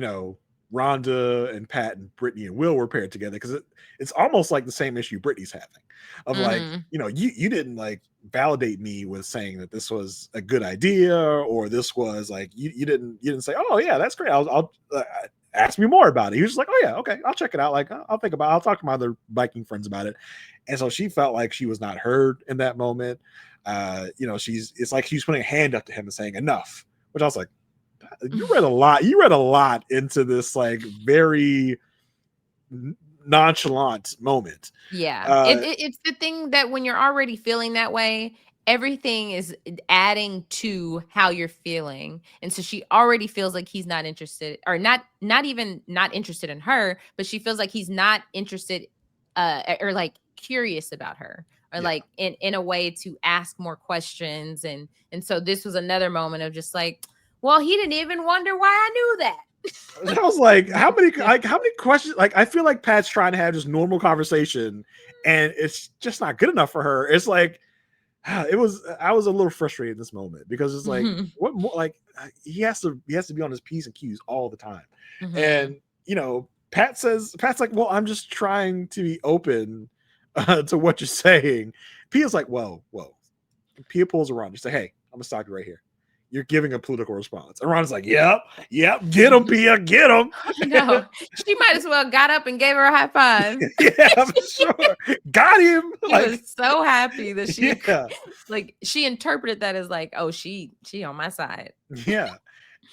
Rhonda and Pat and Brittany and Will were paired together, because it's almost like the same issue Brittany's having of like, you didn't like validate me with saying that this was a good idea, or this was like, you didn't say, oh yeah, that's great. I'll ask me more about it. He was just like, oh yeah, okay, I'll check it out. Like, I'll talk to my other biking friends about it. And so she felt like she was not heard in that moment. It's like she's putting a hand up to him and saying enough, which I was like, you read a lot into this like very nonchalant moment. Yeah. It's the thing that when you're already feeling that way, everything is adding to how you're feeling. And so she already feels like he's not interested, or not even not interested in her, but she feels like he's not interested or like curious about her, or like in a way to ask more questions. And so this was another moment of just like, well, he didn't even wonder why I knew that. I was like, how many questions? Like, I feel like Pat's trying to have just normal conversation, and it's just not good enough for her. It's like, I was a little frustrated in this moment, because it's like, what more? Like, he has to be on his P's and Q's all the time. And Pat's like, well, I'm just trying to be open to what you're saying. Pia's like, whoa. Pia pulls around. She's like, hey, I'm gonna stop you right here. You're giving a political response. And Ron's like, yep, get him, Pia, get him. No, she might as well got up and gave her a high five. Yeah, for sure. Got him. She was so happy that she like, she interpreted that as like, oh, she on my side. Yeah.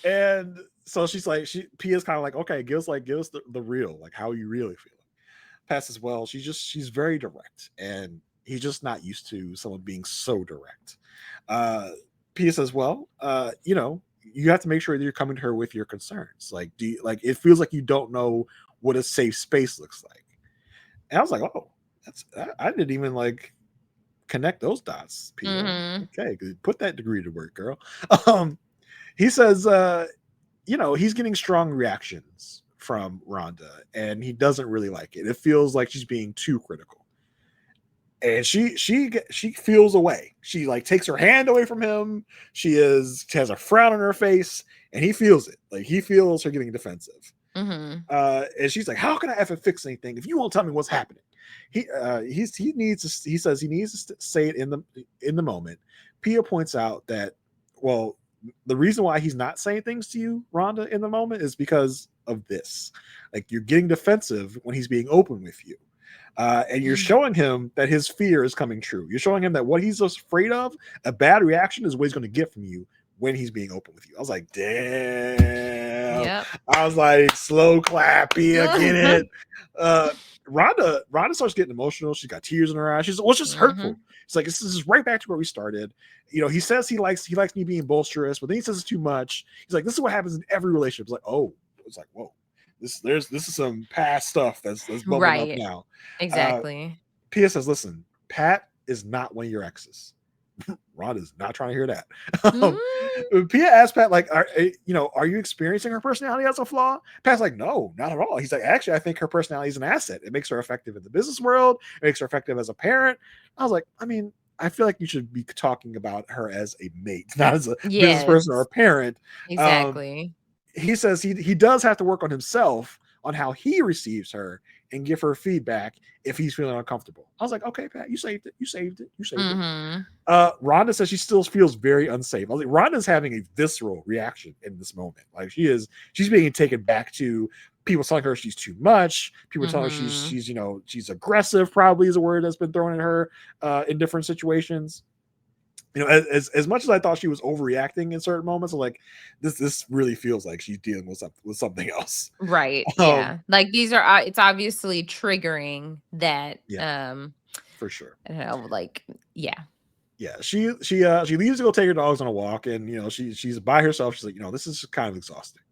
And so she's like, Pia's kind of like, okay, give us the real, like, how are you really feeling? Pat as well, she's very direct, and he's just not used to someone being so direct. Pia says, well, you have to make sure that you're coming to her with your concerns. Like, it feels like you don't know what a safe space looks like. And I was like, oh, I didn't even like connect those dots, Pia. Okay, put that degree to work, girl. He says, he's getting strong reactions from Rhonda, and he doesn't really like it. It feels like she's being too critical. And she feels away. She like takes her hand away from him. She has a frown on her face, and he feels it. Like, he feels her getting defensive. And she's like, how can I ever fix anything if you won't tell me what's happening? He says he needs to say it in the moment. Pia points out that, well, the reason why he's not saying things to you, Rhonda, in the moment is because of this. Like, you're getting defensive when he's being open with you. And you're showing him that his fear is coming true. You're showing him that what he's afraid of, a bad reaction, is what he's going to get from you when he's being open with you. I was like, damn. Yep. I was like, slow clap, Pia, get it. Rhonda starts getting emotional. She's got tears in her eyes. She's, well, it's just hurtful. It's like, this is right back to where we started. He says he likes me being boisterous, but then he says it's too much. He's like, this is what happens in every relationship. It's like, oh, it's like, whoa. This is some past stuff that's bubbling up now. Exactly. Pia says, listen, Pat is not one of your exes. Rhonda's not trying to hear that. Pia asked Pat, like, are you experiencing her personality as a flaw? Pat's like, no, not at all. He's like, actually, I think her personality is an asset. It makes her effective in the business world. It makes her effective as a parent. I was like, I mean, I feel like you should be talking about her as a mate, not as a business person or a parent. Exactly. He says he does have to work on himself, on how he receives her, and give her feedback if he's feeling uncomfortable. I was like, okay, Pat, you saved it. You saved it. You saved it. Mm-hmm. Rhonda says she still feels very unsafe. I was like, Rhonda's having a visceral reaction in this moment. Like she's being taken back to people telling her she's too much. People telling her Mm-hmm. she's aggressive. Probably is a word that's been thrown at her in different situations. As much as I thought she was overreacting in certain moments, I'm like, this really feels like she's dealing with something else. Right. Um, Yeah. Like these are it's obviously triggering that yeah, for sure. I don't know, like yeah. Yeah, she leaves to go take her dogs on a walk, and she's by herself. She's like, this is kind of exhausting.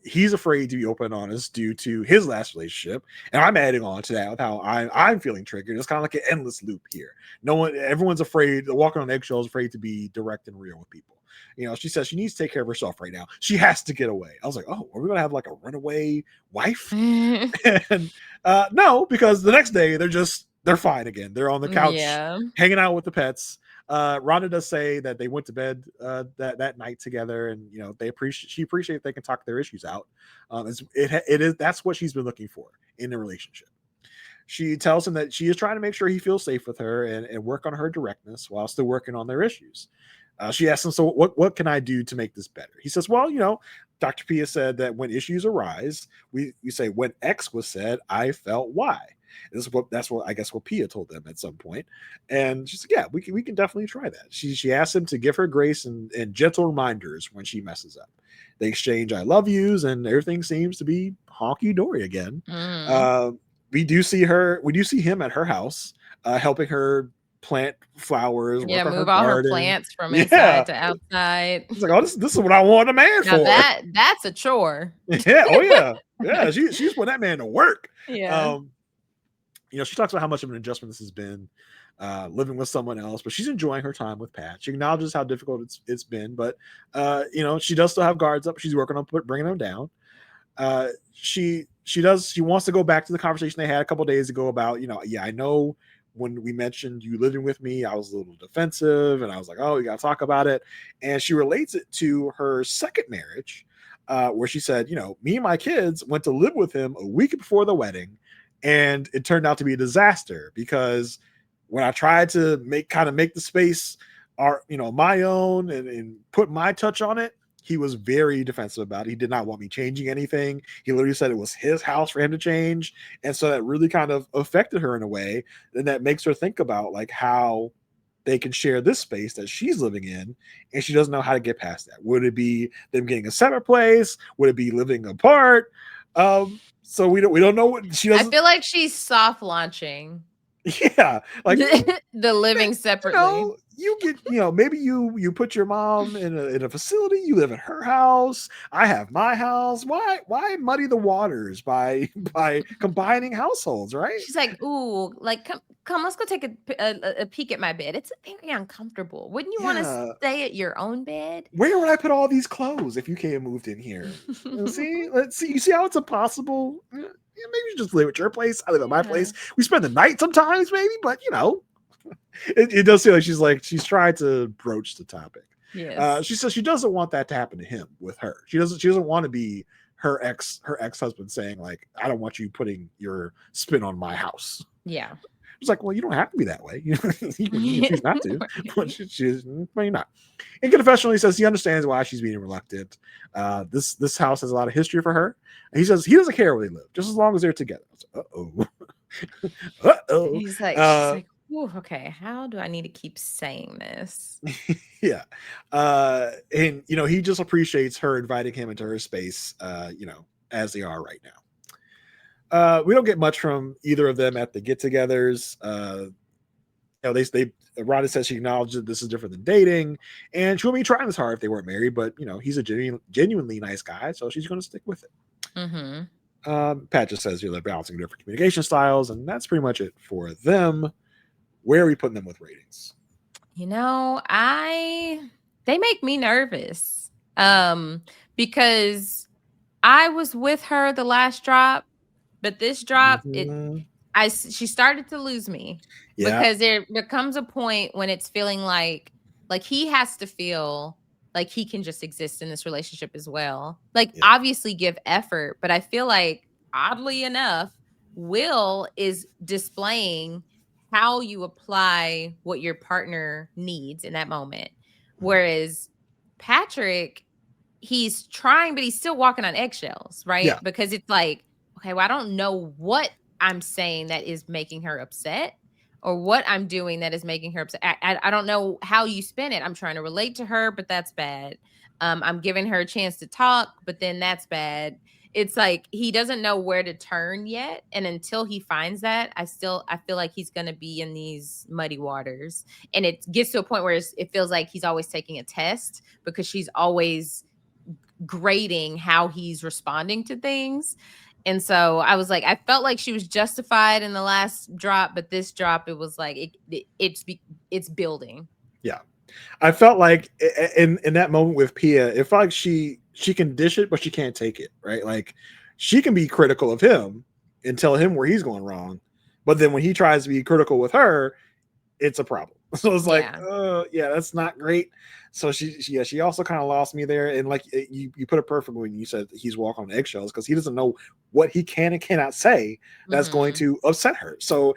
He's afraid to be open and honest due to his last relationship, and I'm adding on to that with how I'm feeling triggered. It's kind of like an endless loop here. Everyone's afraid, walking on eggshells, afraid to be direct and real with people. She says she needs to take care of herself right now. She has to get away. I was like, oh, are we gonna have like a runaway wife? And no, because the next day they're fine again. They're on the couch Yeah. hanging out with the pets. Rhonda does say that they went to bed that night together, and she appreciates they can talk their issues out. That's what she's been looking for in a relationship. She tells him that she is trying to make sure he feels safe with her and work on her directness while still working on their issues. She asks him, so what can I do to make this better? He says, well, Dr. Pia said that when issues arise, we say when X was said, I felt Y. That's what I guess what Pia told them at some point. And she said, yeah, we can definitely try that. She asked him to give her grace and gentle reminders when she messes up. They exchange I love yous, and everything seems to be honky dory again. Mm. We do see him at her house, helping her plant flowers, Yeah, work on her move all her garden. plants from Yeah. inside to outside. It's like, oh, this is what I want a man Now for. that's a chore. Yeah. Oh yeah. Yeah. She's putting that man to work. Yeah. She talks about how much of an adjustment this has been, living with someone else, but she's enjoying her time with Pat. She acknowledges how difficult it's been, but she does still have guards up. She's working on bringing them down. She wants to go back to the conversation they had a couple days ago about, yeah, I know when we mentioned you living with me, I was a little defensive, and I was like, oh, you gotta talk about it. And she relates it to her second marriage, where she said, me and my kids went to live with him a week before the wedding, and it turned out to be a disaster because when I tried to make the space my own and put my touch on it, he was very defensive about it. He did not want me changing anything. He literally said it was his house for him to change. And so that really kind of affected her in a way. And that makes her think about like how they can share this space that she's living in, and she doesn't know how to get past that. Would it be them getting a separate place? Would it be living apart? So we don't know what she doesn't. I feel like she's soft launching. Yeah, like the living separately. You get, maybe you put your mom in a facility, you live at her house, I have my house. Why muddy the waters by combining households, right? She's like, ooh, like come let's go take a peek at my bed. It's very uncomfortable. Wouldn't you want to stay at your own bed? Where would I put all these clothes if you came and moved in here? Let's see. You see how it's impossible? Yeah, maybe you just live at your place. I live at my place. We spend the night sometimes, maybe, but it does feel like she's tried to broach the topic. Yes. She says she doesn't want that to happen to him with her. She doesn't want to be her ex-husband saying like, I don't want you putting your spin on my house. Yeah. It's like, well, you don't have to be that way. You can choose not to. But you're not. In confessional, he says he understands why she's being reluctant. This house has a lot of history for her. And he says he doesn't care where they live, just as long as they're together. Uh-oh. Uh-oh. She's like, ooh, okay, how do I need to keep saying this? Yeah. And he just appreciates her inviting him into her space, as they are right now. We don't get much from either of them at the get-togethers. Rhonda says she acknowledges that this is different than dating, and she wouldn't be trying this hard if they weren't married, but he's a genuinely nice guy, so she's going to stick with it. Mm-hmm. Pat just says they're balancing different communication styles, and that's pretty much it for them. Where are we putting them with ratings? They make me nervous. Because I was with her the last drop, but this drop, she started to lose me. Yeah. Because there comes a point when it's feeling like he has to feel like he can just exist in this relationship as well. Like, obviously give effort, but I feel like oddly enough, Will is displaying how you apply what your partner needs in that moment. Whereas Patrick, he's trying, but he's still walking on eggshells, right? Yeah. Because it's like, okay, well, I don't know what I'm saying that is making her upset or what I'm doing that is making her upset. I don't know how you spin it. I'm trying to relate to her, but that's bad. I'm giving her a chance to talk, but then that's bad. It's like he doesn't know where to turn yet, and until he finds that, I feel like he's going to be in these muddy waters, and it gets to a point where it feels like he's always taking a test because she's always grading how he's responding to things. And so I was like, I felt like she was justified in the last drop, but this drop, it was like it's building. Yeah. I felt like in that moment with Pia, it felt like she can dish it, but she can't take it, right? Like she can be critical of him and tell him where he's going wrong, but then when he tries to be critical with her, it's a problem. So it's like, yeah, that's not great. So she also kind of lost me there. And like you put it perfectly when you said he's walking on eggshells because he doesn't know what he can and cannot say that's going to upset her. So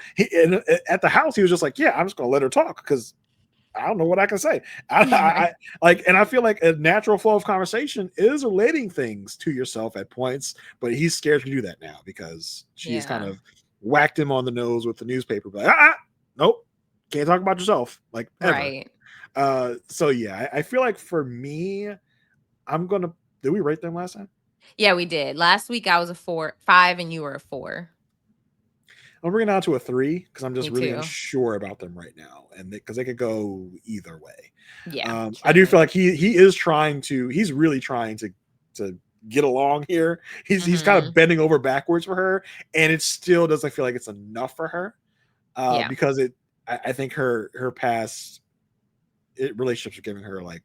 at the house, he was just like, yeah, I'm just going to let her talk because I don't know what I can say. I like, and I feel like a natural flow of conversation is relating things to yourself at points, but he's scared to do that now because she's kind of whacked him on the nose with the newspaper. But nope, can't talk about yourself like ever. Right. So yeah, I feel like for me, did we rate them last time? Yeah, we did. Last week I was a 5, and you were a 4. I'm bringing it down to a 3 because I'm just really unsure about them right now, and because they could go either way. Yeah, I do feel like he's really trying to get along here. He's kind of bending over backwards for her, and it still doesn't feel like it's enough for her. Because I think her past relationships are giving her like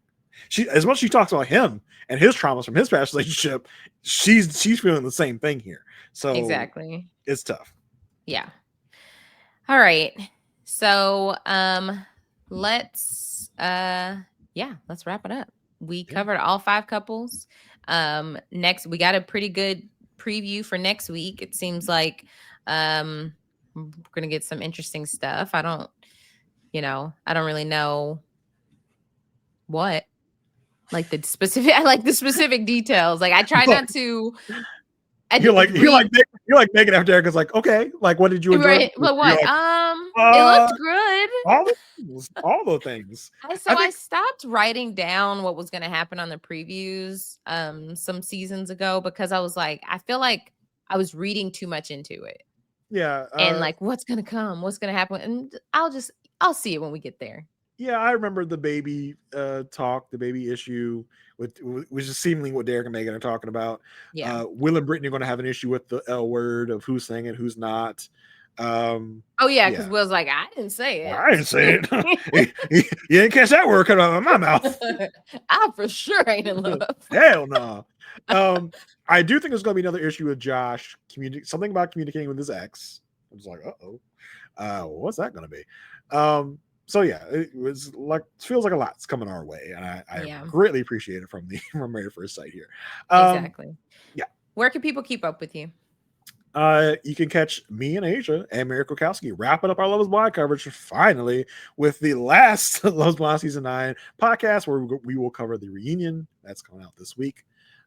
as much as she talks about him and his traumas from his past relationship, she's feeling the same thing here. So exactly, it's tough. Yeah. All right. So let's wrap it up. We covered all 5 couples. Next we got a pretty good preview for next week. It seems like we're gonna get some interesting stuff. I don't really know what. Like the specific details. Like I try not to. You're like Megan after Erica's like, okay, like what did you enjoy? Right. But what? It looked good. All the things. I stopped writing down what was going to happen on the previews some seasons ago because I was like, I feel like I was reading too much into it. Yeah. And like, what's going to come? What's going to happen? And I'll see it when we get there. Yeah, I remember the baby talk, the baby issue, which is seemingly what Derek and Megan are talking about. Yeah. Will and Brittany are going to have an issue with the L word of who's saying it, who's not. Because Will's like, I didn't say it. I didn't say it. You didn't catch that word coming out of my mouth. I for sure ain't in love. Hell no. I do think there's going to be another issue with Josh. Something about communicating with his ex. I was like, what's that going to be? So yeah, it feels like a lot's coming our way, and I greatly appreciate it from Married at First Sight here. Exactly. Yeah. Where can people keep up with you? You can catch me and Aysha and Mary Kukowski wrapping up our Love is Blind coverage finally with the last Love is Blind season 9 podcast, where we will cover the reunion that's coming out this week.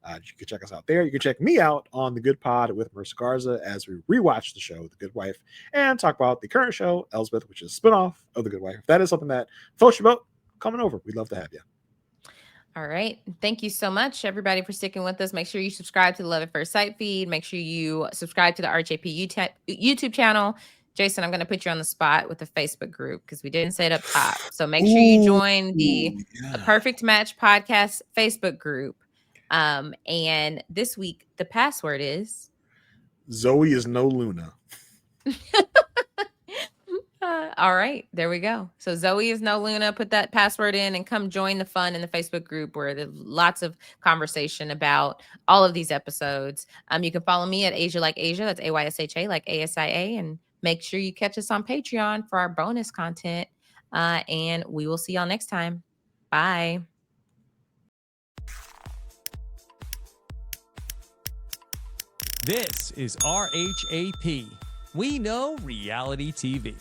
You can check us out there. You can check me out on The Good Pod with Marissa Garza as we rewatch the show, The Good Wife, and talk about the current show, Elsbeth, which is a spinoff of The Good Wife. If that is something that folks should vote, coming over. We'd love to have you. All right. Thank you so much, everybody, for sticking with us. Make sure you subscribe to the Love at First Sight feed. Make sure you subscribe to the RHAP YouTube channel. Jason, I'm going to put you on the spot with the Facebook group because we didn't say it up top. So make sure you join the Perfect Match Podcast Facebook group. And this week, the password is Zoe is no Luna. All right, there we go. So Zoe is no Luna. Put that password in and come join the fun in the Facebook group where there's lots of conversation about all of these episodes. You can follow me at Aysha like Aysha. That's AYSHA like ASIA. And make sure you catch us on Patreon for our bonus content. And we will see y'all next time. Bye. This is RHAP, We know reality TV.